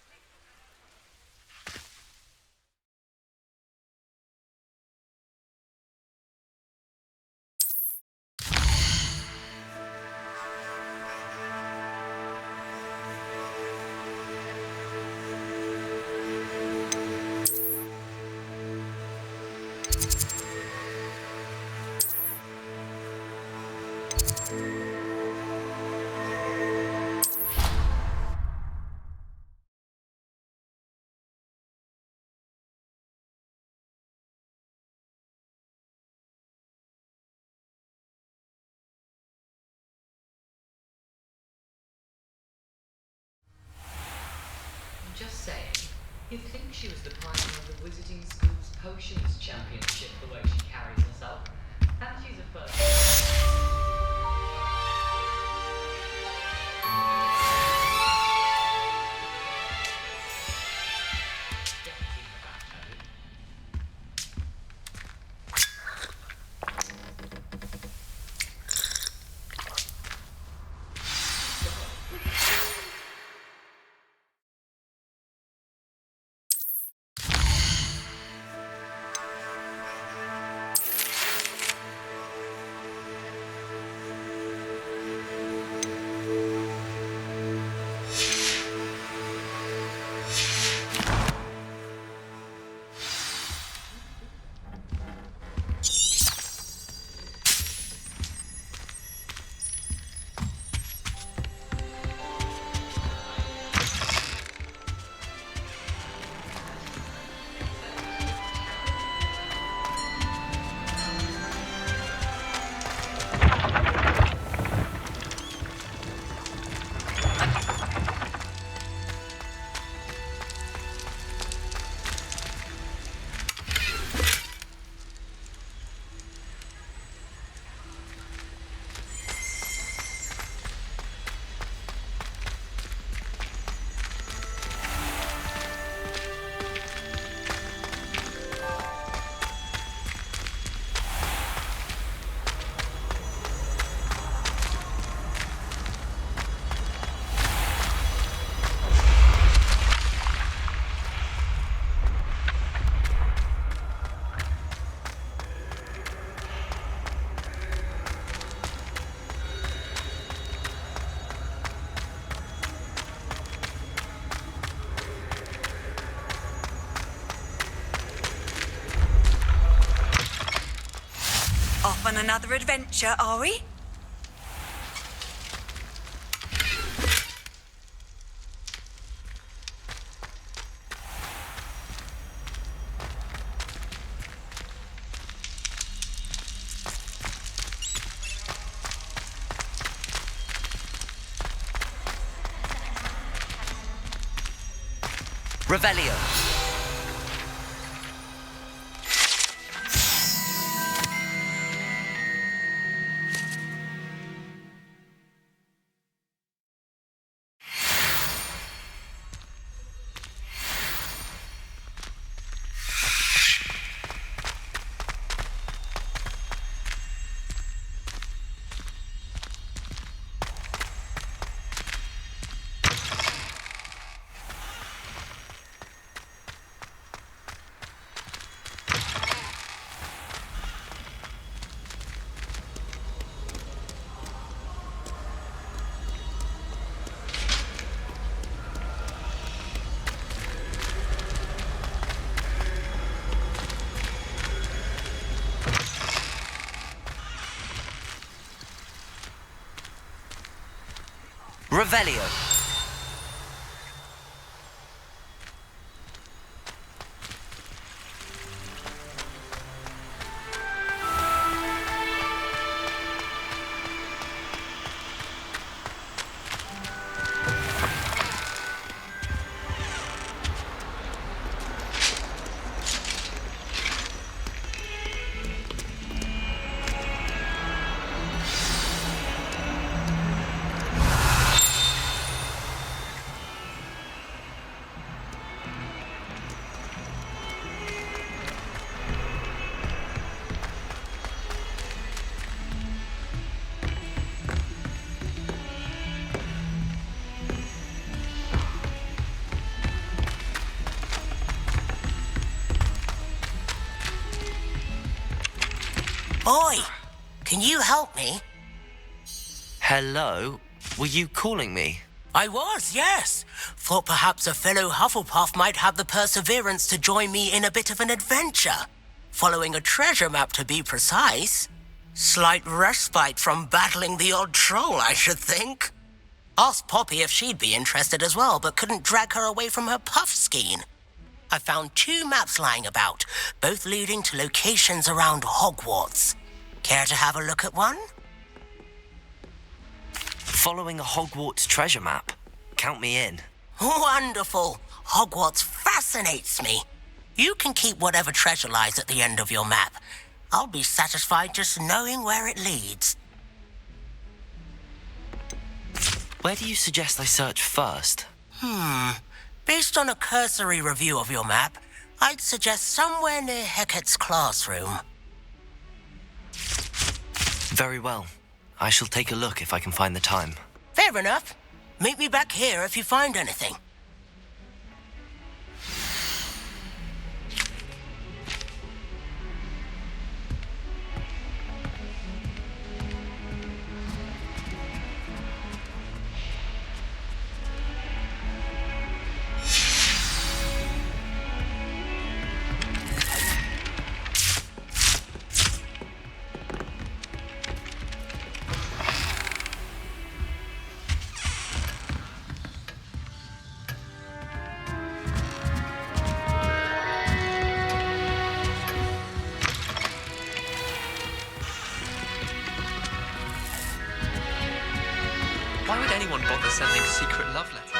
Just saying, you'd think she was the pioneer of the Wizarding School's Potions Championship, the way she carries herself. And she's a first. Off on another adventure, are we? Revelio. Revelio. Boy, can you help me? Hello? Were you calling me? I was, yes. Thought perhaps a fellow Hufflepuff might have the perseverance to join me in a bit of an adventure. Following a treasure map, to be precise. Slight respite from battling the odd troll, I should think. Asked Poppy if she'd be interested as well, but couldn't drag her away from her puff skein. I found 2 maps lying about, both leading to locations around Hogwarts. Care to have a look at one? Following a Hogwarts treasure map. Count me in. Wonderful. Hogwarts fascinates me. You can keep whatever treasure lies at the end of your map. I'll be satisfied just knowing where it leads. Where do you suggest I search first? Based on a cursory review of your map, I'd suggest somewhere near Hecat's classroom. Very well. I shall take a look if I can find the time. Fair enough. Meet me back here if you find anything. Why would anyone bother sending secret love letters?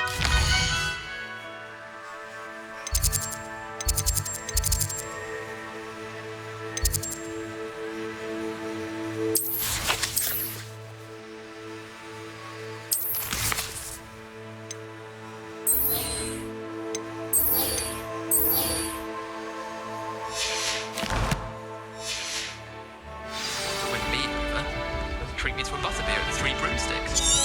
Win me over. Treat me to a butterbeer and 3 broomsticks.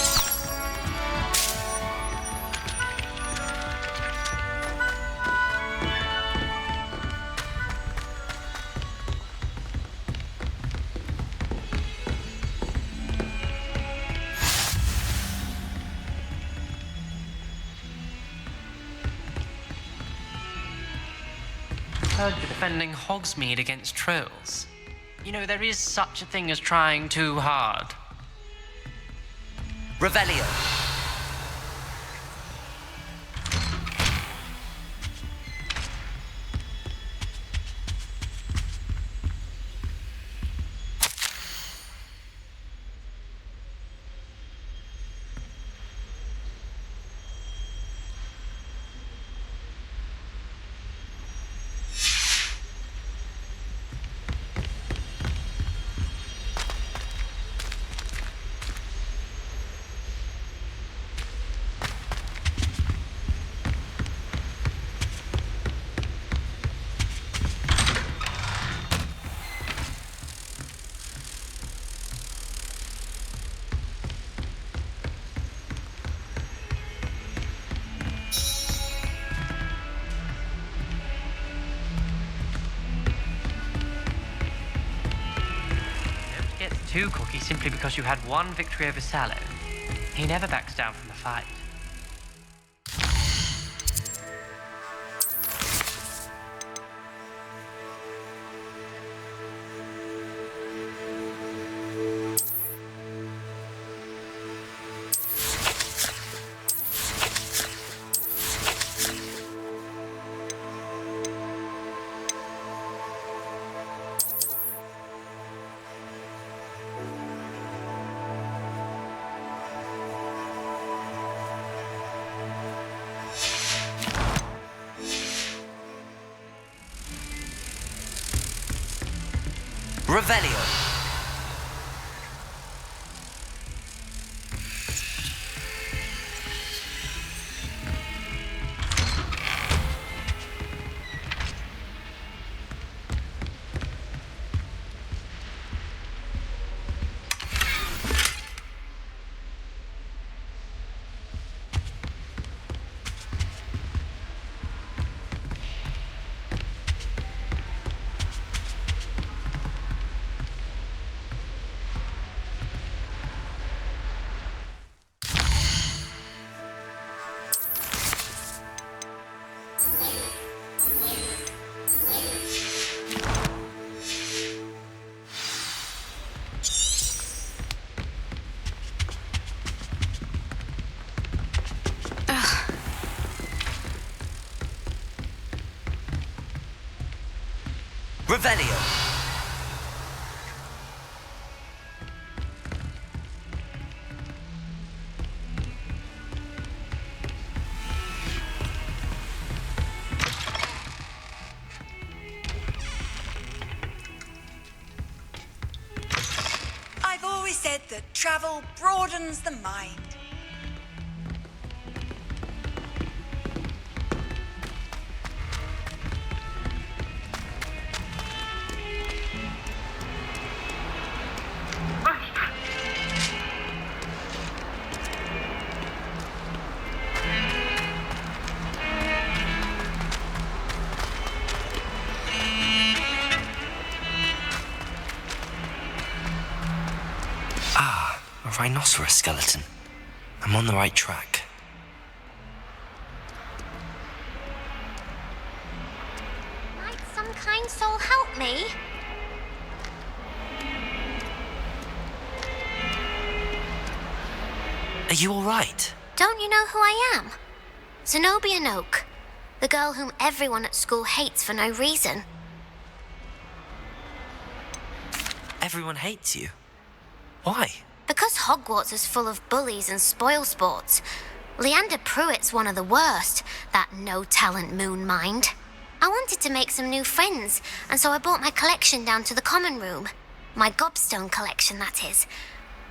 Heard you're defending Hogsmeade against trolls. You know, there is such a thing as trying too hard. Revelio. Too cocky simply because you had one victory over Sallow. He never backs down from a fight. Revelio. Revelio. I've always said that travel broadens the mind. A rhinoceros skeleton. I'm on the right track. Might some kind soul help me? Are you all right? Don't you know who I am? Zenobia Noak, the girl whom everyone at school hates for no reason. Everyone hates you. Why? Because Hogwarts is full of bullies and spoil sports. Leander Pruitt's one of the worst, that no-talent moon mind. I wanted to make some new friends, and so I brought my collection down to the common room. My gobstone collection, that is.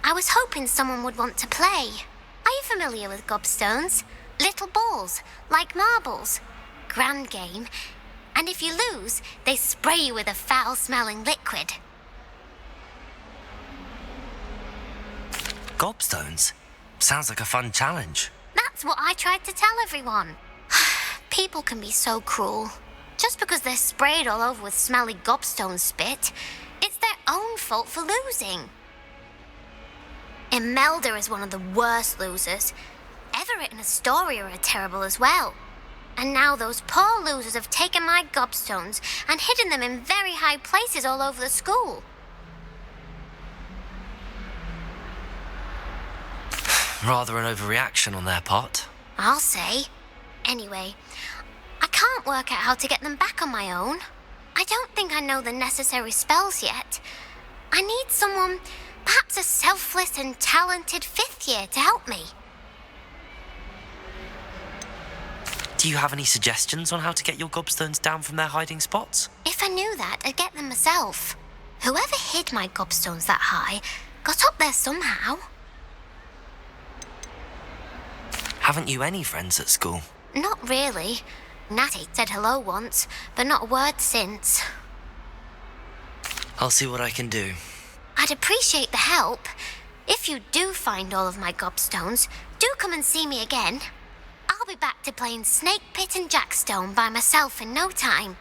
I was hoping someone would want to play. Are you familiar with gobstones? Little balls, like marbles. Grand game. And if you lose, they spray you with a foul-smelling liquid. Gobstones? Sounds like a fun challenge. That's what I tried to tell everyone. People can be so cruel. Just because they're sprayed all over with smelly gobstone spit, it's their own fault for losing. Imelda is one of the worst losers. Everett and Astoria are terrible as well. And now those poor losers have taken my gobstones and hidden them in very high places all over the school. Rather an overreaction on their part. I'll say. Anyway, I can't work out how to get them back on my own. I don't think I know the necessary spells yet. I need someone, perhaps a selfless and talented fifth year to help me. Do you have any suggestions on how to get your gobstones down from their hiding spots? If I knew that, I'd get them myself. Whoever hid my gobstones that high got up there somehow. Haven't you any friends at school? Not really. Natty said hello once, but not a word since. I'll see what I can do. I'd appreciate the help. If you do find all of my gobstones, do come and see me again. I'll be back to playing Snake Pit and Jackstone by myself in no time.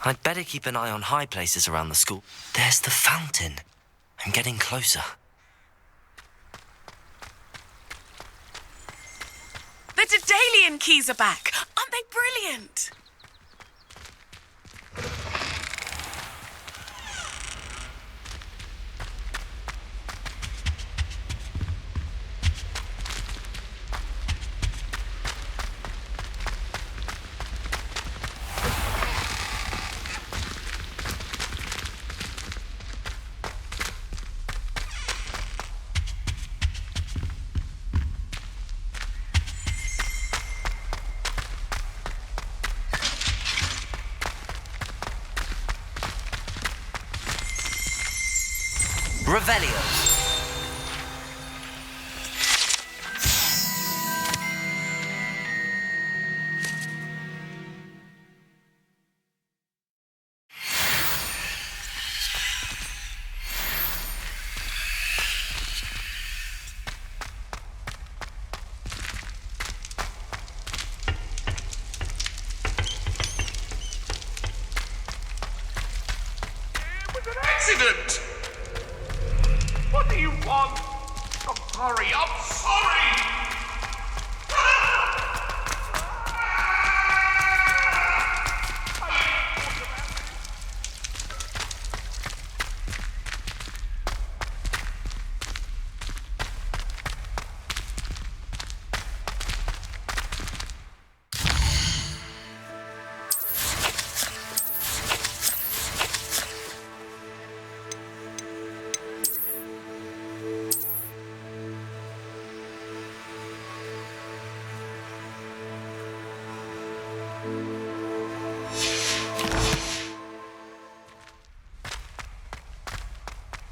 I'd better keep an eye on high places around the school. There's the fountain. I'm getting closer. The Daedalian keys are back. Aren't they brilliant? Revelio. Accident! What do you want? I'm sorry, I'm sorry!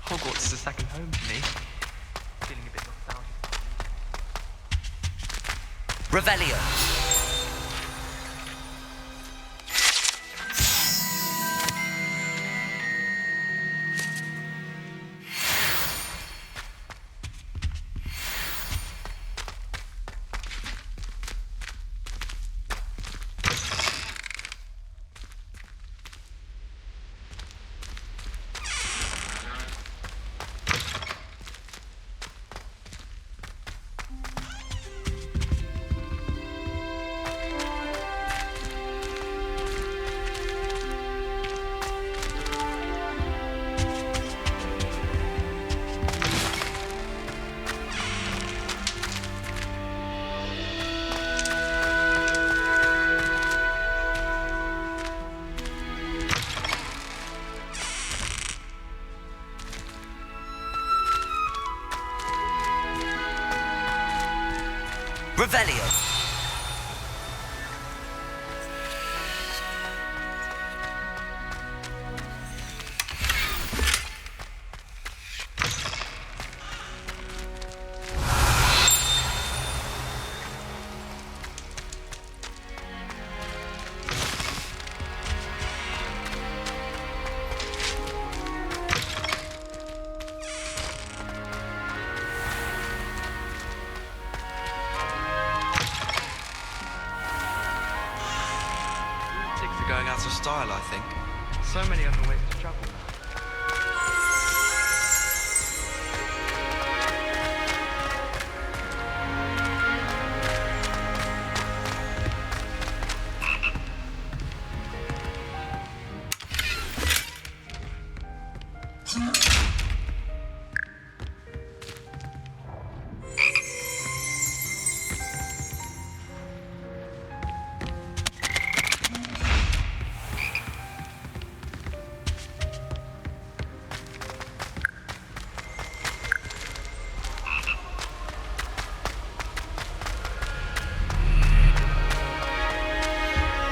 Hogwarts is a second home to me. Feeling a bit nostalgic. Revelio. Revelio. Going out of style, I think. So many other ways to travel.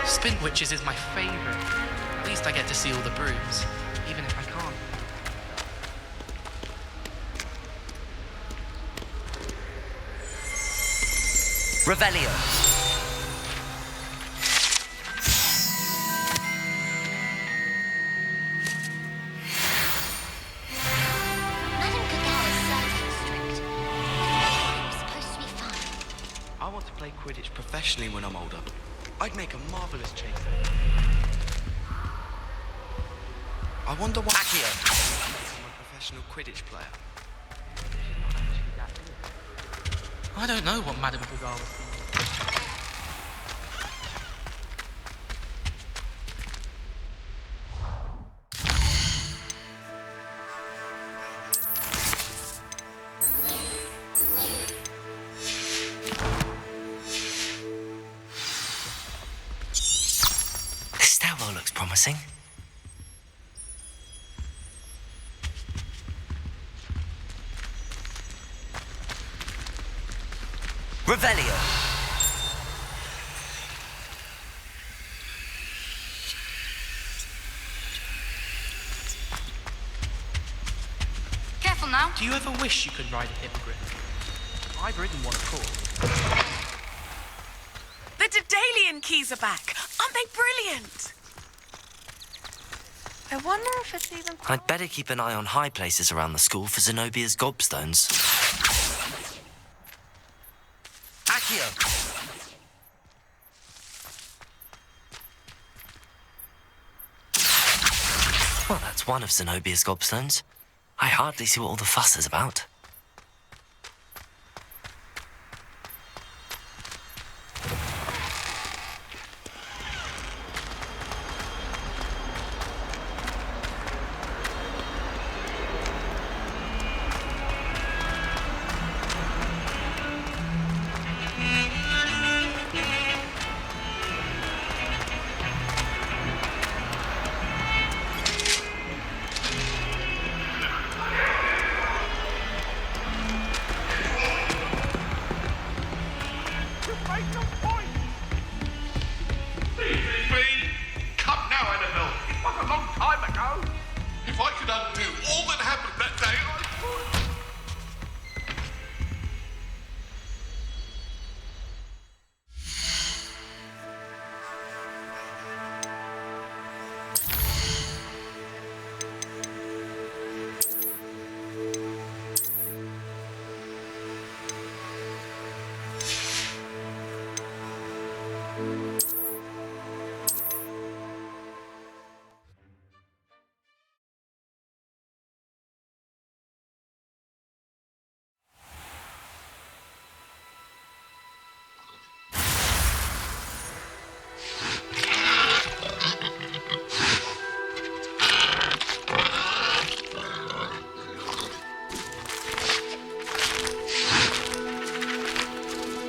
Spin Witches is my favourite. At least I get to see all the brooms, even if I can't. Revelio. I want to play Quidditch professionally when I'm older. I'd make a marvellous chaser. I wonder why... Accio! I'm a professional Quidditch player. I don't know what Madame Gaga was thinking. This stairwell looks promising. Revelio. Careful now. Do you ever wish you could ride a hippogriff? I've ridden one, of course. The Daedalian keys are back. Aren't they brilliant? I wonder if it's even... I'd better keep an eye on high places around the school for Zenobia's gobstones. Accio! Well, that's one of Zenobia's gobstones. I hardly see what all the fuss is about.